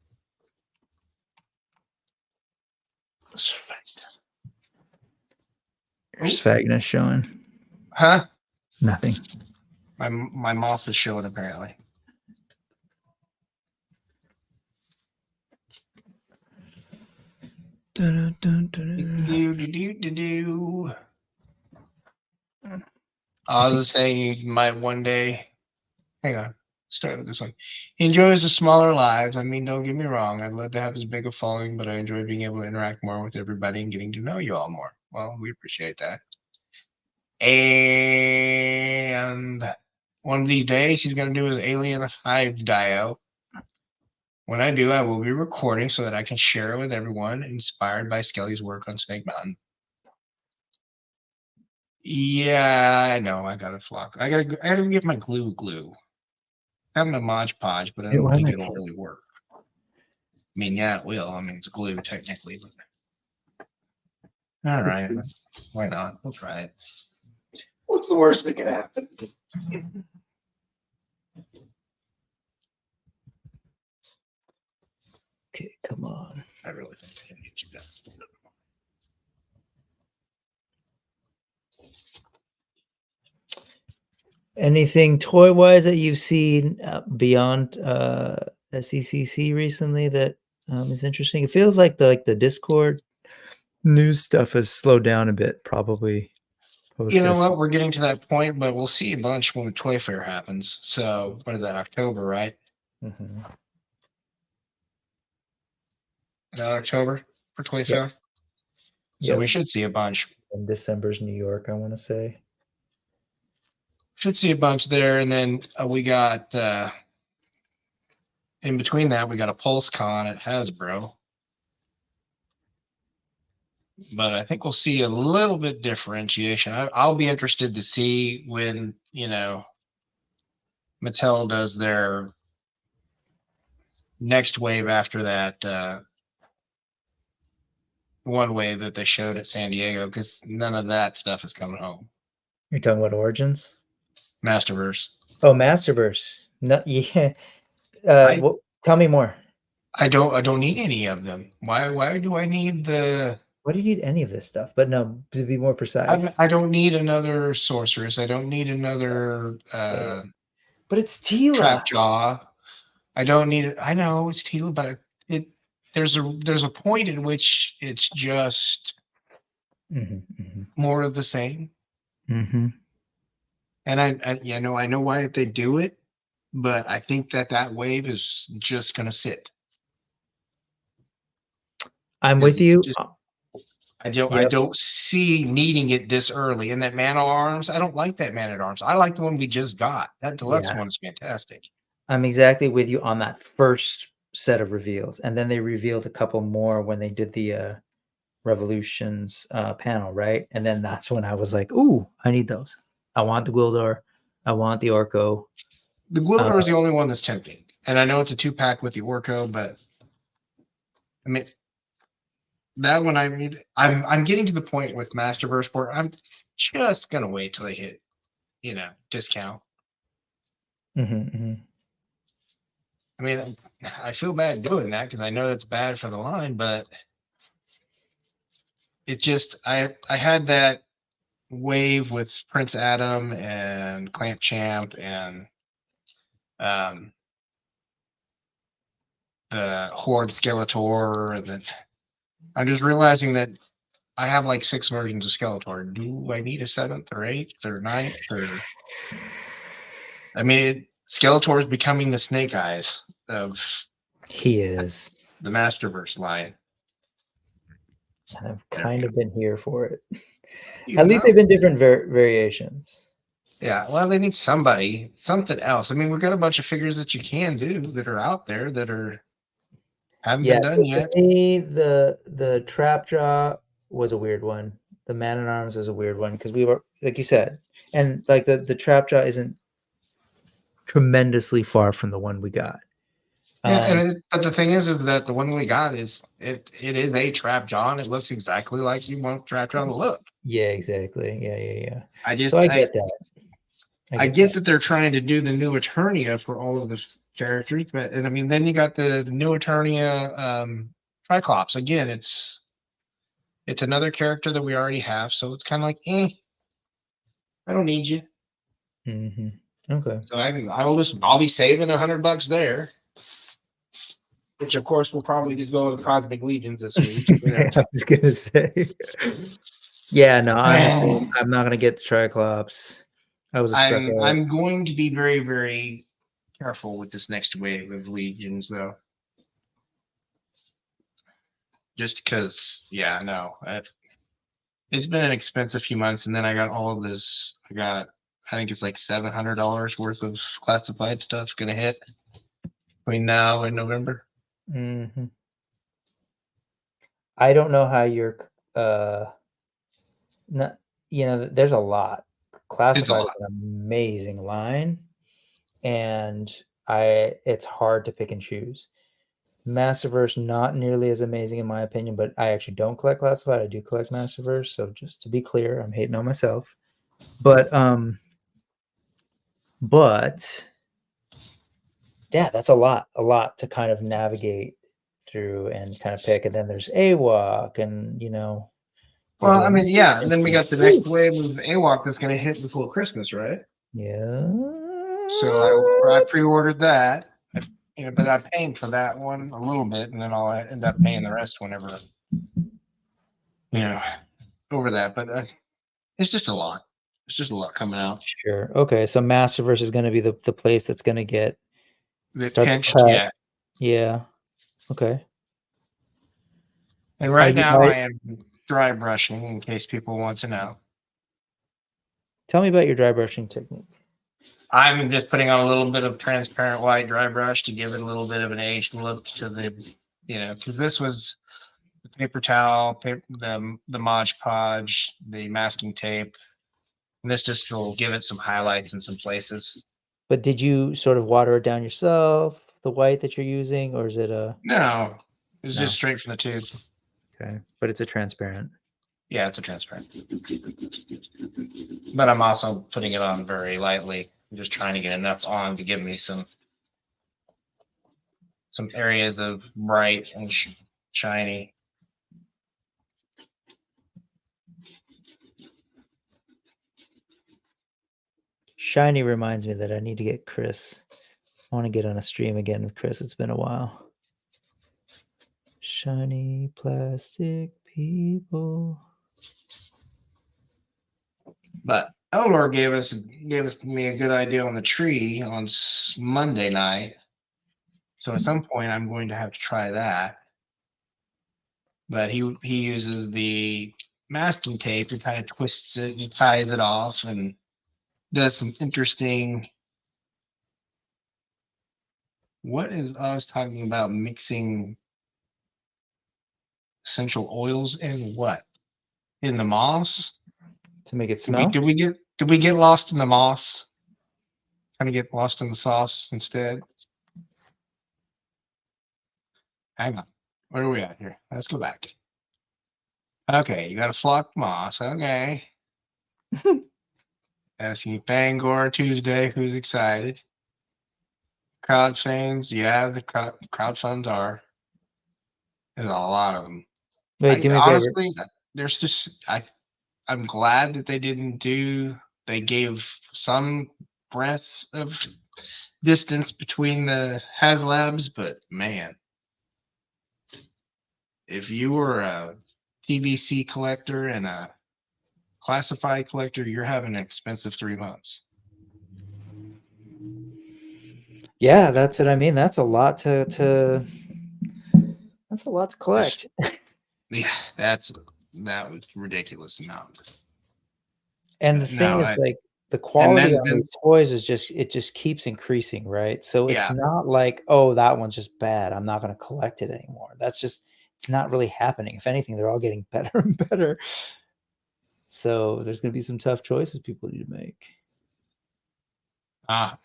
Your sphagnum showing. Huh? Nothing. My moss is showing apparently. I was saying you might one day. Hang on. Start with this one. He enjoys the smaller lives. I mean, don't get me wrong. I'd love to have as big a following, but I enjoy being able to interact more with everybody and getting to know you all more. Well, we appreciate that. And one of these days, he's going to do his Alien Hive Dio. When I do, I will be recording so that I can share it with everyone, inspired by Skelly's work on Snake Mountain. Yeah, I know. I got to flock. I gotta get my glue. I have my Mod Podge, but I don't think it'll really work. I mean, yeah, it will. I mean, it's glue technically, but all right. Why not? We'll try it. What's the worst that can happen? Okay, come on. I really think I can get you that. Anything toy wise that you've seen beyond SECC recently that is interesting? It feels like the Discord news stuff has slowed down a bit, probably You post know SECC. what? We're getting to that point, but we'll see a bunch when Toy Fair happens. So what is that? October, right? Mhm. Is that October for Toy Yep, Fair? So we yep. should see a bunch. In December's New York, I want to say. Should see a bunch there, and then we got in between that we got a Pulse Con at Hasbro. But I think we'll see a little bit differentiation. I'll be interested to see when Mattel does their next wave after that one wave that they showed at San Diego, because none of that stuff is coming home. You're talking about Origins? Masterverse. Oh, Masterverse. No, yeah. I Tell me more. I don't need any of them. Why do I need the Why do you need any of this stuff? But no, to be more precise. I don't need another sorceress. I don't need another Yeah. But it's Tila. trap jaw. I don't need it. I know it's Tila, but it there's a point at which it's just Hmm, hmm, more of the same. hmm. And I know why they do it, but I think that wave is just gonna sit I'm because with it's you. just I Yep. don't see needing it this early. And that man at arms, I don't like that man at arms. I like the one we just got. That deluxe Yeah. one is fantastic. I'm exactly with you on that first set of reveals. And then they revealed a couple more when they did the Revolutions panel, right? And then that's when I was like, ooh, I need those. I want the Gwildor. I want the Orko. The Uh, Gwildor is the only one that's tempting, and I know it's a 2-pack with the Orko, but I mean that one. I mean, I'm getting to the point with Masterverse where I'm just gonna wait till they hit discount. mhm, mhm. I mean, I feel bad doing that because I know that's bad for the line, but it just I had that wave with Prince Adam and Clamp Champ and um, the Horde Skeletor, and then I'm just realizing that I have like 6 versions of Skeletor. Do I need a 7th or 8th or 9th or? I mean, Skeletor is becoming the Snake Eyes of He is. the Masterverse line. And I've There we kind go. of been here for it. You At least they've know. been different variations. Yeah, well, they need something else. I mean, we've got a bunch of figures that you can do that are out there that haven't Yeah, been done so to yet. me, the trap jaw was a weird one. The man at arms was a weird one because we were, like you said, and like the trap jaw isn't tremendously far from the one we got. Yeah, Um, but the thing is that the one we got it is a trap jaw, and it looks exactly like you want trap jaw to look. yeah, exactly. Yeah, yeah, yeah. I So just I get that. I I get get that. that they're trying to do the new Eternia for all of the characters, but and I mean then you got the new Eternia Triclops. Again, it's another character that we already have, so it's kind of like, I don't need you. Hmm. Okay. So I'll be saving $100 there, which of course will probably just go to Cosmic Legions this week. I was gonna say. Yeah, no, I'm the same. I'm not gonna get the Triclops. I was a sucker. I'm going to be very, very careful with this next wave of Legions though. Just because, yeah, no, it's been an expensive few months, and then I got all of this. I think it's like $700 worth of classified stuff going to hit between now and November. Hmm. I don't know how you're not, there's a lot. It's a Classified is lot. an amazing line, and it's hard to pick and choose. Masterverse not nearly as amazing in my opinion, but I actually don't collect classified. I do collect Masterverse, so just to be clear, I'm hating on myself. But yeah, that's a lot to kind of navigate through and kind of pick, and then there's AWOC, and you're Well, I doing mean, yeah, and then we got the next wave of AWOC that's going to hit before Christmas, right? yeah. So I pre-ordered that. But I'm paying for that one a little bit, and then I'll end up paying the rest whenever over that. But it's just a lot. It's just a lot coming out. Sure. Okay, so Masterverse is gonna be the place that's gonna The start to pinched, cut. yeah. Yeah. Okay. And Are right you now are I am dry brushing in case people want to know. Tell me about your dry brushing technique. I'm just putting on a little bit of transparent white dry brush to give it a little bit of an aged look to the, because this was the paper towel, the Mod Podge, the masking tape. And this just will give it some highlights in some places. But did you sort of water it down yourself, the white that you're using, or is it a No, it's no? just straight from the tube. Okay, but it's a transparent. Yeah, it's a transparent. But I'm also putting it on very lightly. I'm just trying to get enough on to give me some areas of bright and shiny. Shiny reminds me that I need to get Chris. I want to get on a stream again with Chris. It's been a while. Shiny plastic people. But Eldor gave me a good idea on the tree on Monday night. So at some point I'm going to have to try that. But he uses the masking tape and kind of twists it and ties it off and does some interesting. I was talking about mixing essential oils in what? In the moss? To make it smell? Did we get lost in the moss? Kind of get lost in the sauce instead. Hang on. Where are we at here? Let's go back. Okay, you got a flock moss. Okay. Asking Bangor Tuesday, who's excited? Crowd fans, yeah, the crowd funds are. There's a lot of them. Wait, do me a favor. Honestly, there's just I'm glad that they gave some breadth of distance between the HasLabs, but man, if you were a TVC collector and a classified collector, you're having an expensive 3 months. Yeah, that's what I mean. That's a lot to collect. Yeah, that was ridiculous amount. And the thing No, is, like, the and quality on then these toys is just keeps increasing, right? So it's yeah, not like, "Oh, that one's just bad. I'm not gonna collect it anymore." That's just it's not really happening. If anything, they're all getting better and better. So there's gonna be some tough choices people need to make.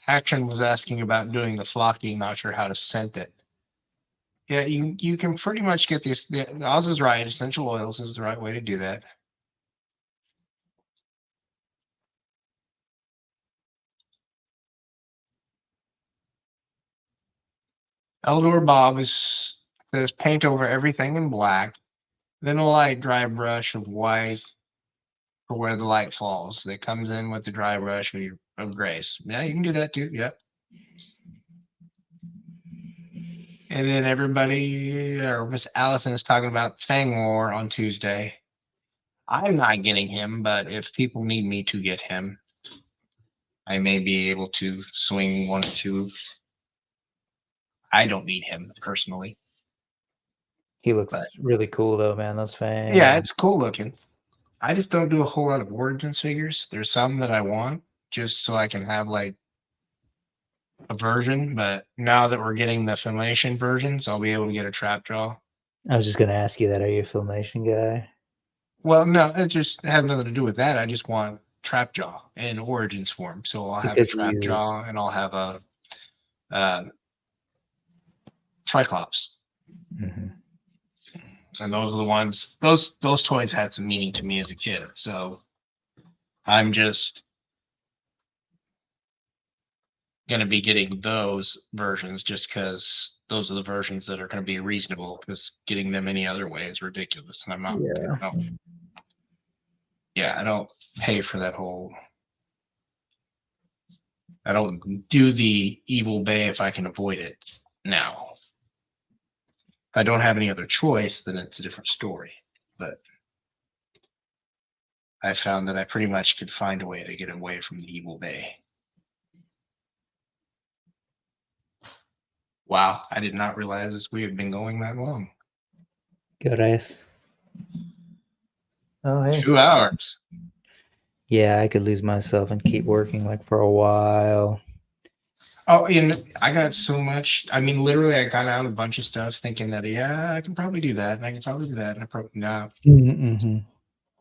Action was asking about doing the flocking. Not sure how to scent it. Yeah, you can pretty much get this. Oz is right. Essential oils is the right way to do that. Eldor Bob says paint over everything in black, then a light dry brush of white for where the light falls. That comes in with the dry brush of grace. Yeah, you can do that too. Yep. And then everybody, or Miss Allison is talking about Fang War on Tuesday. I'm not getting him, but if people need me to get him, I may be able to swing one or two. I don't need him personally, He looks but really cool though, man. Those fangs. yeah, it's cool looking. I just don't do a whole lot of Origins figures. There's some that I want just so I can have like a version, but now that we're getting the Filmation versions, I'll be able to get a trap jaw. I was just gonna ask you that. Are you a Filmation guy? Well, no, it has nothing to do with that. I just want trap jaw in Origins form. So I'll have a Because trap you jaw and I'll have a Triclops. Mhm. And those are the ones. Those toys had some meaning to me as a kid. So I'm just gonna be getting those versions just because those are the versions that are going to be reasonable, because getting them any other way is ridiculous. And I'm not, Yeah. I don't pay for that whole. I don't do the evil bay if I can avoid it now. If I don't have any other choice, then it's a different story. But I found that I pretty much could find a way to get away from the evil bay. Wow, I did not realize we had been going that long. Good ice. Oh, hey. 2 hours. Yeah, I could lose myself and keep working like for a while. Oh, and I got so much. I mean, literally, I got out a bunch of stuff thinking that, yeah, I can probably do that, and I can probably do that, and I probably no, Mm-hmm.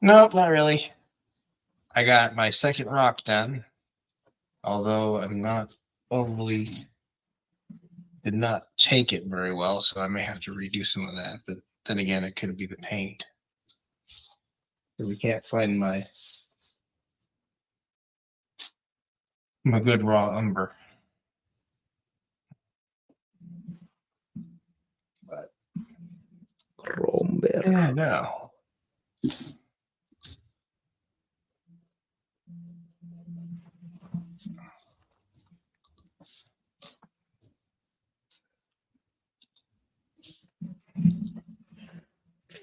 nope, not really. I got my second rock done, although I'm not overly did not take it very well, so I may have to redo some of that. But then again, it could be the paint. We can't find my good raw umber. But Romberg. yeah, no.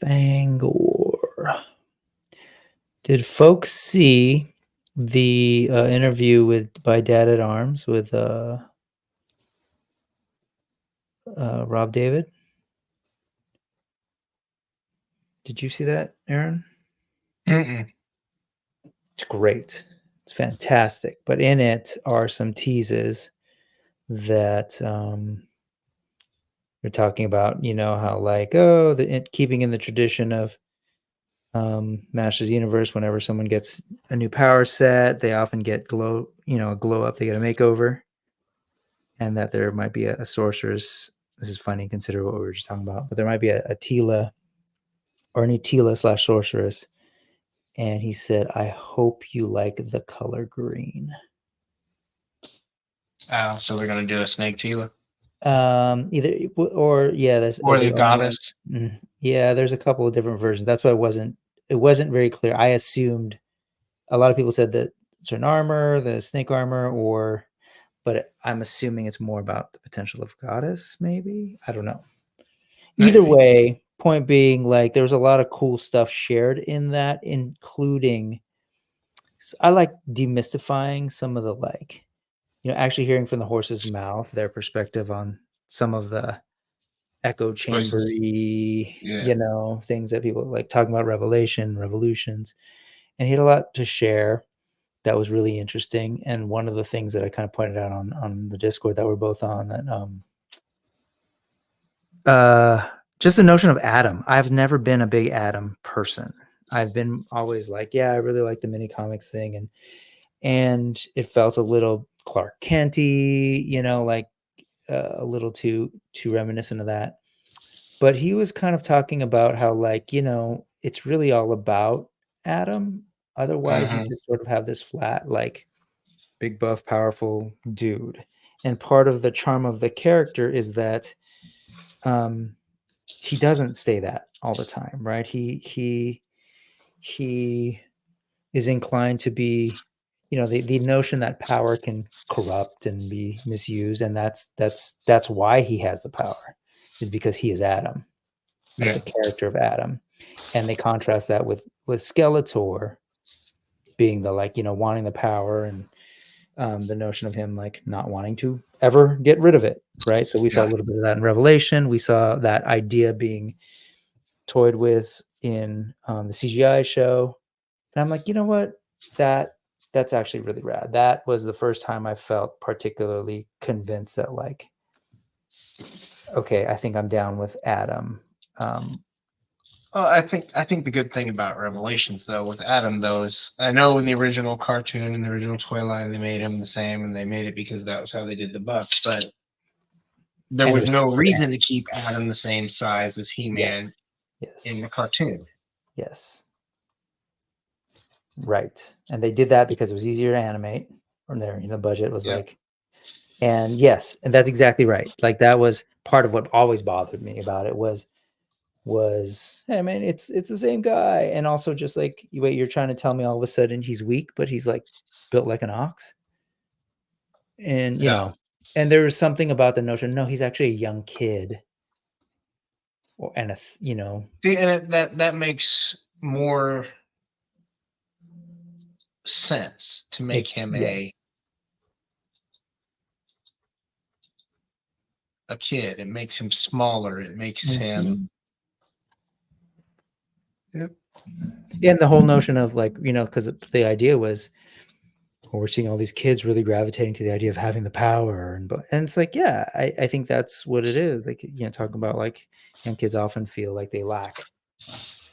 Fangor. Did folks see the interview by Dad at Arms with Rob David? Did you see that, Aaron? Mm-mm. It's great. It's fantastic. But in it are some teases that they're talking about, how like, keeping in the tradition of Masters Universe, whenever someone gets a new power set, they often get a glow up, they get a makeover. And that there might be a sorceress. This is funny, consider what we were just talking about, but there might be a Tila or a new Tila / sorceress. And he said, I hope you like the color green. Oh, so we're gonna do a snake Tila Either or that's or the they only goddess. yeah, there's a couple of different versions. That's why it wasn't very clear. I assumed a lot of people said that certain armor, the snake armor, but I'm assuming it's more about the potential of goddess, maybe. I don't know. Either Maybe. way, point being, like, there was a lot of cool stuff shared in that, including I like demystifying some of the, like, actually hearing from the horse's mouth, their perspective on some of the echo Voices. chambery, Yeah. things that people like talking about revolutions. And he had a lot to share that was really interesting. And one of the things that I kind of pointed out on the Discord that we're both on, that just the notion of Adam. I've never been a big Adam person. I've been always like, yeah, I really like the mini comics thing, and it felt a little Clark Kenty, like a little too reminiscent of that. But he was kind of talking about how, like, it's really all about Adam. Otherwise, you Mm-hmm. just sort of have this flat, like, big buff, powerful dude. And part of the charm of the character is that he doesn't stay that all the time, right? He is inclined to be, the notion that power can corrupt and be misused, and that's why he has the power, is because he is Adam, like Yeah. the character of Adam. And they contrast that with Skeletor being the, like, wanting the power, and the notion of him, like, not wanting to ever get rid of it, right? So we saw a Yeah. little bit of that in Revelation. We saw that idea being toyed with in the CGI show, and I'm like, you know what, that's actually really rad. That was the first time I felt particularly convinced that, like, okay, I think I'm down with Adam. Well, I think the good thing about Revelations, though, with Adam, though, is I know in the original cartoon, in the original toy line, they made him the same, and they made it because that was how they did the buff. But there And it was was no cheaper. reason to keep Adam the same size as Yes, He-Man in yes, the cartoon. yes, right. And they did that because it was easier to animate, or their budget was Yeah. like And yes, and that's exactly right. Like that was part of what always bothered me about it was, hey man, it's the same guy. And also just like, wait, you're trying to tell me all of a sudden he's weak, but he's like built like an ox. And Yeah. and there was something about the notion, no, he's actually a young kid or and See, and that makes more sense to make him yes. a kid. It makes him smaller. It makes him. Mhm. Yep. And the whole notion of like, because the idea was, well, we're seeing all these kids really gravitating to the idea of having the power, and it's like, yeah, I think that's what it is. Like, talking about like young kids often feel like they lack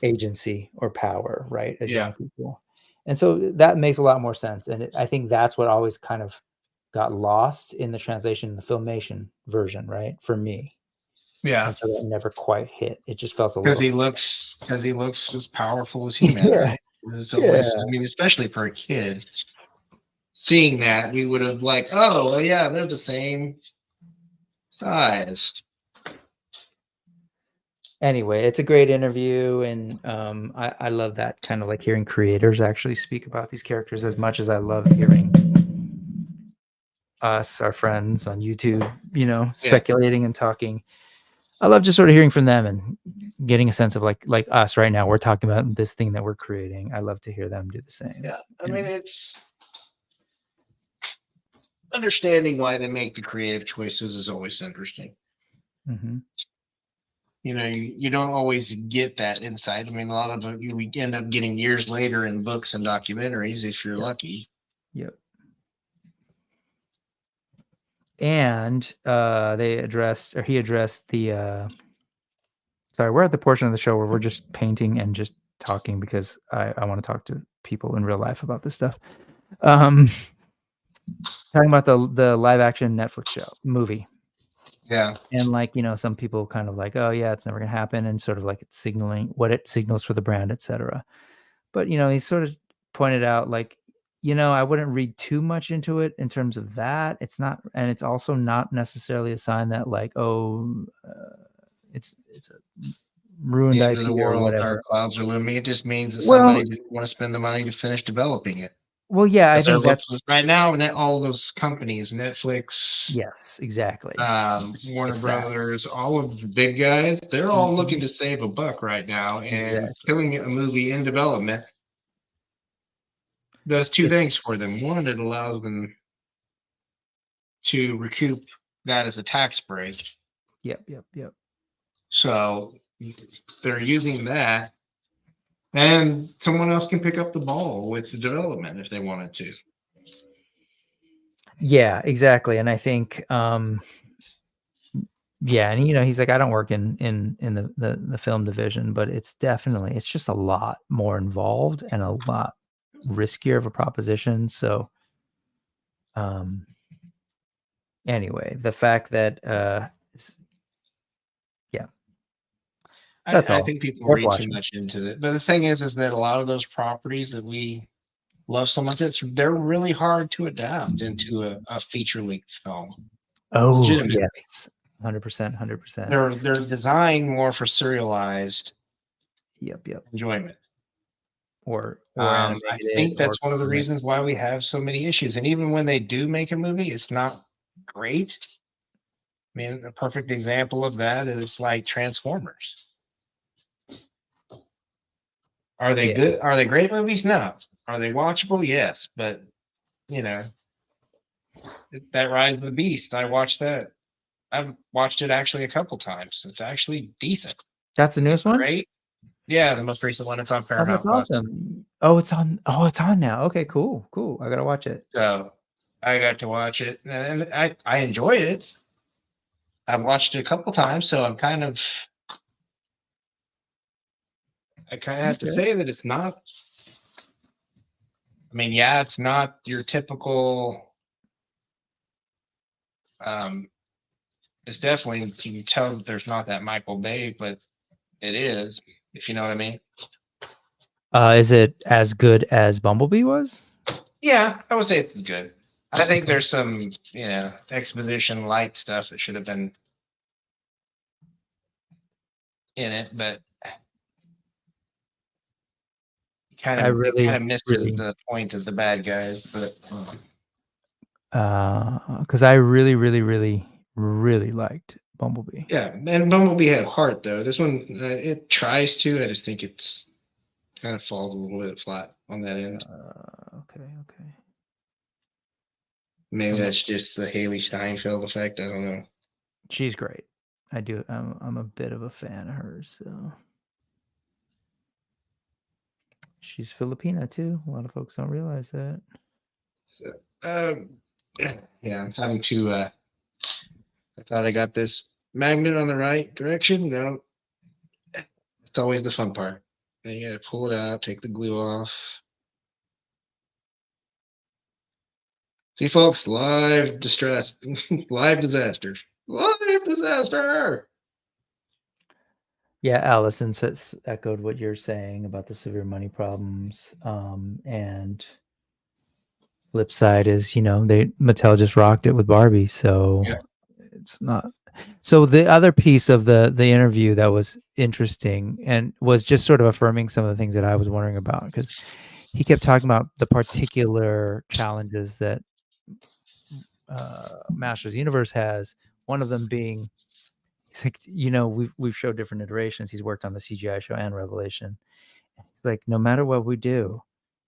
agency or power, right, as Yeah. young people, and so that makes a lot more sense. And I think that's what always kind of got lost in the translation, in the filmation version, right, for me, Yeah. and so that never quite hit. It just felt a Because little. he looks as powerful as He-Man, Yeah, right? It's yeah. always, I mean, especially for a kid, seeing that we would have like, oh, well, yeah, they're the same size. Anyway, it's a great interview, and I love that kind of like hearing creators actually speak about these characters as much as I love hearing us, our friends on YouTube, Yeah. speculating and talking. I love just sort of hearing from them and getting a sense of like us right now. We're talking about this thing that we're creating. I love to hear them do the same. Yeah. I mean, it's understanding why they make the creative choices is always interesting. Mm-hmm. You don't always get that insight. I mean, a lot of it we end up getting years later in books and documentaries if you're Yep. lucky. Yep. And he addressed the sorry, we're at the portion of the show where we're just painting and just talking because I want to talk to people in real life about this stuff. Um, talking about the live action Netflix movie. Yeah. And like, some people kind of like, oh yeah, it's never gonna happen, and sort of like it's signaling what it signals for the brand, etc. But he sort of pointed out like, I wouldn't read too much into it in terms of that. It's not, and it's also not necessarily a sign that like, oh, it's a ruined The end of IP the or world, dark whatever. clouds are looming. It just means that somebody Well, didn't want to spend the money to finish developing it. yeah, I Because they're think that's looking right now, and all those companies, Netflix, yes, exactly, Warner it's that. Brothers, all of the big guys, they're all looking Mhm. to save a buck right now, and Exactly. killing a movie in development does two It things for them. One, it allows them to recoup that as a tax break. Yep, yep, yep. So they're using that, and someone else can pick up the ball with the development if they wanted to. Yeah, exactly, and I think, yeah, and he's like, I don't work in the film division, but it's just a lot more involved and a lot riskier of a proposition. So, um, anyway, the fact that yeah, that's I all. think people Worth read too watching. much into it. But the thing is that a lot of those properties that we love so much, they're really hard to adapt into a feature length film. Oh Legitimately, yes, 100%, 100%. they're designed more for serialized Yep, yep. enjoyment. Or I animated think or that's one of the comic. reasons why we have so many issues. And even when they do make a movie, it's not great. I mean, a perfect example of that is like Transformers. Are they Yeah, good? Are they great movies? No. Are they watchable? Yes. But you know, that Rise of the Beast, I watched that. I've watched it actually a couple times. It's actually decent. that's the Is it newest one. great? Yeah, the most recent one. It's on Oh, that's Paramount Plus. awesome. Oh, it's on. Oh, it's on now. Okay, cool, cool. I gotta watch it. So I got to watch it, and I enjoyed it. I've watched it a couple times, so I kind of have to Okay. say that it's not. I mean, yeah, it's not your typical. Um, it's definitely, you can tell that there's not that Michael Bay, but it is, if you know what I mean. Is it as good as Bumblebee was? Yeah, I would say it's good. I think there's some, exposition light stuff that should have been in it, but it kind of misses really, the point of the bad guys. But because I really, really, really, really liked Bumblebee. yeah, and Bumblebee had heart though. This one, it tries to. I just think it's kind of falls a little bit flat on that end. Okay. Maybe that's just the Haley Steinfeld effect. I don't know. She's great. I'm a bit of a fan of hers, so. She's Filipina too. A lot of folks don't realize that. So, yeah, I'm having to. I thought I got this magnet on the right direction. No, it's always the fun part. Then you gotta pull it out, take the glue off. See, folks, live distress, live disaster, live disaster. Yeah, Allison says echoed what you're saying about the severe money problems. And flip side is, Mattel just rocked it with Barbie, so Yeah. it's not. So the other piece of the interview that was interesting and was just sort of affirming some of the things that I was wondering about, because he kept talking about the particular challenges that Masters Universe has. One of them being, he's like, we've showed different iterations. He's worked on the CGI show and Revelation. It's like, no matter what we do,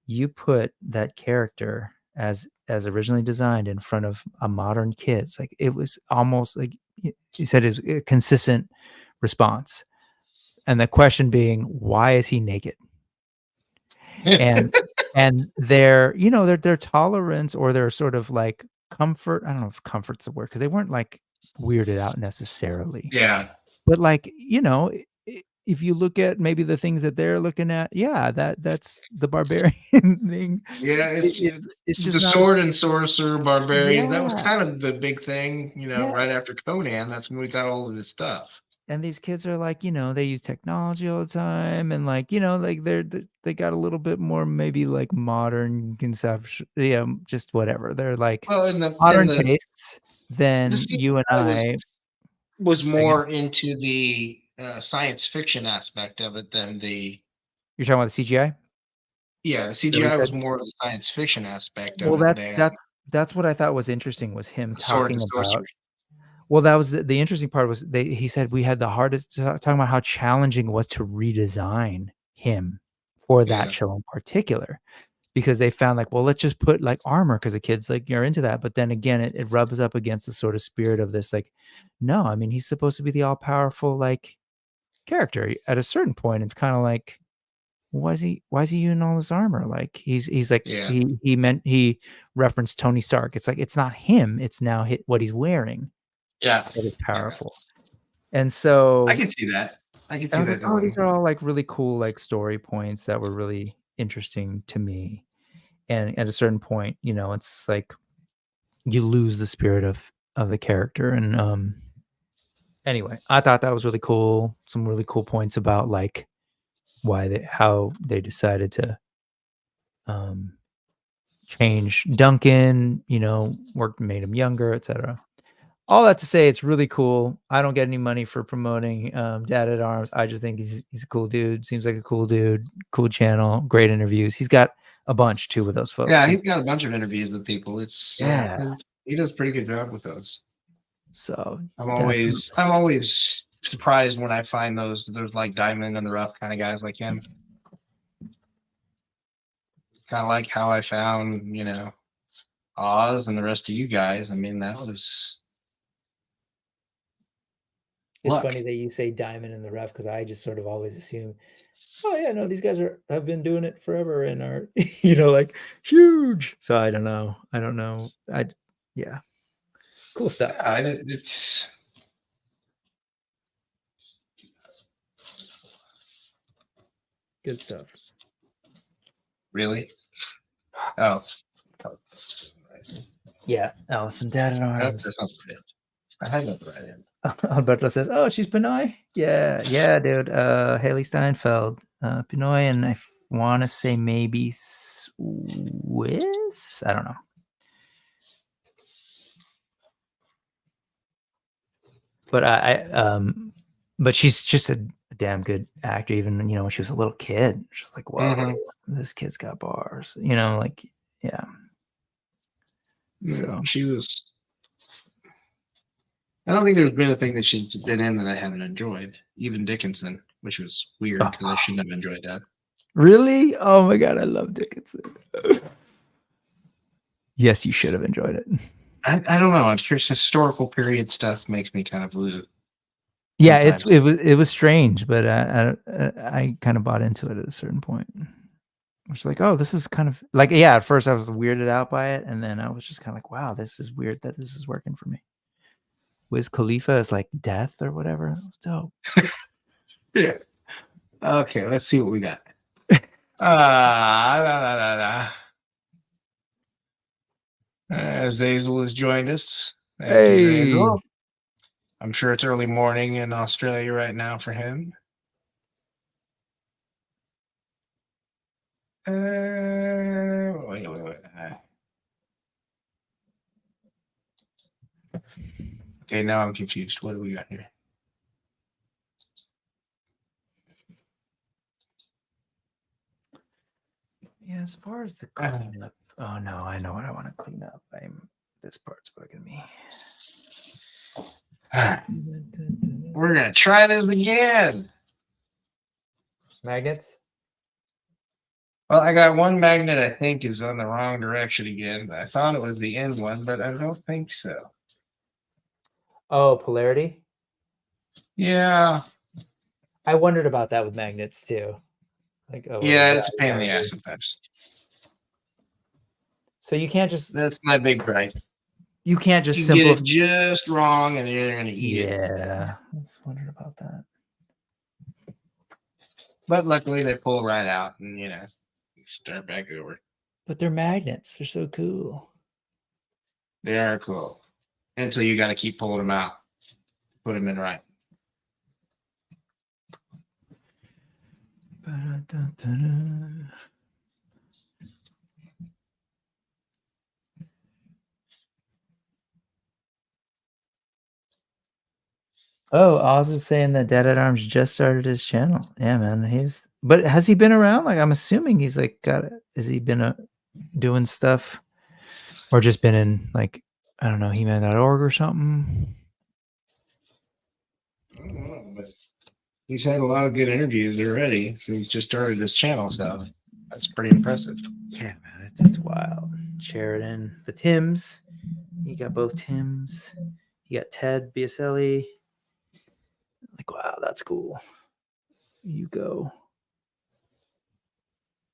you put that character as originally designed in front of a modern kid. It's like, it was almost like he said, is a consistent response. And the question being, why is he naked? And their, their tolerance or their sort of like comfort. I don't know if comfort's the word, because they weren't like weirded out necessarily. Yeah. But like, if you look at maybe the things that they're looking at, yeah, that's the barbarian thing. Yeah, It's just the not. sword and sorcerer barbarians. That was Yeah, kind of the big thing, right yes. after Conan. That's when we got all of this stuff. And these kids are like, they use technology all the time, and like, like they got a little bit more maybe like modern conception, just whatever. They're like Well, and modern tastes the than you and CGI I. was Second, more into the science fiction aspect of it than the you're talking about the CGI? yeah, the That we CGI was said? more of the science fiction aspect of Well, it than that's what I thought was interesting, was him the sword talking and about. sorcery. Well, that was the interesting part, was he said we had the hardest talking about how challenging it was to redesign him for that Yeah. show in particular, because they found like, well, let's just put like armor, because the kids like are into that. But then again, it rubs up against the sort of spirit of this, like, no, I mean, he's supposed to be the all powerful like character. At a certain point, it's kind of like, why is he using all this armor? Like he's like, Yeah. he referenced Tony Stark. It's like, it's not him, it's now what he's wearing Yeah. that is Yeah. powerful. And so I can see that. I can I see was like, that oh, these going. are all like really cool like story points that were really interesting to me. And at a certain point, it's like you lose the spirit of the character. And anyway, I thought that was really cool. Some really cool points about like how they decided to um change Duncan, made him younger, etc. All that to say, it's really cool. I don't get any money for promoting Dad at Arms. I just think he's a cool dude. Seems like a cool dude. Cool channel. Great interviews. He's got a bunch too with those folks. Yeah, he's got a bunch of interviews with people. It's Yeah. he does a pretty good job with those. So I'm definitely. always surprised when I find those like diamond in the rough kind of guys like him. It's kind of like how I found, Oz and the rest of you guys. I mean, that was It's luck. funny that you say diamond in the rough, because I just sort of always assume, oh yeah, no, these guys have been doing it forever and are like huge. So I don't know. Yeah, cool stuff. Yeah, it's Good stuff. really. Oh, Yeah, Allison, Dad at nope, Arms. that's not it. I had it right in. Alberto says, "Oh, she's Pinoy." Yeah, dude. Haley Steinfeld, Pinoy, and I want to say maybe Swiss. I don't know. But but she's just a damn good actor. Even when she was a little kid, she's like, whoa, this kid's got bars. Like yeah. So she was. I don't think there's been a thing that she's been in that I haven't enjoyed. Even Dickinson, which was weird because I shouldn't have enjoyed that. Really? Oh my god, I love Dickinson. Yes, you should have enjoyed it. I don't know. Just historical period stuff makes me kind of lose. Yeah, it was strange, but I kind of bought into it at a certain point. I was like, oh, this is kind of like, yeah, at first I was weirded out by it, and then I was just kind of like, wow, this is weird that this is working for me. Wiz Khalifa is like death or whatever. It was dope. Yeah. Okay, let's see what we got. Zazel has joined us. Thank you, Zazel. I'm sure it's early morning in Australia right now for him. Wait. Okay, now I'm confused. What do we got here? Yeah, as far as the cleanup. Oh no, I know what I want to clean up. This part's bugging me. We're gonna try this again. Magnets? Well, I got one magnet I think is on the wrong direction again. I thought it was the end one, but I don't think so. Oh, polarity? Yeah. I wondered about that with magnets too. Like, oh, yeah, it's a pain in the ass sometimes. So you can't just. That's my big gripe. You can't just you get it just wrong, and you're gonna eat it. Yeah, I was wondering about that. But luckily, they pull right out, and you start back over. But they're magnets. They're so cool. They are cool. Until you got to keep pulling them out, put them in right. Oh, Oz is saying that Dad at Arms just started his channel. Yeah, man. But has he been around? Like, I'm assuming he's like has he been doing stuff or just been in like, I don't know, He-Man.org or something? I don't know, but he's had a lot of good interviews already. So he's just started his channel, so that's pretty impressive. Yeah, man, it's wild. Sheridan, the Tims. You got both Tims. You got Ted Biaselli. Like, wow, that's cool. You go.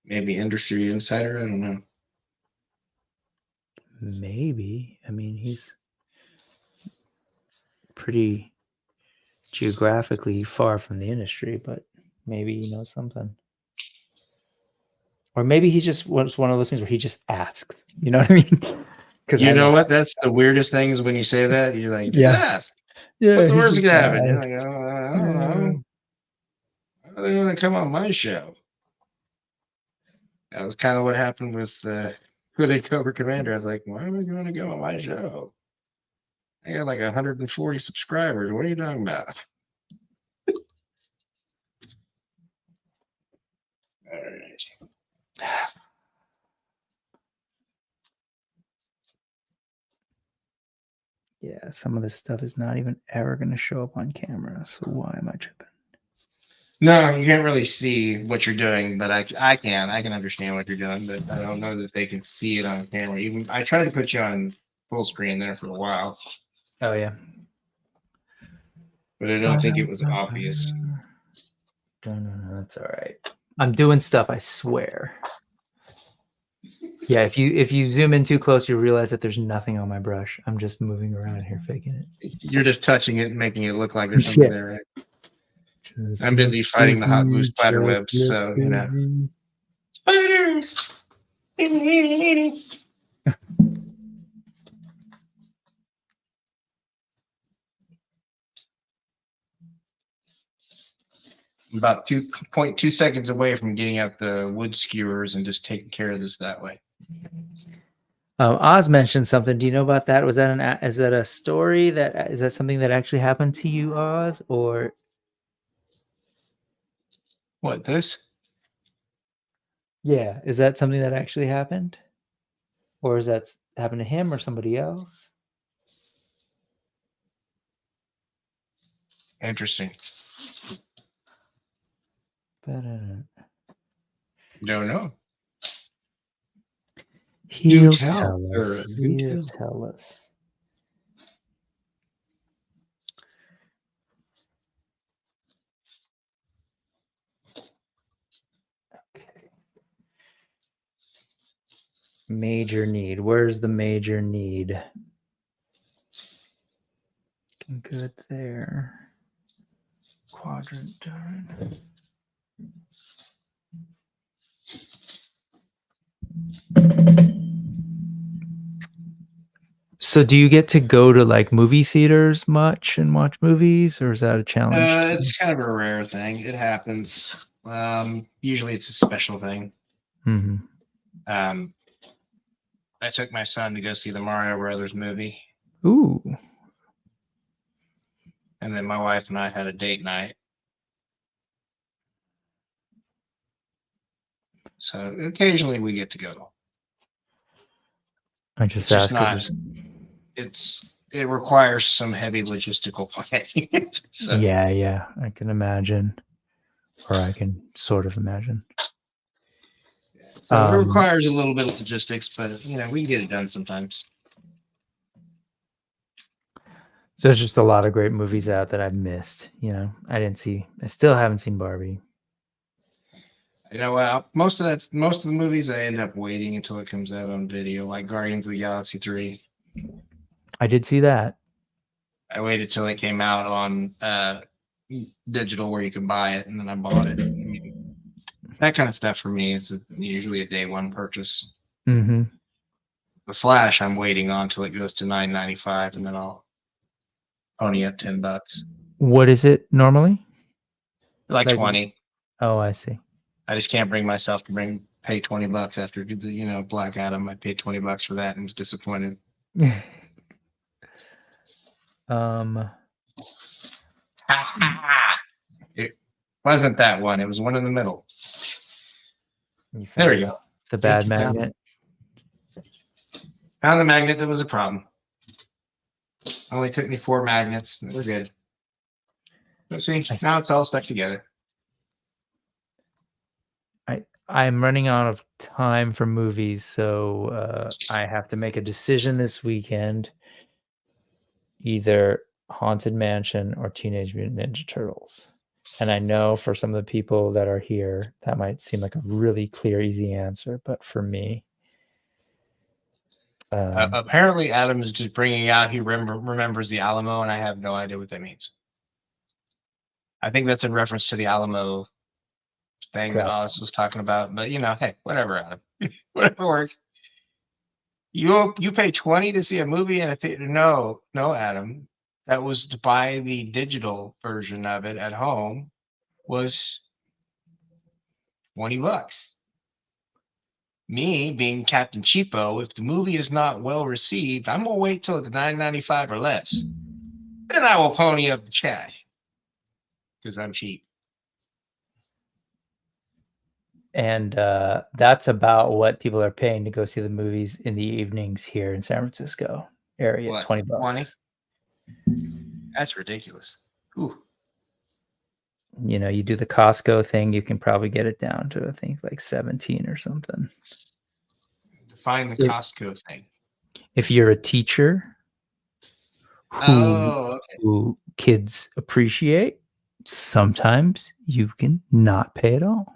Maybe industry insider. I don't know. Maybe. I mean, he's pretty geographically far from the industry, but maybe he knows something. Or maybe he's just one of those things where he just asks. You know what I mean? You know what? That's the weirdest thing is when you say that, you're like, just ask. Yeah. What's the worst that could happen? You're like, I don't know. How are they going to come on my show? That was kind of what happened with Hooded Cobra Commander. I was like, why am I going to go on my show? I got like 140 subscribers. What are you talking about? All right. Yeah, some of this stuff is not even ever going to show up on camera. So why am I tripping? No, you can't really see what you're doing, but I can understand what you're doing, but I don't know that they can see it on camera. Even I tried to put you on full screen there for a while. Oh yeah, but I don't think it was obvious. No, that's all right. I'm doing stuff, I swear. Yeah, if you zoom in too close, you realize that there's nothing on my brush. I'm just moving around here, faking it. You're just touching it and making it look like there's something there, right? Just I'm busy fighting the hot glue spider webs, so spiders. About 2.2 seconds away from getting out the wood skewers and just taking care of this that way. Oz mentioned something. Do you know about that? Was that is that a story is that something that actually happened to you, Oz, or What, this? yeah, is that something that actually happened, or is that happened to him or somebody else? Interesting. But Don't know. Do he'll tell, tell us. sir. Do He'll tell. tell us. Okay. Major need. Where's the major need? Looking good there. Quadrant done. So do you get to go to like movie theaters much and watch movies, or is that a challenge too? It's kind of a rare thing. It happens. Usually it's a special thing. Mm-hmm. I took my son to go see the Mario Brothers movie, Ooh, and then my wife and I had a date night. So occasionally we get to go. I It's just just asked not. because It requires some heavy logistical planning. So yeah, I can imagine, or I can sort of imagine. it requires a little bit of logistics, but we can get it done sometimes. So there's just a lot of great movies out that I've missed. I still haven't seen Barbie. Most of the movies I end up waiting until it comes out on video, like Guardians of the Galaxy 3. I did see that. I waited till it came out on digital where you could buy it, and then I bought it. I mean, that kind of stuff for me is usually a day one purchase. Mm-hmm. The Flash, I'm waiting on till it goes to $9.95, and then I'll pony up $10. What is it normally? Like 20. Oh, I see. I just can't bring myself to pay $20 after Black Adam. I paid $20 for that and was disappointed. It wasn't that one. It was one in the middle. There we go. The bad magnet. Found the magnet that was a problem. Only took me 4 magnets. We're good. Let's see. Now it's all stuck together. I'm running out of time for movies, so I have to make a decision this weekend. Either Haunted Mansion or Teenage Mutant Ninja Turtles. And I know for some of the people that are here, that might seem like a really clear, easy answer, but for me, apparently Adam is just bringing out he remembers the Alamo, and I have no idea what that means. I think that's in reference to the Alamo thing that Oz was talking about. But hey, whatever, Adam. Whatever works. You pay 20 to see a movie in a theater? No, Adam. That was to buy the digital version of it at home was $20. Me being Captain Cheapo, if the movie is not well received, I'm gonna wait till it's $9.95 or less. Then I will pony up the cash because I'm cheap. And that's about what people are paying to go see the movies in the evenings here in San Francisco area. What, $20. 20? That's ridiculous. Ooh. You do the Costco thing, you can probably get it down to I think like 17 or something. Define the Costco thing. If you're a teacher who kids appreciate, sometimes you can not pay at all,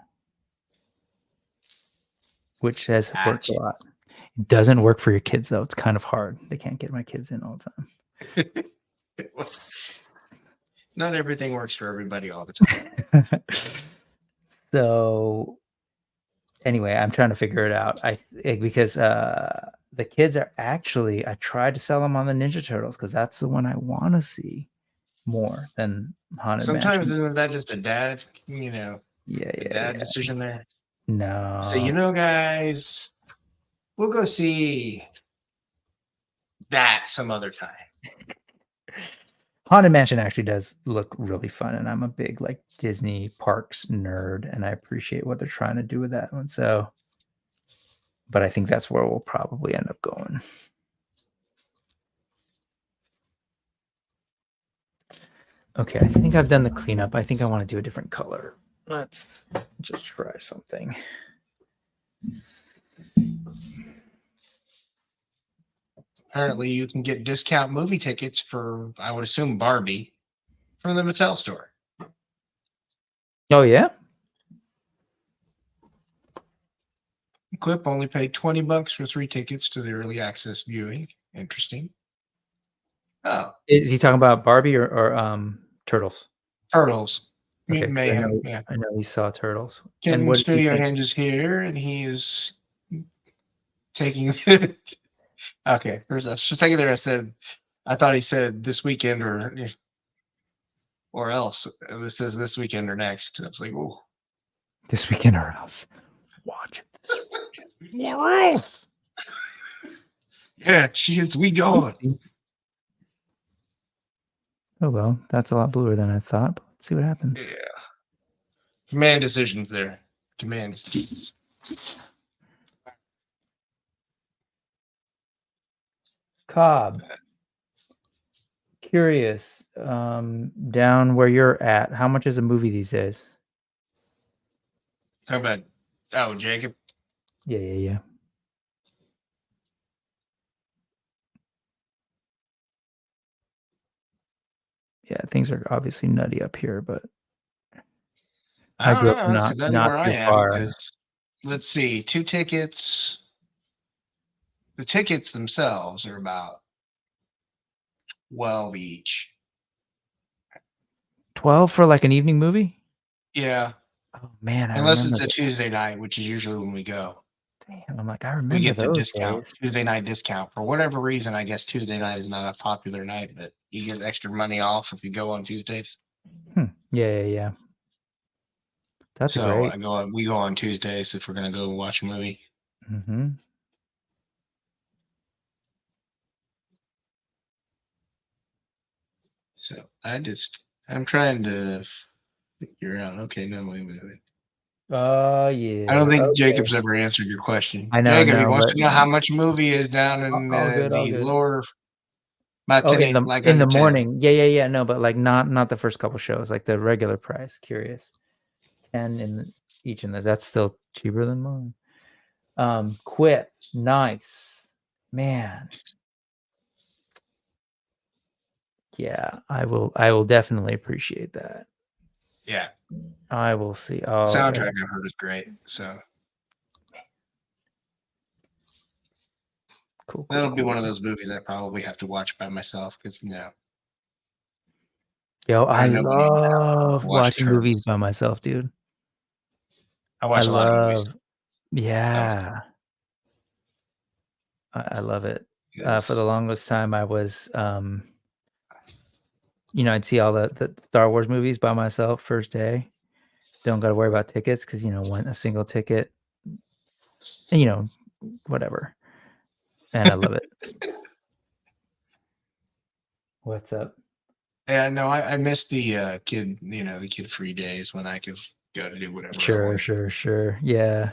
which has worked a lot. It doesn't work for your kids though. It's kind of hard. They can't get my kids in all the time. Not everything works for everybody all the time. So anyway, I'm trying to figure it out. Because the kids are actually, I tried to sell them on the Ninja Turtles because that's the one I want to see more than Haunted Sometimes Mansion. isn't that just a dad, dad decision there? No. So guys, we'll go see that some other time. Haunted Mansion actually does look really fun, and I'm a big like Disney parks nerd, and I appreciate what they're trying to do with that one. So, but I think that's where we'll probably end up going. Okay, I think I've done the cleanup. I think I want to do a different color. Let's just try something. Apparently, you can get discount movie tickets for, I would assume, Barbie from the Mattel store. Oh yeah. Quip only paid $20 for 3 tickets to the early access viewing. Interesting. Oh, Is he talking about Barbie or Turtles? Turtles. Okay, Mutant 'cause Mayhem. Yeah. I know he saw Turtles. And Ken what did you Studio think? Hinge is here, and he is taking. Okay, for a second there, I thought he said this weekend or else. This says this weekend or next. I was like, oh, This weekend or else. Watch it this weekend. Or else. yeah, shit, we going. Oh well, that's a lot bluer than I thought. But let's see what happens. Yeah. Command decisions there. Command decisions. Cobb. Curious, down where you're at, how much is a movie these days? How about, oh, Jacob? Yeah. Yeah, things are obviously nutty up here, but I I don't grew up know. That's nutty not where I too am far. because let's see, 2 tickets. The tickets themselves are about 12 each. 12 for like an evening movie? Yeah, Oh man, I unless remember it's a that. Tuesday night, which is usually when we go. Damn, I'm like, I We remember get the those discount, days. Tuesday night discount. For whatever reason, I guess Tuesday night is not a popular night, but you get extra money off if you go on Tuesdays. Yeah. That's So great. we go on Tuesdays if we're gonna go watch a movie. Mm-hmm. So I'm trying to figure out. Okay, no, wait. Oh I don't yeah. think Okay. Jacob's ever answered your question. I know, Jacob, he no, wants but to know how much a movie is down in all good, all the good. lower, about Oh, 10, like in under the 10. morning. Yeah. No, but like not the first couple shows, like the regular price. Curious. 10 in each in that's still cheaper than mine. Quit. Nice. Man. Yeah, I will definitely appreciate that. Yeah, I will see. Oh, soundtrack I've heard is great. So cool. that'll be one of those movies I probably have to watch by myself because Yo, I I have nobody in the house to love watch watching movies Turtles. by myself, dude. I I watch a lot of movies. love yeah. I love it. For the Yes. longest time I was I'd see all the Star Wars movies by myself first day. Don't gotta worry about tickets because a single ticket, and, whatever. And I love it. What's up? Yeah, no, I miss the the kid free days when I could go to do whatever I wanted. Sure. Yeah.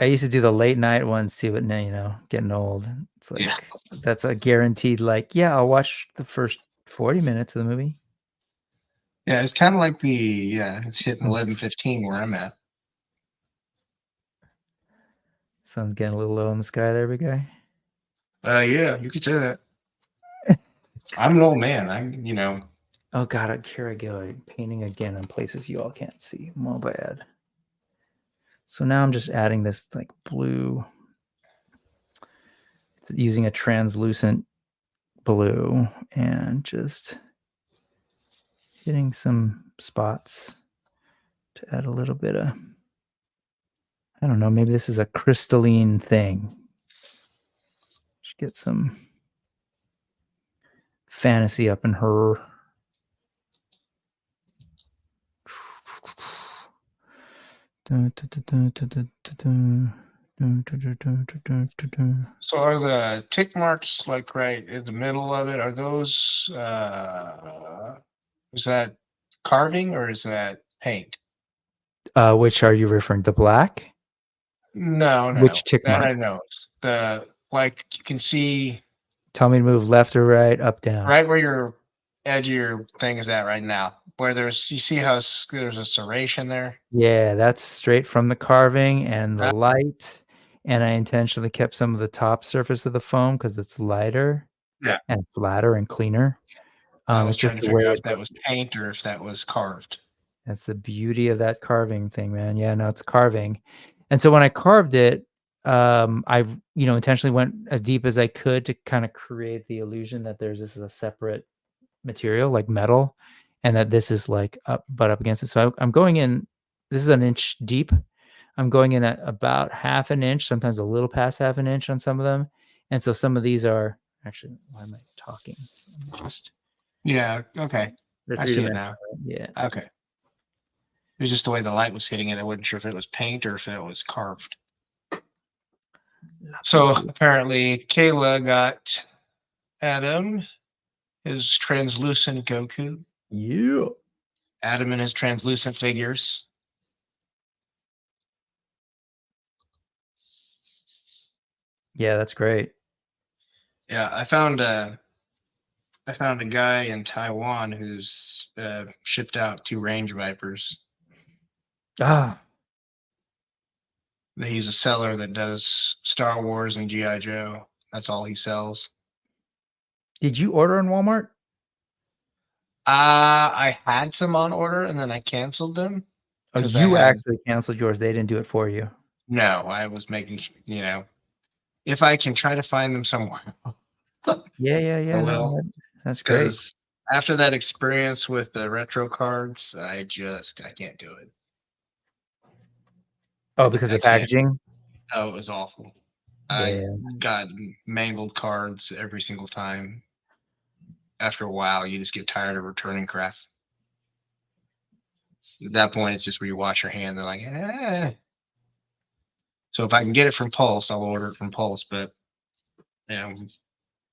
I used to do the late night ones too, but now, getting old. It's Yeah. like that's a guaranteed like, yeah, I'll watch the first 40 minutes of the movie. Yeah, it's kind of like it's hitting It's 11:15 where I'm at. Sun's getting a little low in the sky there, big guy. Yeah, you could say that. I'm an old man. Oh god, here I go. Painting again in places you all can't see. My bad. So now I'm just adding this like blue. It's using a translucent blue and just hitting some spots to add a little bit of, I don't know, maybe this is a crystalline thing. Just get some fantasy up in her. Dun, dun, dun, dun, dun, dun, dun, dun. So are the tick marks like right in the middle of it? Are those is that carving or is that paint? Which are you referring to? Black? No, Which no. tick That mark? I know. The like you can see Tell me to move left or right, up, down. right where your edge of your thing is at right now. Where there's you see how there's a serration there? Yeah, that's straight from the carving and the Uh, light, and I intentionally kept some of the top surface of the foam because it's lighter yeah. and flatter and cleaner. I It's was just trying to the way figure out it if that was paint or if that was carved. that's the beauty of that carving thing, man. Yeah, no, it's carving. And so when I carved it, I, intentionally went as deep as I could to kinda create the illusion that this is a separate material, like metal, and that this is, like, up against it. So I'm going in this is an inch deep. I'm going in at about half an inch, sometimes a little past half an inch on some of them. And so some of these are actually, why am I talking? Let me just Yeah, okay. they're I see it three-dimensional, now. right? Yeah. Okay. It was just the way the light was hitting it. I wasn't sure if it was paint or if it was carved. So apparently Kayla got Adam his translucent Goku, Yeah. Adam and his translucent figures. Yeah, that's great. Yeah, I found a guy in Taiwan who's shipped out 2 Range Vipers. Ah, He's a seller that does Star Wars and GI Joe. That's all he sells. did you order in Walmart? I had some on order and then I canceled them Oh, because I you had actually canceled yours, they didn't do it for you. no. I was making if I can try to find them somewhere, Yeah, yeah, I yeah, no, will. that's great. Because after that experience with the retro cards, I can't do it. Oh, because of I the can't. packaging? Oh, it was awful. I Yeah. got mangled cards every single time. After a while, you just get tired of returning crap. At that point, it's just where you wash your hand. They're like, eh. So if I can get it from Pulse, I'll order it from Pulse. But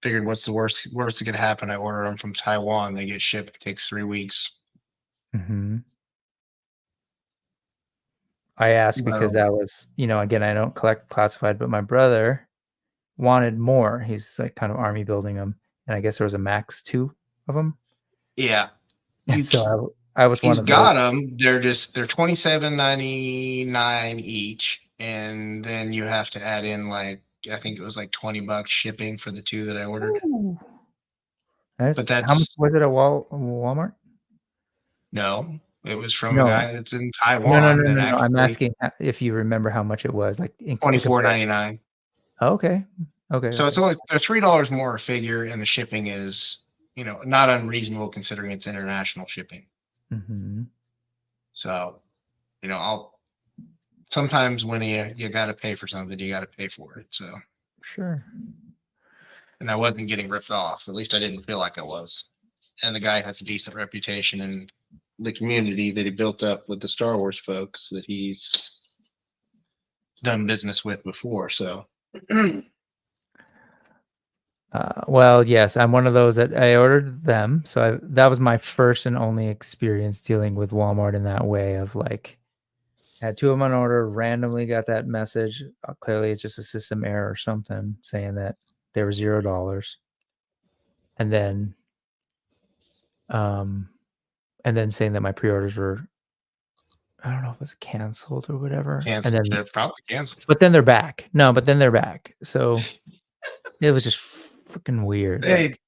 figured what's the worst that could happen? I order them from Taiwan. They get shipped. It takes 3 weeks. Mhm. I asked because But that was again, I don't collect classified, but my brother wanted more. He's, like, kind of army building them, and I guess there was a max 2 of them, yeah, and you so I was one he's of those. got them. They're 27.99 each, and then you have to add in like I think it was like $20 shipping for the 2 that I ordered. Ooh. But That's how much that's was it at Walmart? no, it was from a No. guy that's in No, no, Taiwan no, that no, no, I'm actually asking ho if you remember how much it was, like, in twenty to four compare. ninety nine. Oh, okay. Okay, So it's okay. only they're $3 more a figure, and the shipping is not unreasonable considering it's international shipping. Mhm. So I'll sometimes when you got to pay for something, you got to pay for it. So Sure. and I wasn't getting ripped off. At least I didn't feel like I was. And the guy has a decent reputation in the community that he built up with the Star Wars folks that he's done business with before. So Well, yes, I'm one of those that I ordered them, so that was my first and only experience dealing with Walmart in that way of, like, had 2 of them on order, randomly got that message, clearly it's just a system error or something saying that they were $0, and then, um, saying that my pre-orders were I don't know if it was canceled or whatever, and canceled. then They're probably canceled. but then they're back. No, but then they're back, so it was just freaking weird, Hey, like,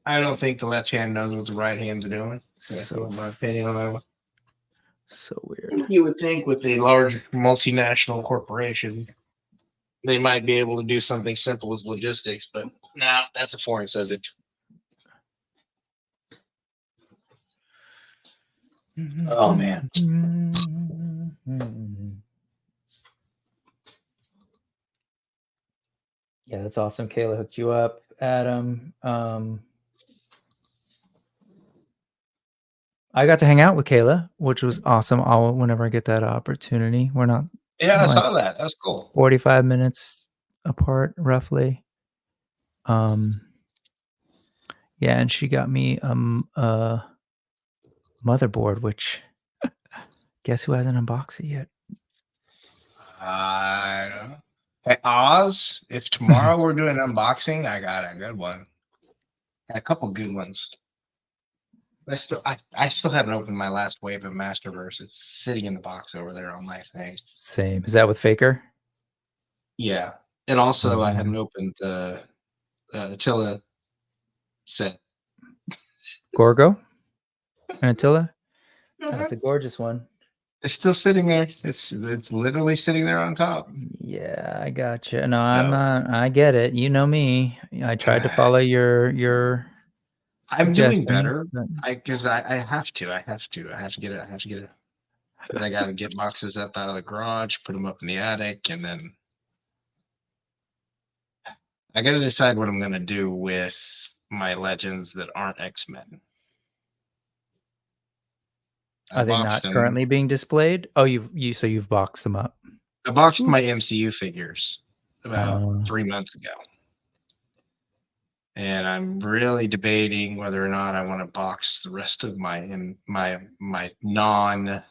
I don't think the left hand knows what the right hand's doing. If you so want my opinion on that one. so weird. You would think with a large multinational corporation, they might be able to do something simple as logistics, but no, that's a foreign subject. Oh man. Yeah, that's awesome. Kayla hooked you up, Adam. I got to hang out with Kayla, which was awesome. Whenever I get that opportunity, we're not Yeah, I like saw that. That's cool. 45 minutes apart, roughly. Yeah, and she got me a motherboard, which guess who hasn't unboxed it yet? I don't know. Hey, Oz, if tomorrow we're doing unboxing, I got a good one. A couple good ones. I still haven't opened my last wave of Masterverse. It's sitting in the box over there on my thing. Same. Is that with Faker? Yeah. And also I Mhm. haven't opened the Attila set. Gorgo and Attila? That's a gorgeous one. It's still sitting there. It's literally sitting there on top. Yeah, I gotcha. No, I'm So not I get it. You know me. I tried to follow your I'm doing suggestions, better. but I have to. I have to get it. I have to get it. Because I gotta get boxes up out of the garage, put them up in the attic, and then I gotta decide what I'm gonna do with my legends that aren't X-Men. I are they boxed not them. currently being displayed? Oh, you've boxed them up. I boxed my Oops. MCU figures about Uh, 3 months ago. And I'm really debating whether or not I want to box the rest of my non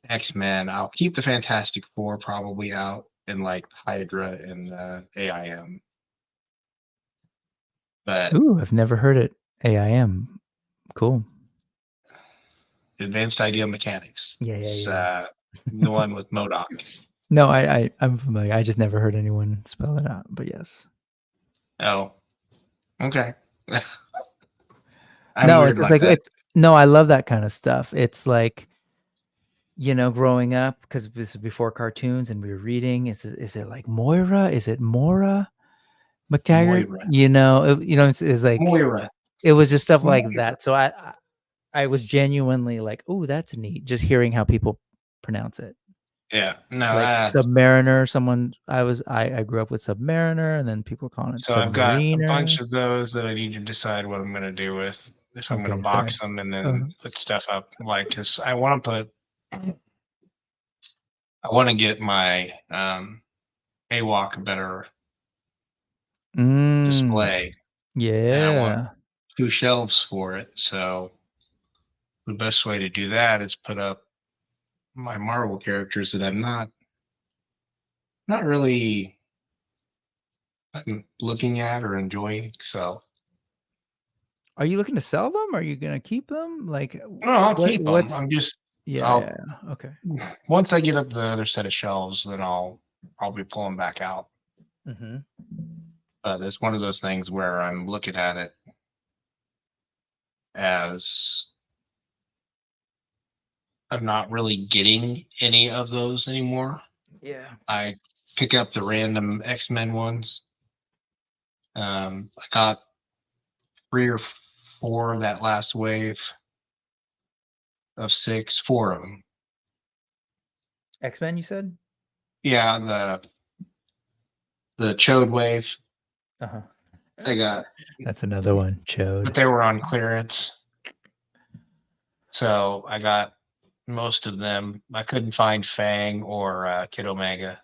X-Men. I'll keep the Fantastic Four probably out and like Hydra and AIM. But ooh, I've never heard it. AIM. Cool. Advanced Idea Mechanics. Yeah, yeah, It's yeah. the one with Modoc. No, I'm familiar. I just never heard anyone spell it out, but yes. Oh, okay. I'm No, weird it's just like like that. it's no, I love that kind of stuff. It's like, growing up, because this is before cartoons and we were reading, is it like Moira? Is it Mora McTaggart? Moira. It's like Moira. it was just stuff like Moira. that. So I was genuinely like, "Oh, that's neat," just hearing how people pronounce it. Yeah. No, Like Submariner, I grew up with Submariner, and then people were calling it so I've got a bunch Submariner. of those that I need to decide what I'm gonna do with. If I'm gonna Okay, sorry. box them and Uh, then put stuff up, like, cause I want to I want to get my AWOC a better mm, display, and I want yeah. 2 shelves for it. So the best way to do that is put up my Marvel characters that I'm not really looking at or enjoying. So Are you looking to sell them? Are you gonna keep them? Like, no, I'll what keep them. what's I'm just yeah, I'll yeah, okay. once I get up the other set of shelves, then I'll be pulling back out. Mhm. But it's one of those things where I'm looking at it as I'm not really getting any of those anymore. Yeah. I pick up the random X-Men ones. I got 3 or 4 of that last wave of 6, 4 of them. X-Men, you said? Yeah, the Chode wave. Uh-huh. I got, That's another one, but Chode. they were on clearance, so I got most of them. I couldn't find Fang or Kid Omega,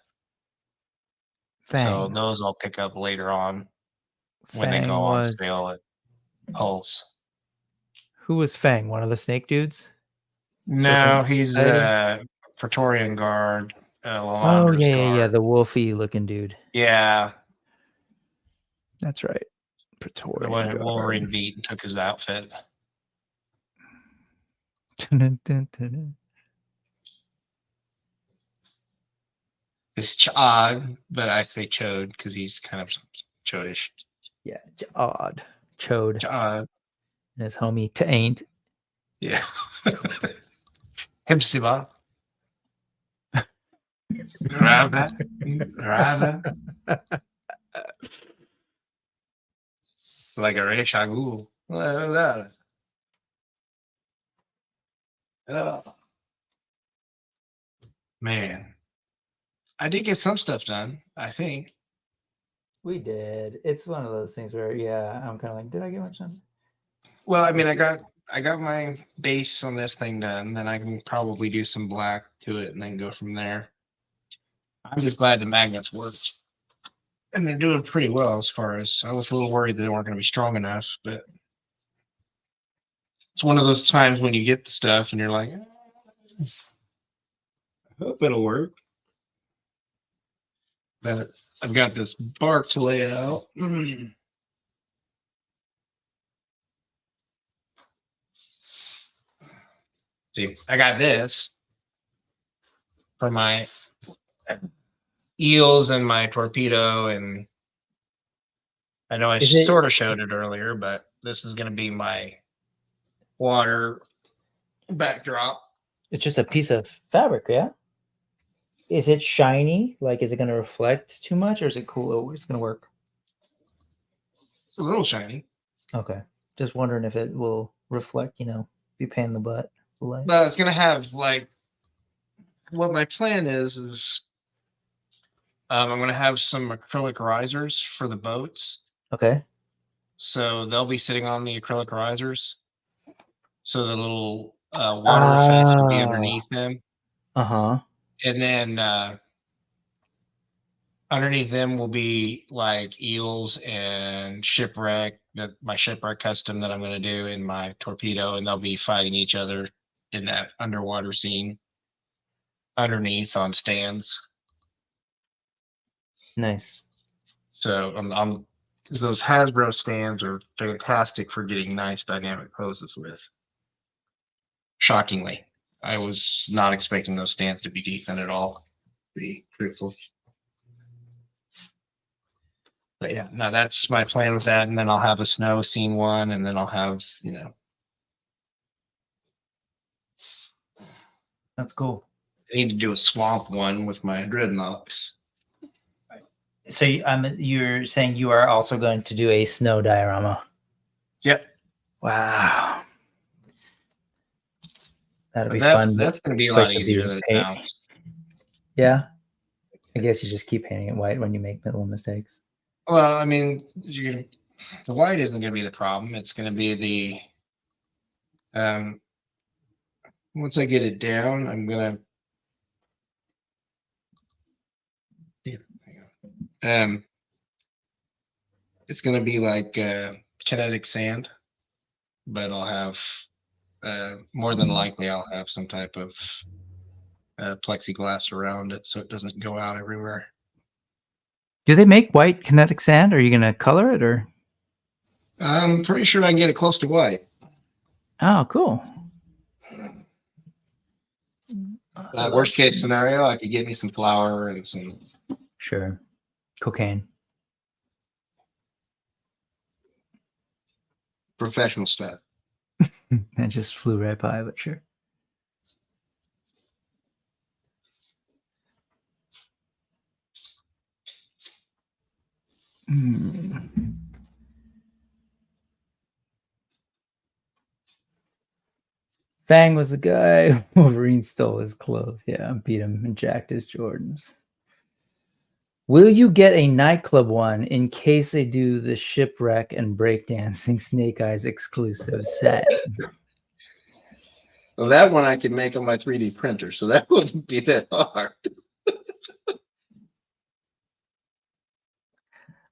so Fang. those I'll pick up later on when they go Fang on was sale at Pulse. who was Fang? One of the snake dudes? No, Serpent he's Titan? a Praetorian Guard, Oh, Lalandra's yeah, yeah, yeah, guard. the wolfy looking dude. Yeah, That's right. the Praetorian one Guard. Wolverine beat and took his outfit. Dun, dun, dun, dun. It's Chod, but I say Chode because he's kind of chodish. Yeah, odd. Chode Chod, and his homie Taint. yeah. Hipsiba, rather, rather, like a Reshagul. Man, I did get some stuff done, I think. We did. It's one of those things where, yeah, I'm kind of like, did I get much done? Well, I mean, I got I got my base on this thing done. Then I can probably do some black to it and then go from there. I'm just glad the magnets worked. And they're doing pretty well as far as I was a little worried they weren't going to be strong enough, but it's one of those times when you get the stuff and you're like, I hope it'll work. But I've got this bark to lay out. See, I got this for my eels and my torpedo, and I know I Is it sort of showed it earlier, but this is going to be my water backdrop. it's just a piece of fabric, yeah? Is it shiny? Like, is it going to reflect too much, or is it cool? Or it's going to work? It's a little shiny. Okay. Just wondering if it will reflect, be pain in the butt. Light. But it's going to have like what my plan is I'm going to have some acrylic risers for the boats. Okay. So they'll be sitting on the acrylic risers. So the little water effects will be underneath them. Uh-huh. And then underneath them will be like eels and shipwreck, that my shipwreck custom that I'm going to do in my torpedo, and they'll be fighting each other in that underwater scene underneath on stands. Nice. So I'm because those Hasbro stands are fantastic for getting nice dynamic poses with. Shockingly, I was not expecting those stands to be decent at all. To be truthful. But yeah, no, that's my plan with that. And then I'll have a snow scene one, and then I'll have, That's cool. I need to do a swamp one with my dreadnoughts. So you're saying you are also going to do a snow diorama? Yep. Wow. That'll be That's fun. going to be a Quick lot to easier be than it paint. sounds. Yeah. I guess you just keep painting it white when you make little mistakes. Well, I mean, the white isn't going to be the problem. It's going to be the once I get it down, I'm gonna it's gonna be like kinetic sand, but I'll have more than likely I'll have some type of plexiglass around it so it doesn't go out everywhere. Do they make white kinetic sand? Are you going to color it, or? I'm pretty sure I can get it close to white. Oh, cool. Worst case scenario, I could get me some flour and some. Sure. Cocaine. Professional stuff. That just flew right by, but sure. Fang was the guy. Wolverine stole his clothes. Yeah, beat him and jacked his Jordans. Will you get a nightclub one in case they do the shipwreck and breakdancing Snake Eyes exclusive set? Well, that one I can make on my 3D printer, so that wouldn't be that hard.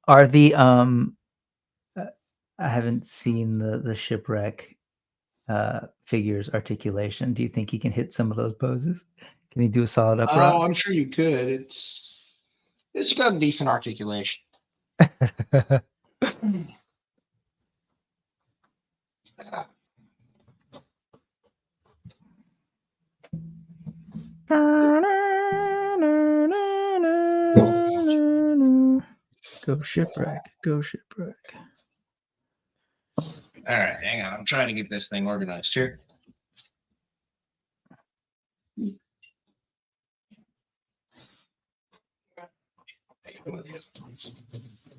Are the I haven't seen the shipwreck figures articulation. Do you think he can hit some of those poses? Can he do a solid up rock? Oh, I'm sure you could. It's got a decent articulation. Go shipwreck. Go shipwreck. All right, hang on. I'm trying to get this thing organized here.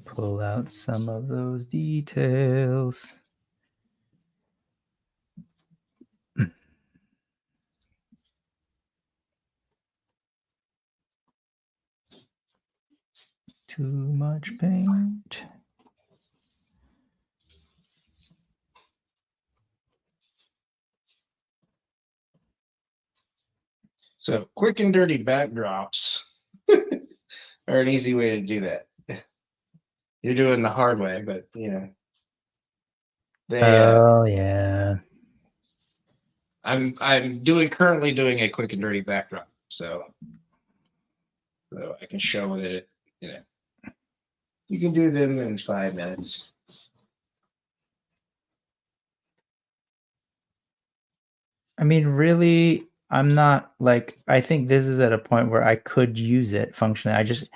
Pull out some of those details. Too much paint. So quick and dirty backdrops are an easy way to do that. You're doing the hard way, but they Oh yeah. I'm currently doing a quick and dirty backdrop, so I can show that you can do them in 5 minutes. I mean, really, I'm not like, I think this is at a point where I could use it functionally. I just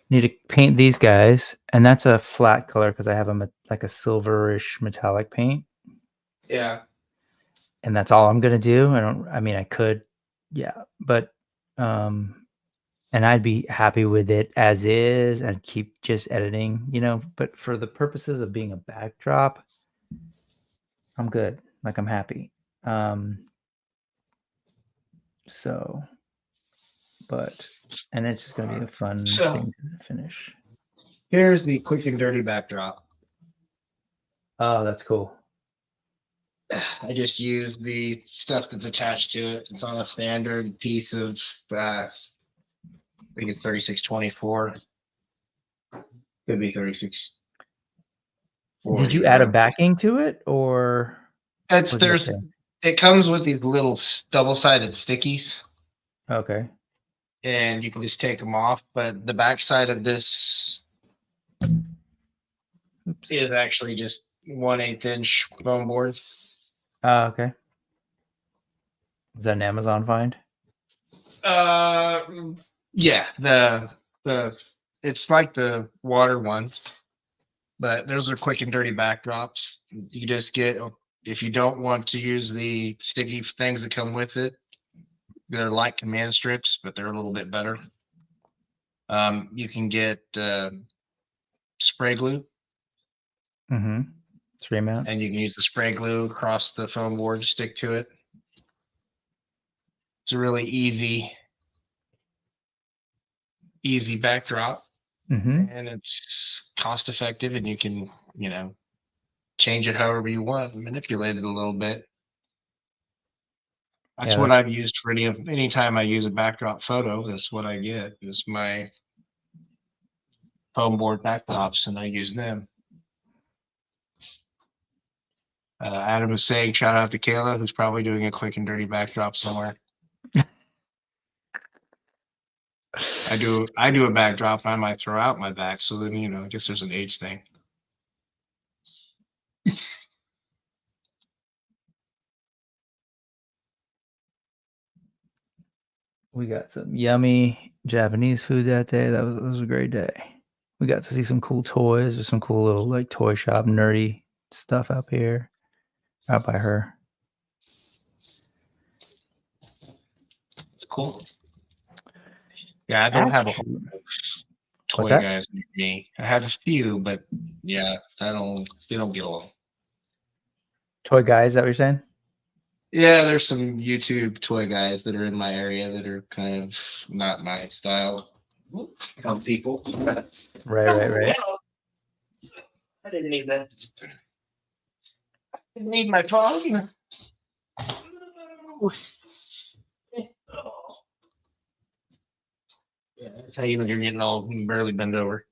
need to paint these guys, and that's a flat color because I have like a silverish metallic paint, Yeah. and that's all I'm gonna do. I mean, I could, yeah, but and I'd be happy with it as is and keep just editing, but for the purposes of being a backdrop, I'm good. Like, I'm happy. So, and it's just gonna be a fun So thing to finish. here's the quick and dirty backdrop. Oh, that's cool. I just use the stuff that's attached to it. It's on a standard piece of, I think it's 3624. Could be 36. Did you add a backing to it, or was it okay? It comes with these little double-sided stickies, Okay. and you can just take them off. But the backside of this Oops. is actually just 1/8 inch foam board. Okay. Is that an Amazon find? Yeah, it's like the water one, but those are quick and dirty backdrops. You just get, if you don't want to use the sticky things that come with it, they're like command strips, but they're a little bit better. You can get spray glue. Mm-hmm. Spray mount. And you can use the spray glue across the foam board to stick to it. It's a really easy backdrop. Mm-hmm. And it's cost effective, and you can, change it however you want, manipulate it a little bit. That's what I've used for any time I use a backdrop photo. That's what I get, is my foam board backdrops, and I use them. Adam is saying, shout out to Kayla, who's probably doing a quick and dirty backdrop somewhere. I do a backdrop, and I might throw out my back. So then, I guess there's an age thing. We got some yummy Japanese food that day. That was a great day. We got to see some cool toys. There's some cool little like toy shop nerdy stuff out here, out by her. It's cool. Yeah, I don't have a whole lot of toy guys near me. I have a few, but yeah, they don't get along. Toy guys, is that what you're saying? Yeah, there's some YouTube toy guys that are in my area that are kind of not my style of people. Right. I didn't need that. I didn't need my phone. Yeah, that's how you know you're getting old and barely bend over.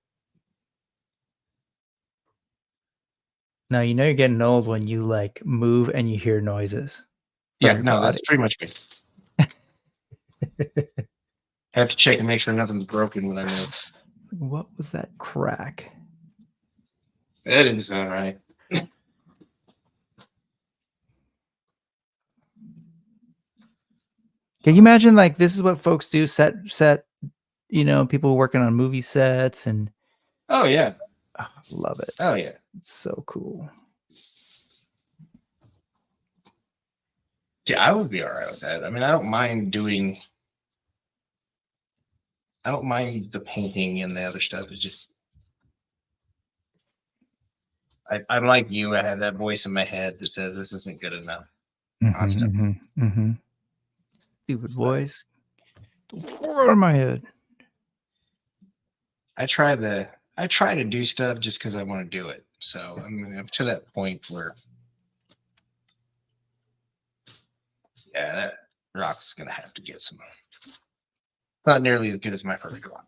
No, you're getting old when you like move and you hear noises. Yeah, no, that's pretty much it. I have to check and make sure nothing's broken when I move. What was that crack? That didn't sound right. Can you imagine, like, this is what folks do, set, people working on movie sets and oh yeah, love it. Oh yeah, it's so cool. Yeah, I would be all right with that. I mean, I don't mind the painting and the other stuff. It's just I'm like you. I have that voice in my head that says this isn't good enough. Stupid voice. Out of my head. I try to do stuff just because I want to do it. So I'm to that point where, yeah, Rock's gonna have to get some. Not nearly as good as my first rock,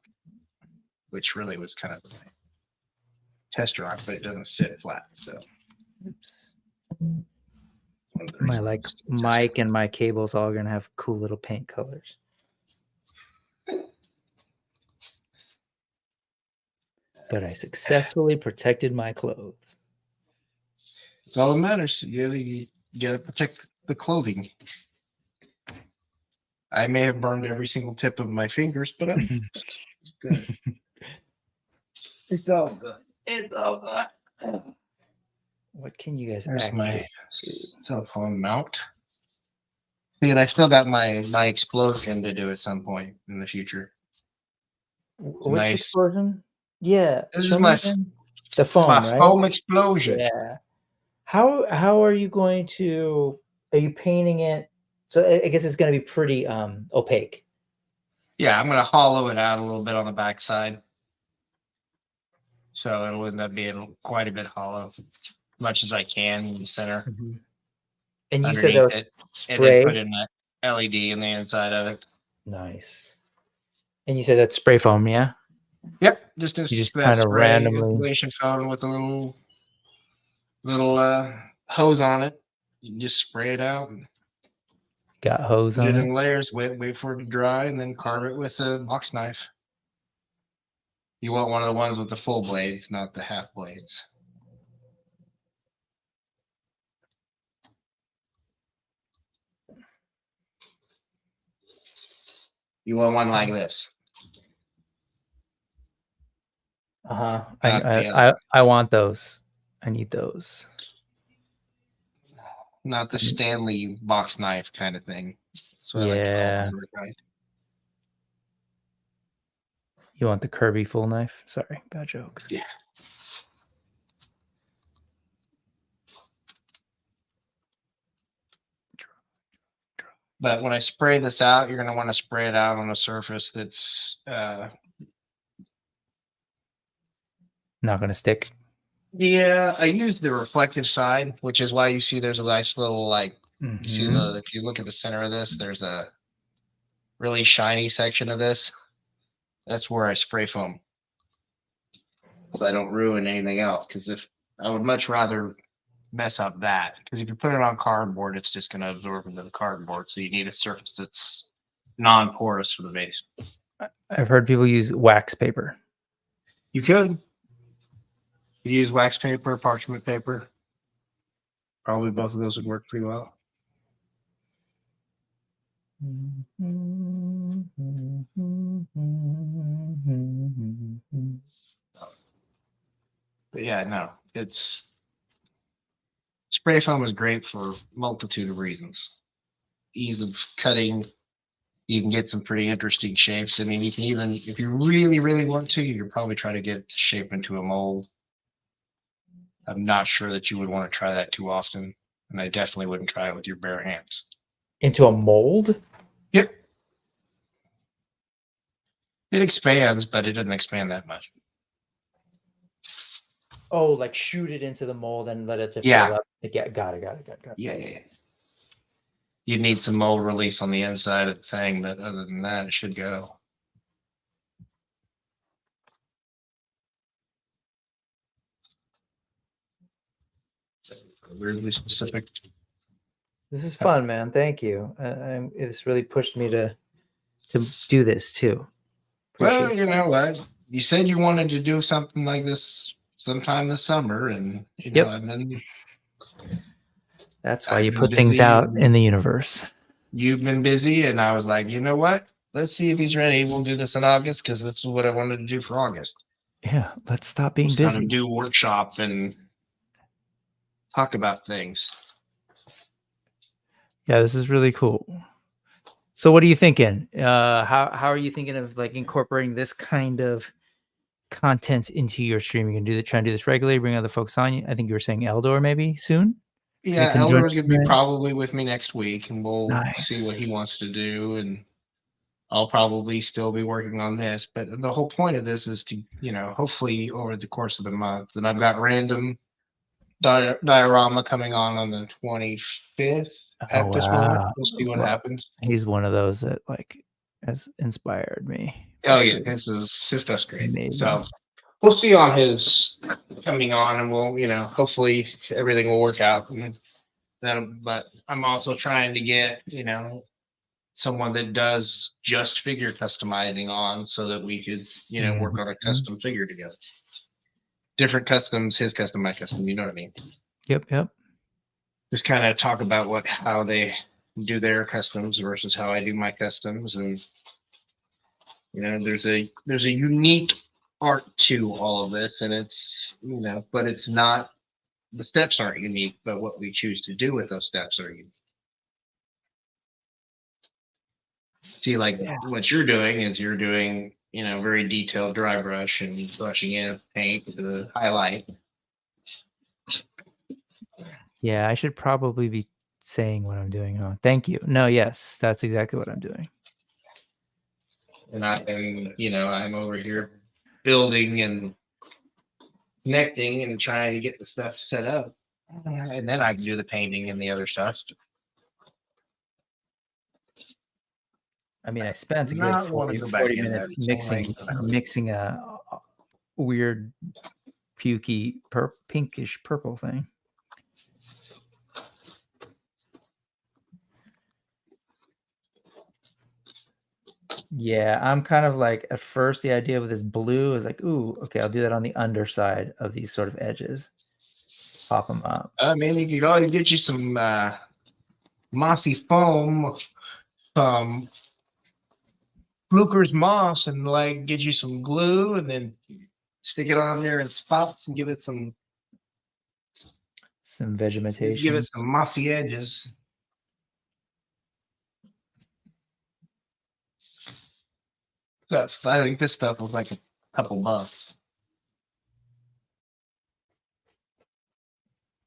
which really was kind of a test rock, but it doesn't sit flat. So Oops. one of the My reasons like it's still a test mic rock. and my cables all gonna have cool little paint colors. But I successfully protected my clothes. It's all that matters. You gotta protect the clothing. I may have burned every single tip of my fingers, but I'm good. It's all good. It's all good. What can you guys There's my actually do? cell phone mount. See, and I still got my explosion to do at some point in the future. Which Nice. explosion? Yeah, This show is me again. The foam, my right? foam explosion. Yeah. How are you going to? Are you painting it? So I guess it's going to be pretty opaque. Yeah, I'm gonna hollow it out a little bit on the backside, so it'll end up being quite a bit hollow, as much as I can in the center, And you said that underneath was it, and then spray. put in that LED in the inside of it. Nice. And you said that's spray foam, yeah? Yep, just You just that kind of spray randomly insulation foam with a little hose on it. You can just spray it out and got hose put on it it. in layers. Wait for it to dry, and then carve it with a box knife. You want one of the ones with the full blades, not the half blades. You want one like this. Uh-huh. Not the other. I want those. I need those. Not the Stanley box knife kind of thing. That's what I like to call Yeah. the other kind. You want the Kirby full knife? Sorry, bad joke. Yeah. But when I spray this out, you're going to want to spray it out on a surface that's Not gonna stick. yeah, I use the reflective side, which is why you see there's a nice little you see if you look at the center of this, there's a really shiny section of this. That's where I spray foam. So I don't ruin anything else, because if I would much rather mess up that, because if you put it on cardboard, it's just going to absorb into the cardboard. So you need a surface that's non-porous for the base. I've heard people use wax paper. You could. You use wax paper, parchment paper. Probably both of those would work pretty well. But yeah, no, it's spray foam is great for a multitude of reasons. Ease of cutting, you can get some pretty interesting shapes. I mean, you can even, if you really, really want to, you can probably try to get it to shape into a mold. I'm not sure that you would want to try that too often, and I definitely wouldn't try it with your bare hands. Into a mold? Yep. It expands, but it doesn't expand that much. Oh, like shoot it into the mold and let it to Yeah. fill up. Yeah, got it. Yeah. You'd need some mold release on the inside of the thing, but other than that, it should go. Weirdly specific. This is fun, man. Thank you. It's really pushed me to do this too. Well, you know what? You said you wanted to do something like this sometime this summer, and you know, Yep. and then That's why you put things out in the universe. You've been busy, and I was like, you know what? Let's see if he's ready. We'll do this in August, because this is what I wanted to do for August. Yeah, let's stop being Just busy. kind of do workshop and talk about things. Yeah, this is really cool. So what are you thinking? How are you thinking of like incorporating this kind of content into your stream? You can try and do this regularly, bring other folks on. I think you were saying Eldor maybe soon. Yeah, Eldor's gonna be probably with me next week, and we'll see what he wants to do, and I'll probably still be working on this. But the whole point of this is to, you know, hopefully over the course of the month, and I've got random diorama coming on the 25th Oh, at this moment. wow. We'll see what Well, happens. he's one of those that, like, has inspired me for Oh yeah, sure. his stuff's great. Made So me. we'll see on his coming on, and we'll, hopefully everything will work out. And then, but I'm also trying to get, someone that does just figure customizing on, so that we could, work on a Mhm. custom figure together. Different customs, his custom, my custom. You know what I mean? Yep, yep. Just kind of talk about how they do their customs versus how I do my customs, and there's a unique art to all of this, and it's but it's not, the steps aren't unique, but what we choose to do with those steps are unique. See, like Yeah. what you're doing is you're doing very detailed dry brush and brushing in paint to the highlight, Yeah, I should probably be saying what I'm doing, huh? Thank you. No, yes, that's exactly what I'm doing. and I'm over here building and connecting and trying to get the stuff set up, and then I can do the painting and the other stuff. I mean, I spent a good Not want to 40, go back 40 in there. minutes It's only mixing a weird pukey pinkish purple thing. Yeah, I'm kind of like, at first the idea with this blue is like, ooh, okay, I'll do that on the underside of these sort of edges. Pop them up. Man, you could always get you some mossy foam from Fluker's Moss, and like get you some glue, and then stick it on there in spots and give it some Vegetation. mossy edges. So I think this stuff was like a couple bucks.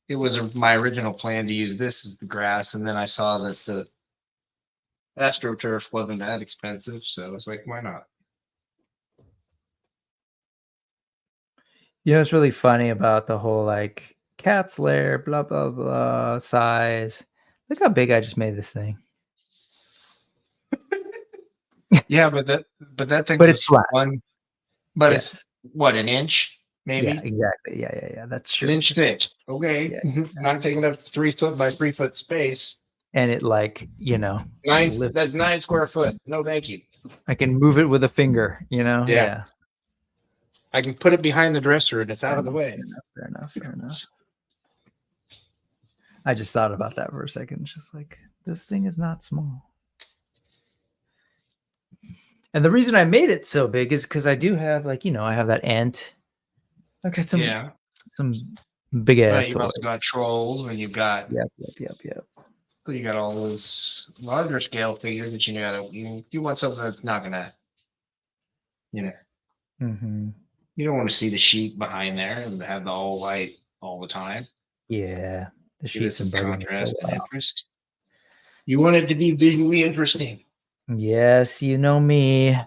It was my original plan to use this as the grass, and then I saw that the AstroTurf wasn't that expensive, so it's like, why not? You know, it's really funny about the whole like cat's lair, blah blah blah size. Look how big I just made this thing. Yeah, but that thing's But a it's flat. one, but it's Yes. what, an inch, Yeah, maybe exactly. Yeah. That's an true. inch thick. Okay, Yeah. it's not taking up 3 foot by 3 foot space. And it like, lift, That's 9 square foot. No, thank you. I can move it with a finger, Yeah, Yeah. I can put it behind the dresser and it's Fair out of the enough, way. fair enough. I just thought about that for a second. It's just like, this thing is not small. And the reason I made it so big is because I do have like, I have that ant. I've got some big But ass you've toys. also got trolls, and Yep. you got all those larger scale figures that you want something that's not gonna, you know Mm-hmm. you don't want to see the sheep behind there and have the all white all the time. Yeah, the Give it sheets some and bugging me for a contrast and while. interest. You want it to be visually interesting. Yes, you know me.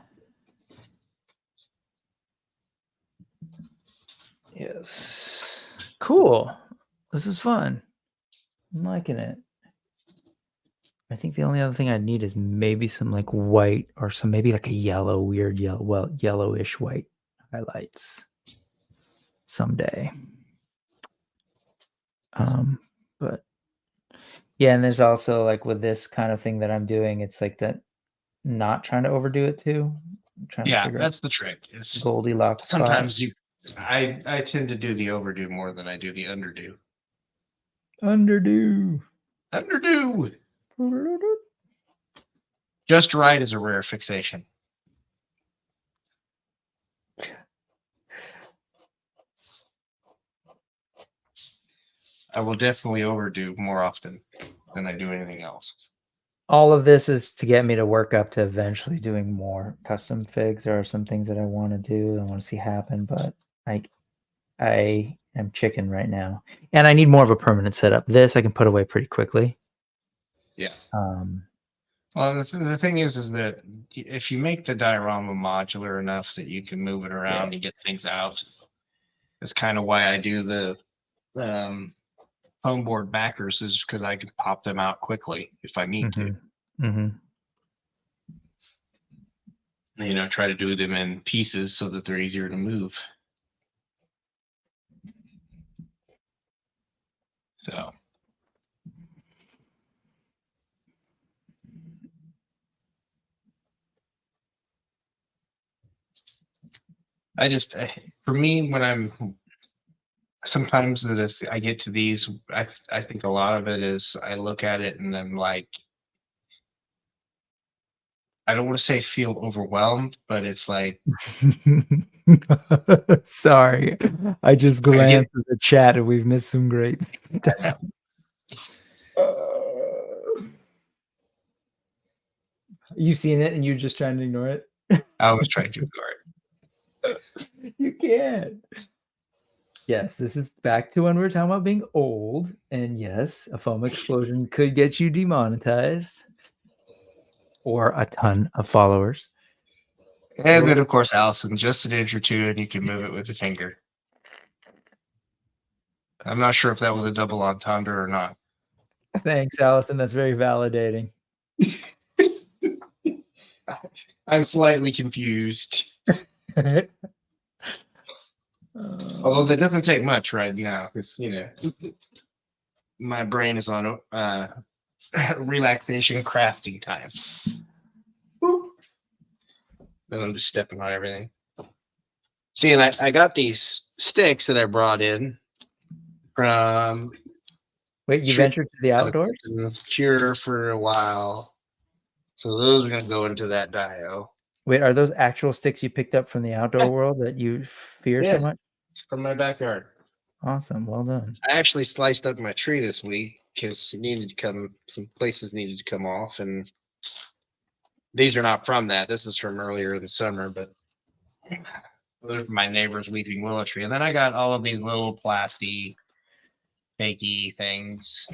Yes. Cool. This is fun. I'm liking it. I think the only other thing I need is maybe some like white or some maybe like a weird yellow, yellowish white highlights someday. But yeah, and there's also like with this kind of thing that I'm doing, it's like that not trying to overdo it too. I'm trying to Yeah, figure out that's the trick. Is Goldilocks spot. sometimes I tend to do the overdo more than I do the underdo. Underdo. Underdo. Just right is a rare fixation. I will definitely overdo more often than I do anything else. All of this is to get me to work up to eventually doing more custom figs. There are some things that I want to do, I want to see happen, but I am chicken right now, and I need more of a permanent setup. This I can put away pretty quickly. Yeah. Um, Well, the thing is that if you make the diorama modular enough that you can move it around and get yes. things out, that's kind of why I do the foam board backers is because I can pop them out quickly if I need to. Try to do them in pieces so that they're easier to move. So for me, when I'm sometimes that I get to these, I think a lot of it is I look at it and I'm like, I don't want to say feel overwhelmed, but it's like, sorry, I just glanced at the chat and we've missed some great stuff. You've seen it and you're just trying to ignore it? I was trying to ignore it. You can't. Yes, this is back to when we were talking about being old. And yes, a foam explosion could get you demonetized. Or a ton of followers. And then, of course, Allison, just an inch or two, and you can move it with a finger. I'm not sure if that was a double entendre or not. Thanks, Allison. That's very validating. I'm slightly confused. Although that doesn't take much right now, because my brain is on relaxation crafting time. Then I'm just stepping on everything. See, and I got these sticks that I brought in from. Wait, you ventured to the outdoors? Cure for a while. So those are going to go into that dio. Wait, are those actual sticks you picked up from the outdoor world that you fear so much? From my backyard. Awesome. Well done. I actually sliced up my tree this week because it needed to come, some places needed to come off. And these are not from that. This is from earlier in the summer, but those are my neighbor's weeping willow tree. And then I got all of these little plastic, fakey things.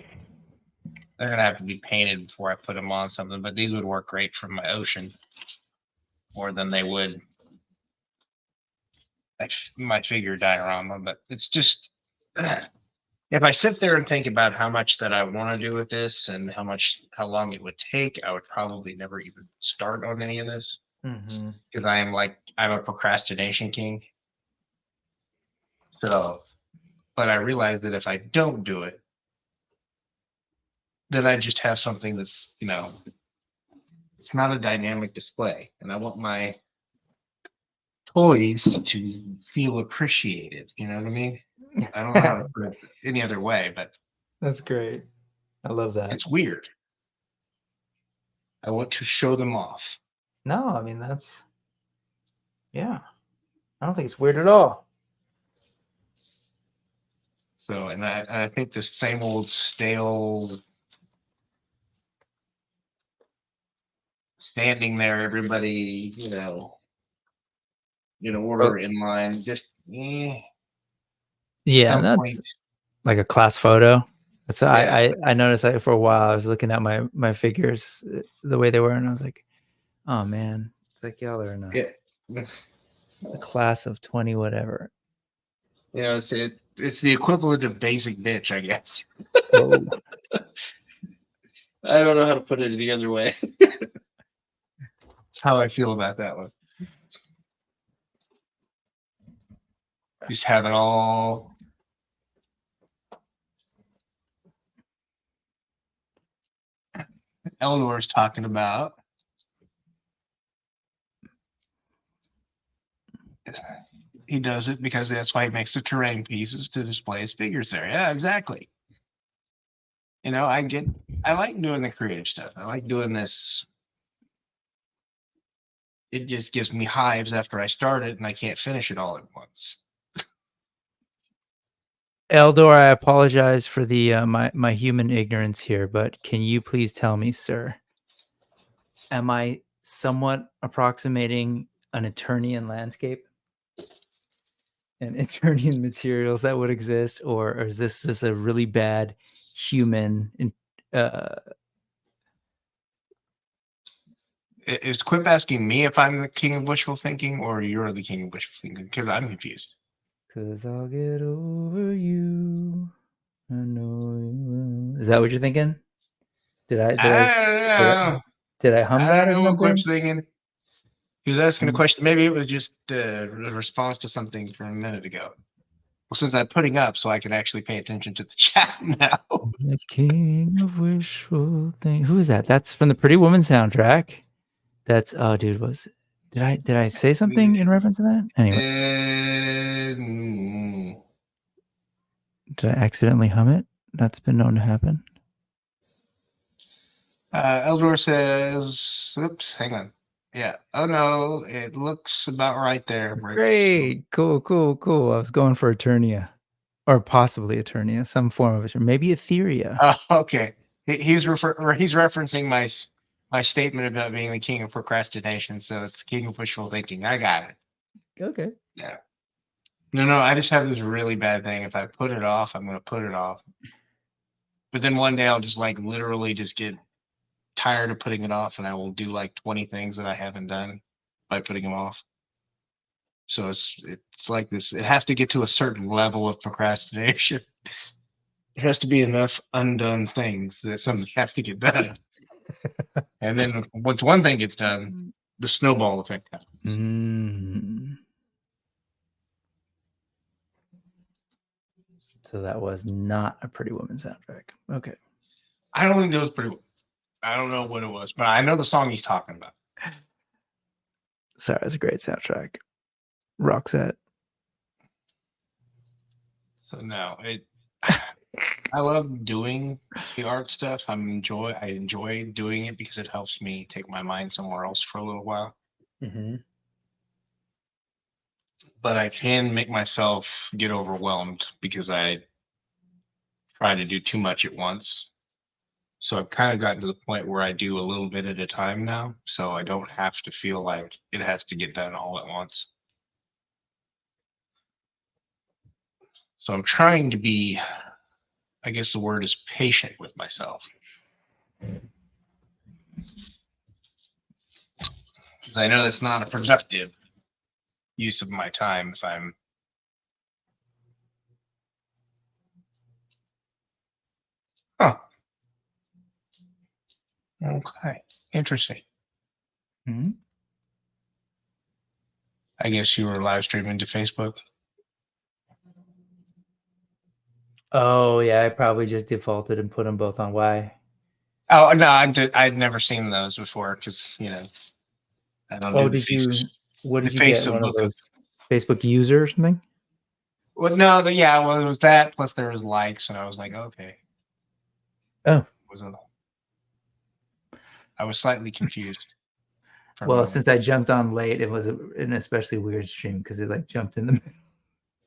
They're going to have to be painted before I put them on something, but these would work great from my ocean more than they would my figure diorama. But it's just, if I sit there and think about how much that I want to do with this and how long it would take, I would probably never even start on any of this because I'm a procrastination king. So, but I realize that if I don't do it, then I just have something that's, it's not a dynamic display. And I want my toys to feel appreciated. You know what I mean? I don't know how to put it any other way, but that's great. I love that. It's weird. I want to show them off. No, I mean, yeah. I don't think it's weird at all. So, and I think the same old stale standing there, everybody, in order, in line, just yeah, that's point. Like a class photo. So yeah. I noticed that for a while. I was looking at my figures the way they were, and I was like, oh man, it's like y'all are in the class of 20 whatever. It's the equivalent of basic bitch, I guess. Oh. I don't know how to put it any other way. That's how I feel about that one. Just have it all. Eldor's talking about. He does it because that's why he makes the terrain pieces to display his figures there. Yeah, exactly. I like doing the creative stuff. I like doing this. It just gives me hives after I start it and I can't finish it all at once. Eldor, I apologize for the my human ignorance here, but can you please tell me, sir, am I somewhat approximating an Eternian landscape and Eternian materials that would exist, or is this just a really bad human? Quit asking me if I'm the king of wishful thinking or you're the king of wishful thinking, because I'm confused. 'Cause I'll get over you. I know you will. Is that what you're thinking? Did I hum I that don't or know what something? Quip's thinking. He was asking a question. Maybe it was just a response to something from a minute ago. Well, since I'm putting up, so I can actually pay attention to the chat now. The king of wishful think. Who is that? That's from the Pretty Woman soundtrack. That's oh, dude, did I say something in reference to that? Anyways, did I accidentally hum it? That's been known to happen. Eldor says, "Oops, hang on. Yeah. Oh no, it looks about right there. Great, cool. I was going for Eternia, or possibly Eternia, some form of it, maybe Etheria. Okay. He's referencing my statement about being the king of procrastination. So it's the king of wishful thinking. I got it. Okay. Yeah. No. I just have this really bad thing. If I put it off, I'm gonna put it off. But then one day I'll just like literally just get tired of putting it off, and I will do like 20 things that I haven't done by putting them off. So it's like this. It has to get to a certain level of procrastination. There has to be enough undone things that something has to get done. And then once one thing gets done, the snowball effect happens. So that was not a Pretty Woman soundtrack. Okay. I don't think that was pretty. I don't know what it was, but I know the song he's talking about. Sorry, it's a great soundtrack. Rock set. So no, I love doing the art stuff. I enjoy doing it because it helps me take my mind somewhere else for a little while. Mm-hmm. But I can make myself get overwhelmed because I try to do too much at once. So I've kind of gotten to the point where I do a little bit at a time now, so I don't have to feel like it has to get done all at once. So I'm trying to be, I guess the word is patient with myself. Because I know that's not a productive use of my time if I'm. Huh. Okay. Interesting. Mm-hmm. I guess you were live streaming to Facebook. Oh yeah, I probably just defaulted and put them both on Y. Oh no, I'd never seen those before because I don't do What the did you get? One of Facebook. those Facebook user or something? Well, no, yeah, well, it was that plus there was likes, and I was like, okay. Oh. I was slightly confused. Well, since I jumped on late, it was an especially weird stream because it like jumped in the middle.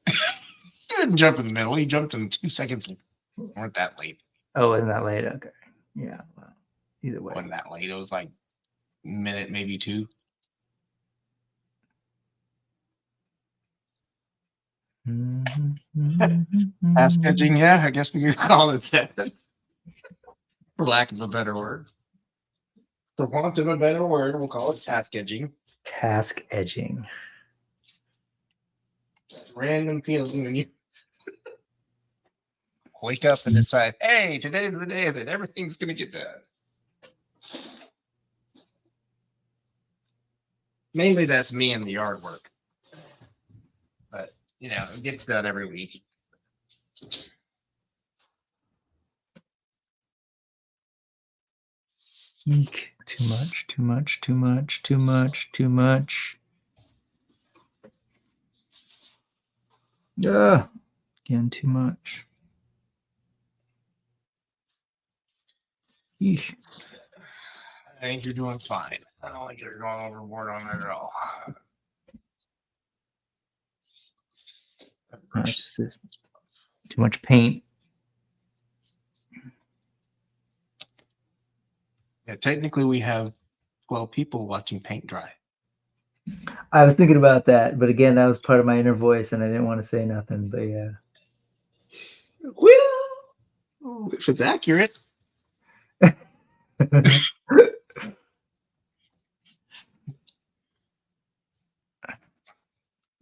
He didn't jump in the middle. He jumped in 2 seconds. Weren't that late. Oh, wasn't that late? Okay. Yeah. Well, either way. Wasn't that late. It was like a minute, maybe two. Ass edging, yeah, I guess we could call it that. For lack of a better word. For want of a better word, we'll call it task edging. Task edging. Random feeling when you wake up and decide, hey, today's the day that everything's going to get done. Mainly that's me and the yard work. But, it gets done every week. Eek. Too much. Again, too much. Eesh. I think you're doing fine. I don't think you're going overboard on it at all. No, it's just this too much paint. Yeah, technically we have 12 people watching paint dry. I was thinking about that, but again, that was part of my inner voice, and I didn't want to say nothing. But yeah. Well, if it's accurate.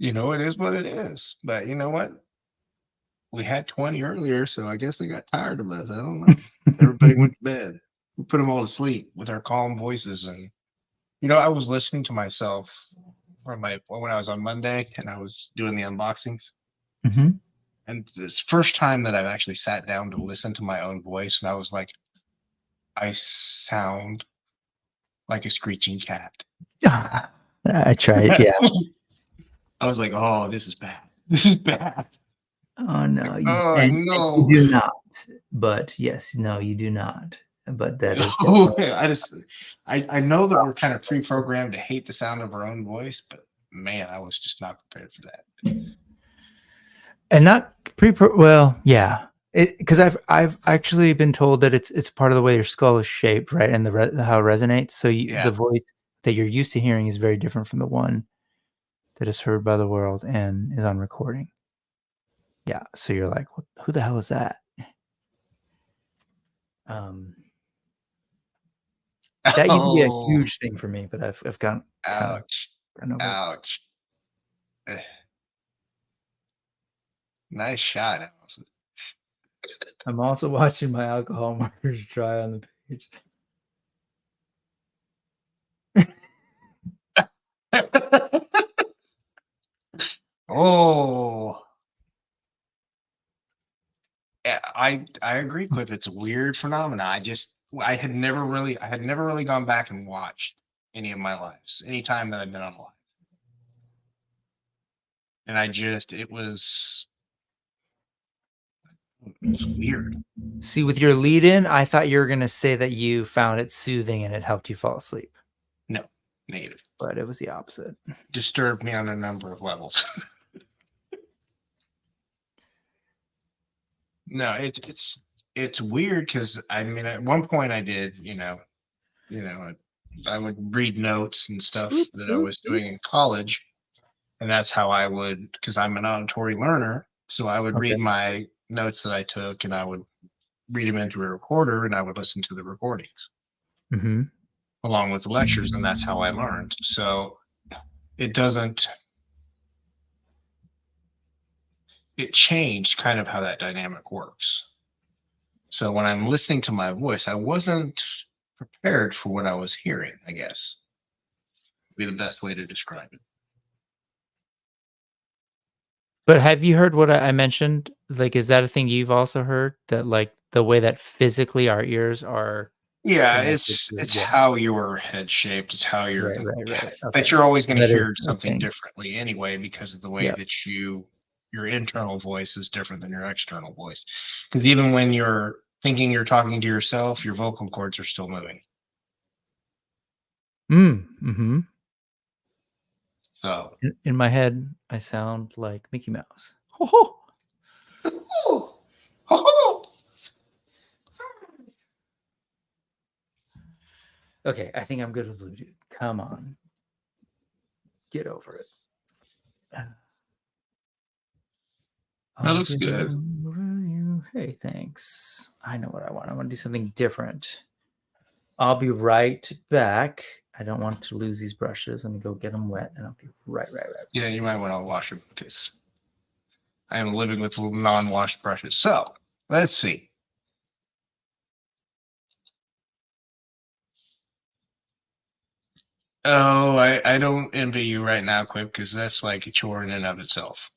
It is what it is. But you know what? We had 20 earlier, so I guess they got tired of us. I don't know. Everybody went to bed. We put them all to sleep with our calm voices. And, I was listening to myself when I was on Monday and I was doing the unboxings. Mhm. And this first time that I've actually sat down to listen to my own voice, and I was like, I sound like a screeching cat. I tried, yeah. I was like, oh, this is bad. This is bad. Oh, no, Oh and you no. do not, but yes, no, you do not, but that is Oh, definitely I know that we're kind of pre-programmed to hate the sound of our own voice, but man, I was just not prepared for that. and not well, yeah, because I've actually been told that it's part of the way your skull is shaped, right, and how it resonates, so the Yeah. voice that you're used to hearing is very different from the one that is heard by the world and is on recording. Yeah, so you're like, "What who the hell is that?" Um, that used to be a Oh, huge thing for me, but I've gotten kind of ouch. gotten over it. Ouch. Eh, nice shot, Allison. I'm also watching my alcohol markers dry on the page. Oh, yeah, I agree, Cliff. It's a weird phenomena. I had never really gone back and watched any of my lives, any time that I've been on live. And it was weird. See, with your lead in, I thought you were gonna say that you found it soothing and it helped you fall asleep, No, negative. but it was the opposite. Disturbed me on a number of levels. No, it's weird because I mean at one point I did, I would read notes and stuff Oops, that I was oops, doing in oops. college, and that's how I would, because I'm an auditory learner, so I would Okay. read my notes that I took and I would read them into a recorder and I would listen to the recordings Mhm. along with the lectures, and that's how I learned. So it doesn't it changed kind of how that dynamic works. So when I'm listening to my voice, I wasn't prepared for what I was hearing, I guess, would be the best way to describe it. But have you heard what I mentioned? Like, is that a thing you've also heard? That, like, the way that physically our ears are Yeah, connected it's to it's yeah. how your head shaped, it's how you're Right, right, right. but Okay. you're always going to That is hear a something thing. differently anyway because of the way Yep. that your internal voice is different than your external voice. Because even when you're thinking you're talking to yourself, your vocal cords are still moving. Mhm. So, In my head, I sound like Mickey Mouse. Ho, ho. oh, oh, Okay, I think I'm good with Blue Dude. Come on. Get over it. that I'll looks get good. over you. Hey, thanks. I know what I want. I want to do something different. I'll be right back. I don't want to lose these brushes. Let me go get them wet, and I'll be right. Yeah, you might want to wash them because I am living with non-washed brushes. So, let's see. Oh, I don't envy you right now, Quip, because that's like a chore in and of itself.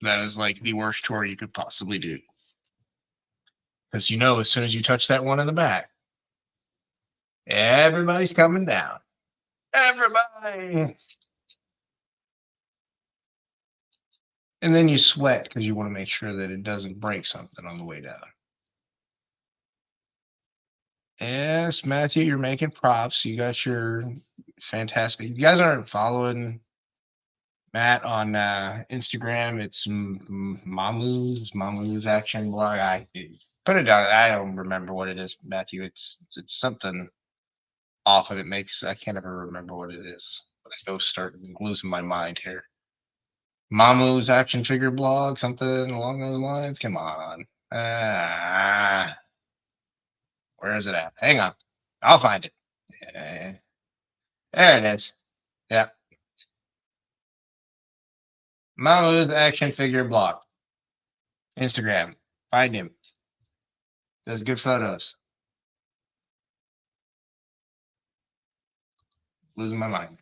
That is like the worst chore you could possibly do. Because as soon as you touch that one in the back, everybody's coming down. Everybody. And then you sweat because you want to make sure that it doesn't break something on the way down. Yes, Matthew, you're making props. You got your fantastic. You guys aren't following Matt on Instagram. It's Mamu's Action Blog. I put it down. I don't remember what it is, Matthew. It's something off of it. Makes I can't ever remember what it is. I go start losing my mind here. Mamu's Action Figure Blog, something along those lines. Come on. Where is it at? Hang on, I'll find it. There it is. Yeah. Mama's action figure block. Instagram. Find him. Does good photos. Losing my mind.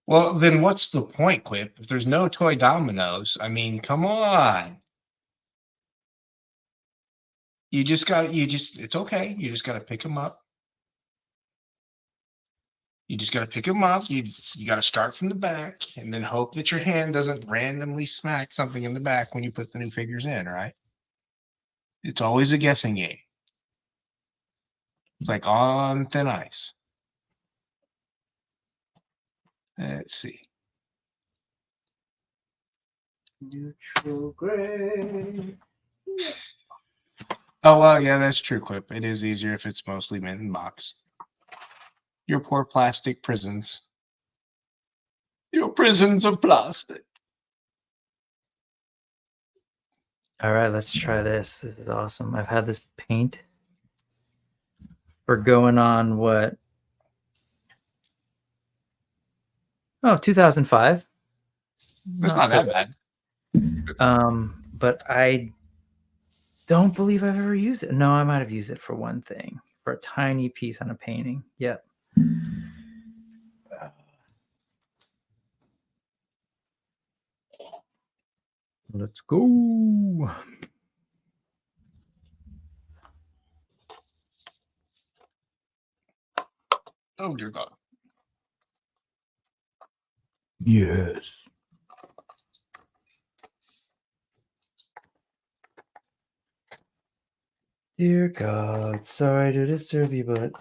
Well, then what's the point, Quip? If there's no toy dominoes, I mean, come on. It's okay. You just got to pick them up. You just got to pick them up. You got to start from the back and then hope that your hand doesn't randomly smack something in the back when you put the new figures in, right? It's always a guessing game. It's like on thin ice. Let's see. Neutral gray. Oh, well, yeah, that's true, Quip. It is easier if it's mostly mint and box. Your poor plastic prisons. Your prisons of plastic. All right, let's try this. This is awesome. I've had this paint for going on what? Oh, 2005. It's not that bad. But I don't believe I've ever used it. No, I might have used it for one thing, for a tiny piece on a painting. Yep. Let's go. Oh, dear God. Yes. Dear God, sorry to disturb you, but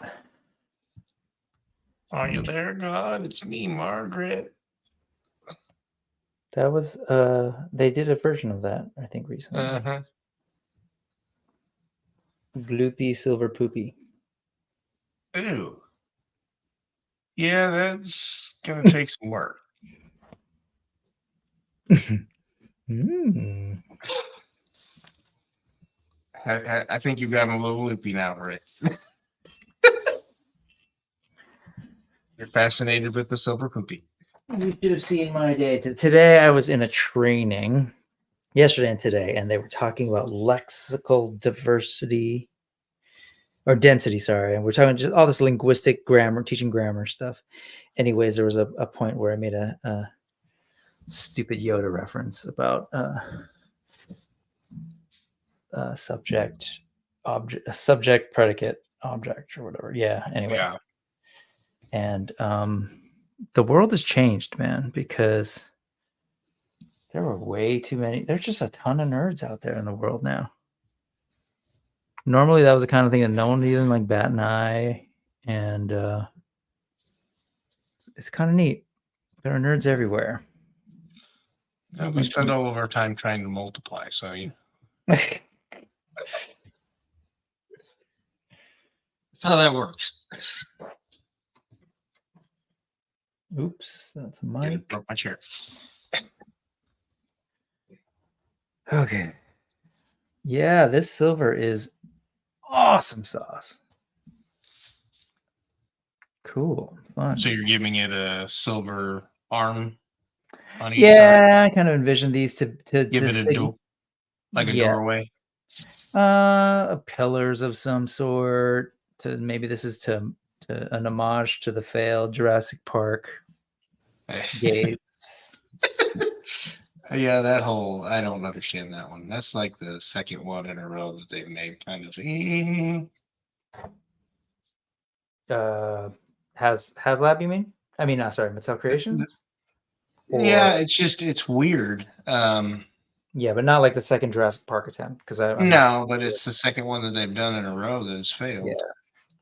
Are you there, God? It's me, Margaret. that was they did a version of that, I think, recently. Uh-huh. Gloopy silver poopy. Ew. Yeah, that's gonna take some work. Mm. I think you've gotten a little loopy now, Rick. You're fascinated with the silver poopy. You should have seen my day. Today I was in a training, yesterday and today, and they were talking about lexical diversity or density, sorry. And we're talking just all this linguistic grammar, teaching grammar stuff. Anyways, there was a point where I made a stupid Yoda reference about subject, object, subject, predicate, object, or whatever. Yeah. Anyways. Yeah. And the world has changed, man, because there were way too many. There's just a ton of nerds out there in the world now. Normally, that was the kind of thing that no one even like bat an eye, and it's kind of neat. There are nerds everywhere. We spend all of our time trying to multiply, so you know. That's how that works. Oops, that's a Yeah, mic. broke my chair. Okay. Yeah, this silver is awesome sauce. Cool. Fun. So you're giving it a silver arm on each Yeah, side? I kind of envision these to Give it a door, like a doorway. Pillars of some sort. To maybe this is to an homage to the failed Jurassic Park gates. Yeah, that whole, I don't understand that one. That's like the second one in a row that they've made kind of. HasLab, you mean? I mean, sorry, Mattel Creations? Yeah, it's weird. Yeah, but not like the second Jurassic Park attempt, because I'm No, but it's the second one that they've done in a row that has failed. Yeah.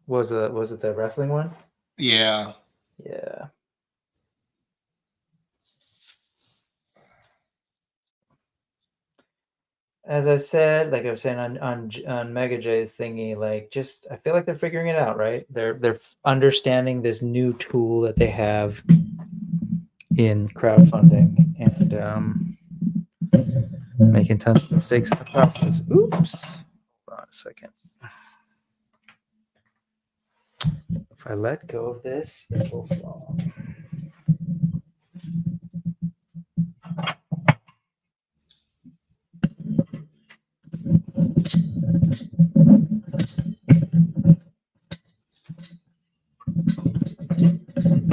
Was it the wrestling one? Yeah. Yeah. As I've said, like I was saying on Mega J's thingy, like just I feel like they're figuring it out, right? They're understanding this new tool that they have in crowdfunding and making tons of mistakes in the process. Oops. Hold on a second. If I let go of this, it will fall.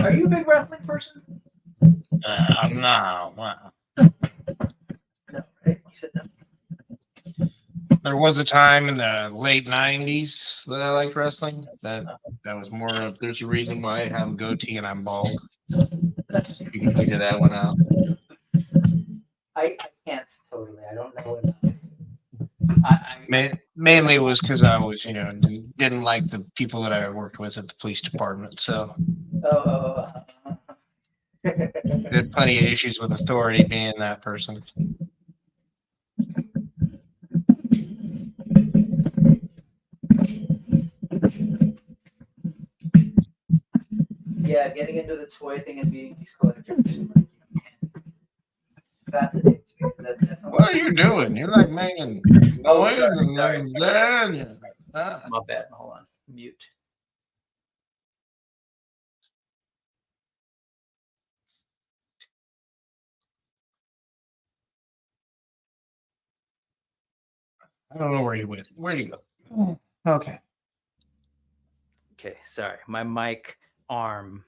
Are you a big wrestling person? No. Wow. No, right? You said no. There was a time in the late '90s that I liked wrestling. That was more of there's a reason why I have a goatee and I'm bald. You can figure that one out. I can't totally. I don't know enough. Mainly it was because I was, didn't like the people that I worked with at the police department. So Oh. I had plenty of issues with authority being that person. Yeah, getting into the toy thing and meeting these collectors is fascinating to me. That's definitely What are you doing? You're like making Oh, noise sorry. and then My bad. Hold on. Mute. I don't know where you went. Where'd you go? Okay. Okay, sorry. My mic arm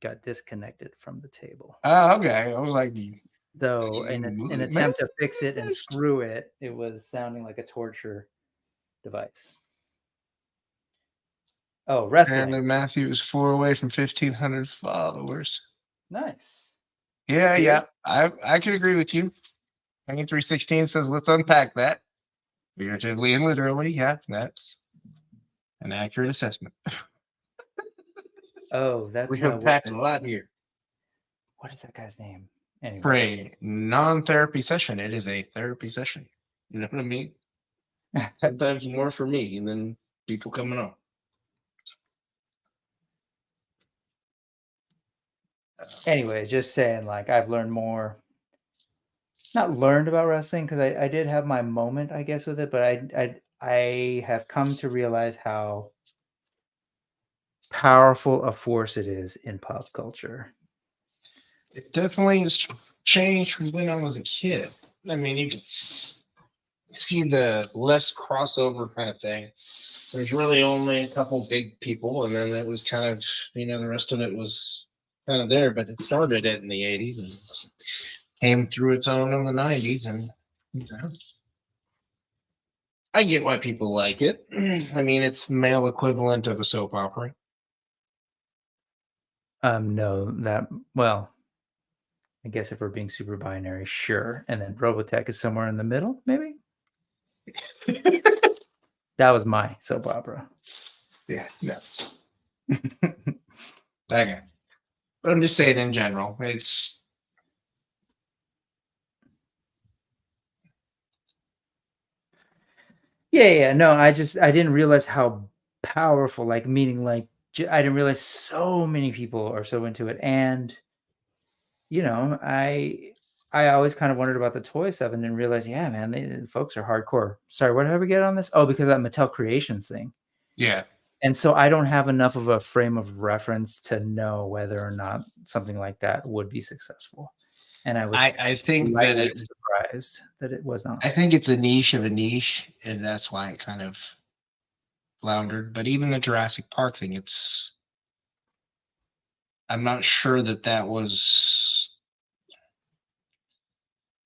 got disconnected from the table. Oh, okay. I was like, So, in an attempt to fix it and screw it, it was sounding like a torture device. Oh, wrestling. Apparently Matthew is 4 away from 1,500 followers. Nice. Yeah. I could agree with you. Hanging 316 says, let's unpack that. Figuratively and literally, yeah, that's an accurate assessment. Oh, that's We have packed a lot here. What is that guy's name? Anyway. For a non-therapy session, it is a therapy session. You know what I mean? Sometimes more for me than people coming on. Anyway, just saying, like, I've learned more. Not learned about wrestling because I did have my moment, I guess, with it, but I have come to realize how powerful a force it is in pop culture. It definitely has changed from when I was a kid. I mean, you can see the less crossover kind of thing. There's really only a couple big people, and then it was kind of, the rest of it was kind of there. But it started in the '80s and came through its own in the '90s, and I get why people like it. I mean, it's the male equivalent of a soap opera. No, well, I guess if we're being super binary, sure. And then Robotech is somewhere in the middle, maybe? That was my soap opera. Yeah, no. Okay. But I'm just saying in general, it's Yeah. No, I didn't realize how powerful, like, meaning, like, I didn't realize so many people are so into it. And, I always kind of wondered about the toy stuff and didn't realize, yeah, man, folks are hardcore. Sorry, what did we get on this? Oh, because of that Mattel Creations thing. yeah. And so I don't have enough of a frame of reference to know whether or not something like that would be successful. And I was I think that surprised that it was not. I think it's a niche of a niche, and that's why it kind of floundered. But even the Jurassic Park thing, I'm not sure that was.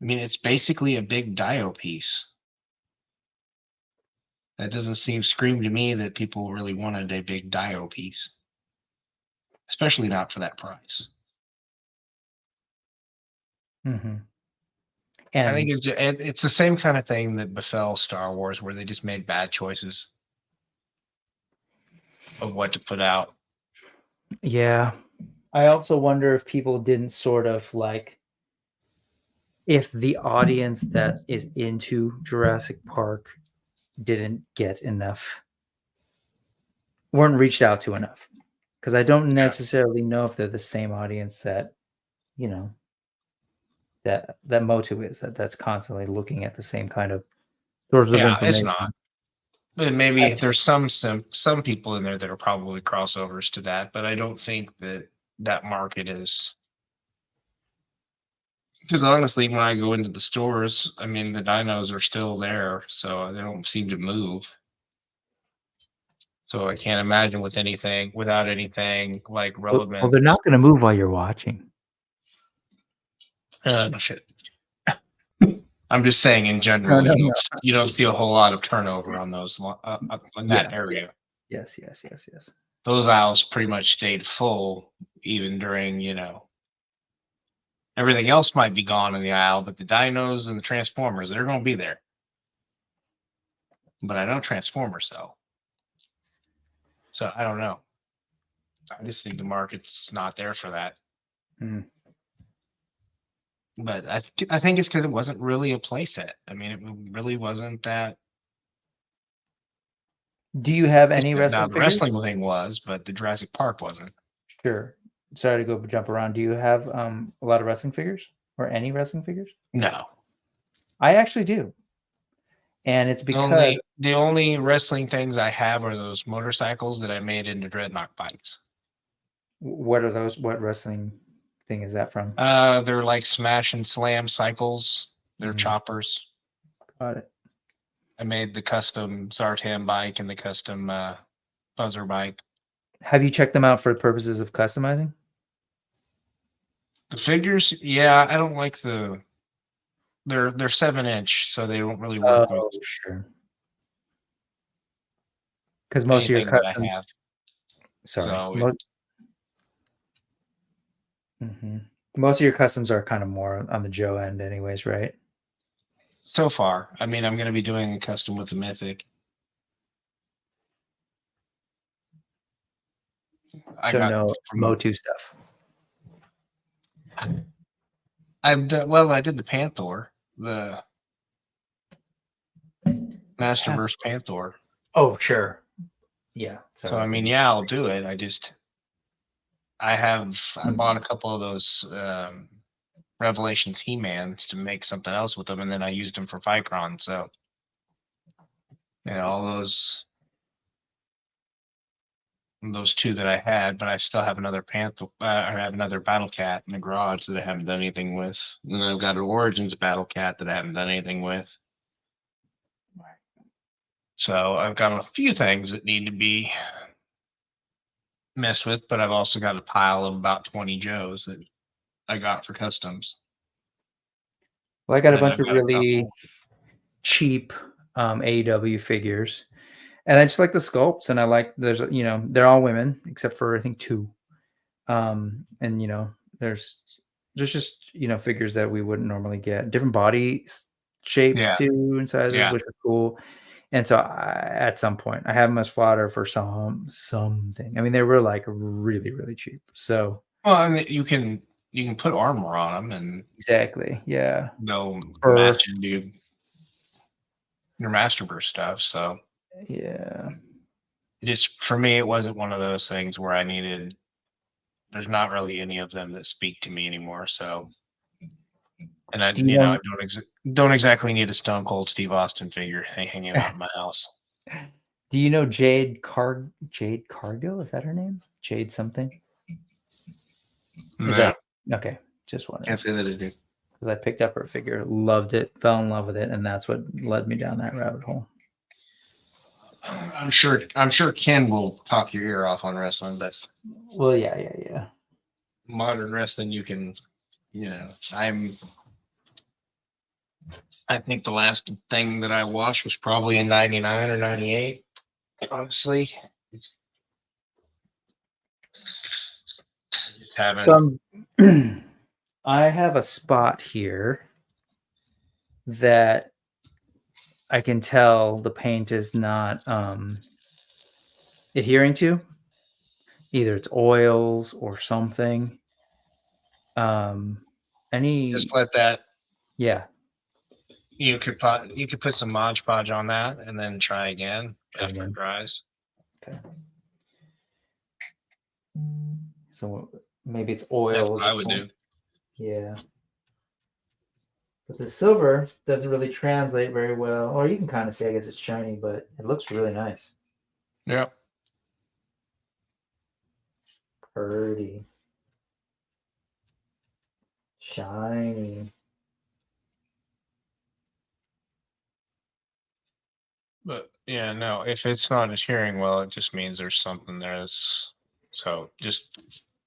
I mean, it's basically a big dio piece. That doesn't scream to me that people really wanted a big dio piece, especially not for that price. Mm-hmm. I think it's the same kind of thing that befell Star Wars, where they just made bad choices of what to put out. Yeah. I also wonder if people didn't sort of like, if the audience that is into Jurassic Park didn't get enough, weren't reached out to enough. Because I don't necessarily know if they're the same audience that, that Motu is, that's constantly looking at the same kind of sources of Yeah, it's information. not. But maybe there's some people in there that are probably crossovers to that, but I don't think that market is. Because honestly, when I go into the stores, I mean, the dinos are still there, so they don't seem to move. So I can't imagine without anything like Well, relevant. they're not gonna move while you're watching. No shit. I'm just saying in No, general, no, no. you don't see Just a whole lot of turnover on those in that yeah, yeah. area. Yes, yes, yes, yes. Those aisles pretty much stayed full even during, everything else might be gone in the aisle, but the dinos and the transformers, they're going to be there. But I know transformers though, so I don't know. I just think the market's not there for that. Mm. But I think it's because it wasn't really a playset. I mean, it really wasn't that. Do you have any Now wrestling the figures? wrestling thing was, but the Jurassic Park wasn't. Sure. Sorry to go jump around. Do you have a lot of wrestling figures or any wrestling figures? No. I actually do. And it's The because only the only wrestling things I have are those motorcycles that I made into dreadnought bikes. what are those? What wrestling thing is that from? They're like smash and slam cycles. They're Mm, choppers. got it. I made the custom Zartan bike and the custom buzzer bike. Have you checked them out for purposes of customizing? The figures, yeah, I don't like they're 7-inch, so they don't really work with Oh, sure. Because most of your anything that I have. customs, sorry, So most of your customs are kind of more on the Joe end, anyways, right? so far, I mean, I'm going to be doing a custom with the Mythic. I So got no from Motu stuff. I did the Panther, the Masterverse Panther. Oh, sure. Yeah. Sorry, So I I was mean, thinking. yeah, I'll do it. I bought a couple of those Revelations He-Mans to make something else with them, and then I used them for Vicron. So all those two that I had, but I still have another Panther. I have another Battle Cat in the garage that I haven't done anything with. And then I've got an Origins Battle Cat that I haven't done anything with. So I've got a few things that need to be messed with, but I've also got a pile of about 20 Joes that I got for customs. Well, I got a Then bunch I've of got a really couple. cheap AEW figures, and I just like the sculpts, and I like they're all women except for I think two, and there's just figures that we wouldn't normally get, different body shapes Yeah, too and sizes, yeah. which are cool. And so at some point, I have them as fodder for something. I mean, they were like really, really cheap. So Well, I mean, you can put armor on them, and exactly, yeah. they'll Or match into your Masterverse stuff. So yeah. just for me, it wasn't one of those things where I needed. There's not really any of them that speak to me anymore. So, and Do you know? I don't exactly need a Stone Cold Steve Austin figure hanging out in my house. Do you know Jade Cargill? Is that her name? Jade something? Is No, that okay? Just wondering can't say that I do. because I picked up her figure, loved it, fell in love with it, and that's what led me down that rabbit hole. I'm sure Ken will talk your ear off on wrestling, but Well, yeah, yeah, yeah. modern wrestling, you can, I think the last thing that I watched was probably in 99 or 98, honestly. I just haven't. So I have a spot here that I can tell the paint is not adhering to. Either it's oils or something. Just Any let that. yeah, You could put some Mod Podge on that and then try again try after it again. dries. Okay. So maybe it's That's oils what or I would something. do. Yeah. But the silver doesn't really translate very well. Or you can kind of say, I guess it's shiny, but it looks really nice. Yeah. Pretty. Shiny. But yeah, no, if it's not adhering well, it just means there's something there. So just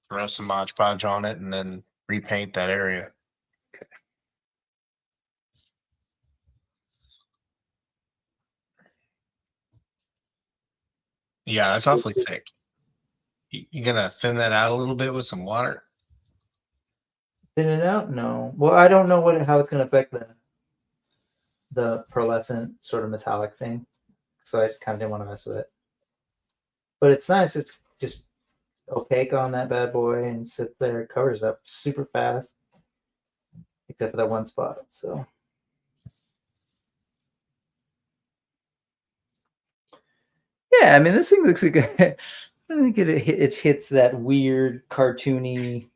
throw some Mod Podge on it and then repaint that area. Okay. Yeah, that's awfully thick. You gonna thin that out a little bit with some water? Thin it out? No. Well, I don't know how it's gonna affect the pearlescent sort of metallic thing, so I kind of didn't want to mess with it. But it's nice. It's just opaque on that bad boy and sits there. It covers up super fast, except for that one spot. So yeah, I mean, this thing looks like I think it hits that weird cartoony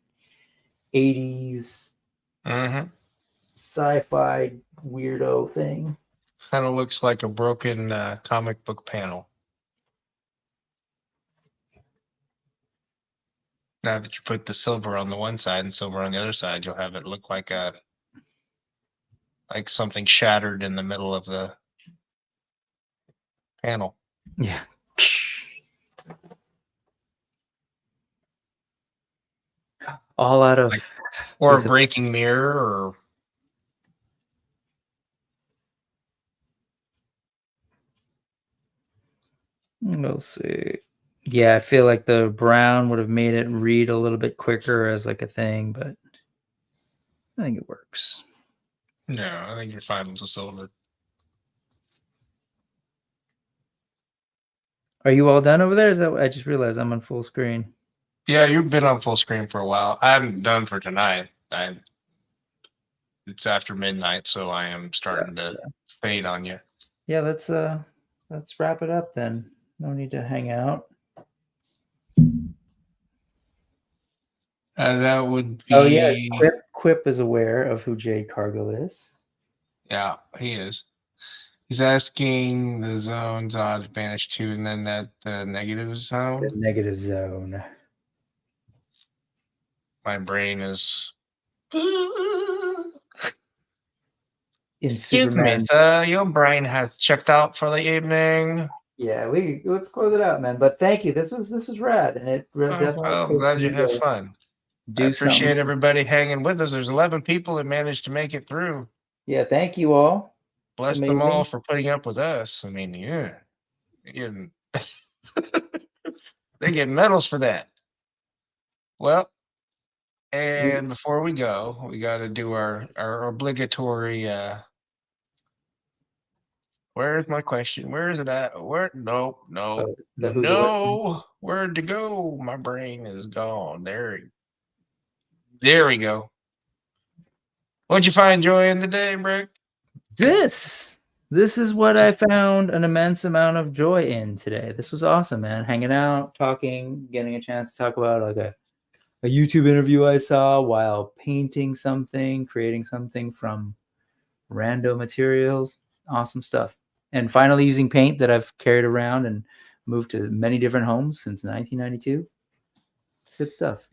80s Mm-hmm. sci-fi weirdo thing. Kind of looks like a broken comic book panel. Now that you put the silver on the one side and silver on the other side, you'll have it look like something shattered in the middle of the panel. Yeah. All out of Or a breaking mirror or we'll see. Yeah, I feel like the brown would have made it read a little bit quicker as like a thing, but I think it works. no, I think you're fine with the silver. Are you all done over there? Is that I just realized I'm on full screen. Yeah, you've been on full screen for a while. I'm done for tonight. It's after midnight, so I am starting to fade on you. Yeah, let's wrap it up then. No need to hang out. That would be. Oh yeah, Quip is aware of who Jade Cargill is. Yeah, he is. He's asking the zone dodge banish 2 and then the negative The zone. negative zone. My brain is. In Excuse Superman. me, sir. Your brain has checked out for the evening. Yeah, let's close it out, man. But thank you. This was rad, and it definitely I'm pushed glad me you have to fun. I do appreciate something. everybody hanging with us. There's 11 people that managed to make it through. Yeah, thank you all. Bless them all for putting up with us. I mean, yeah, they get medals for that. Well, and before we go, we got to do our obligatory. Where's my question? Where is it at? Where? No. Who's it with? Where'd to go? My brain is gone. There we go. What'd you find joy in today, Brick? This is what I found an immense amount of joy in today. This was awesome, man. Hanging out, talking, getting a chance to talk about like a YouTube interview I saw while painting something, creating something from random materials. Awesome stuff. And finally using paint that I've carried around and moved to many different homes since 1992. Good stuff.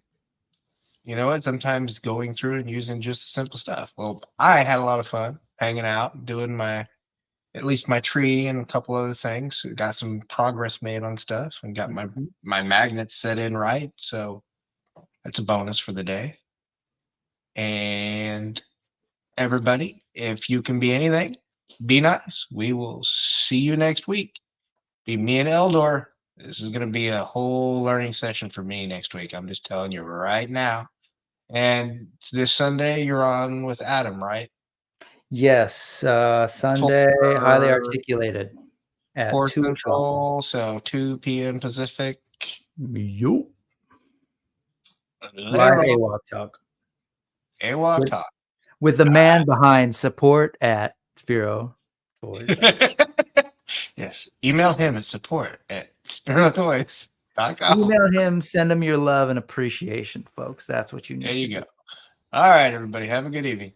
You know what? Sometimes going through and using just the simple stuff. Well, I had a lot of fun hanging out, doing at least my tree and a couple other things. Got some progress made on stuff and got my magnets set in right. So that's a bonus for the day. And everybody, if you can be anything, be nice. We will see you next week. Be me and Eldor. This is going to be a whole learning session for me next week. I'm just telling you right now. And this Sunday, you're on with Adam, right? Yes, Sunday, highly articulated at 2 o'clock. Central, so 2 p.m. Pacific. Yup. Live AWOC talk. AWOC talk. With the man behind support at Spiro Toys. Yes. Email him at support@spirotoys.com. Email him, send him your love and appreciation, folks. That's what you need. There you go. All right, everybody. Have a good evening.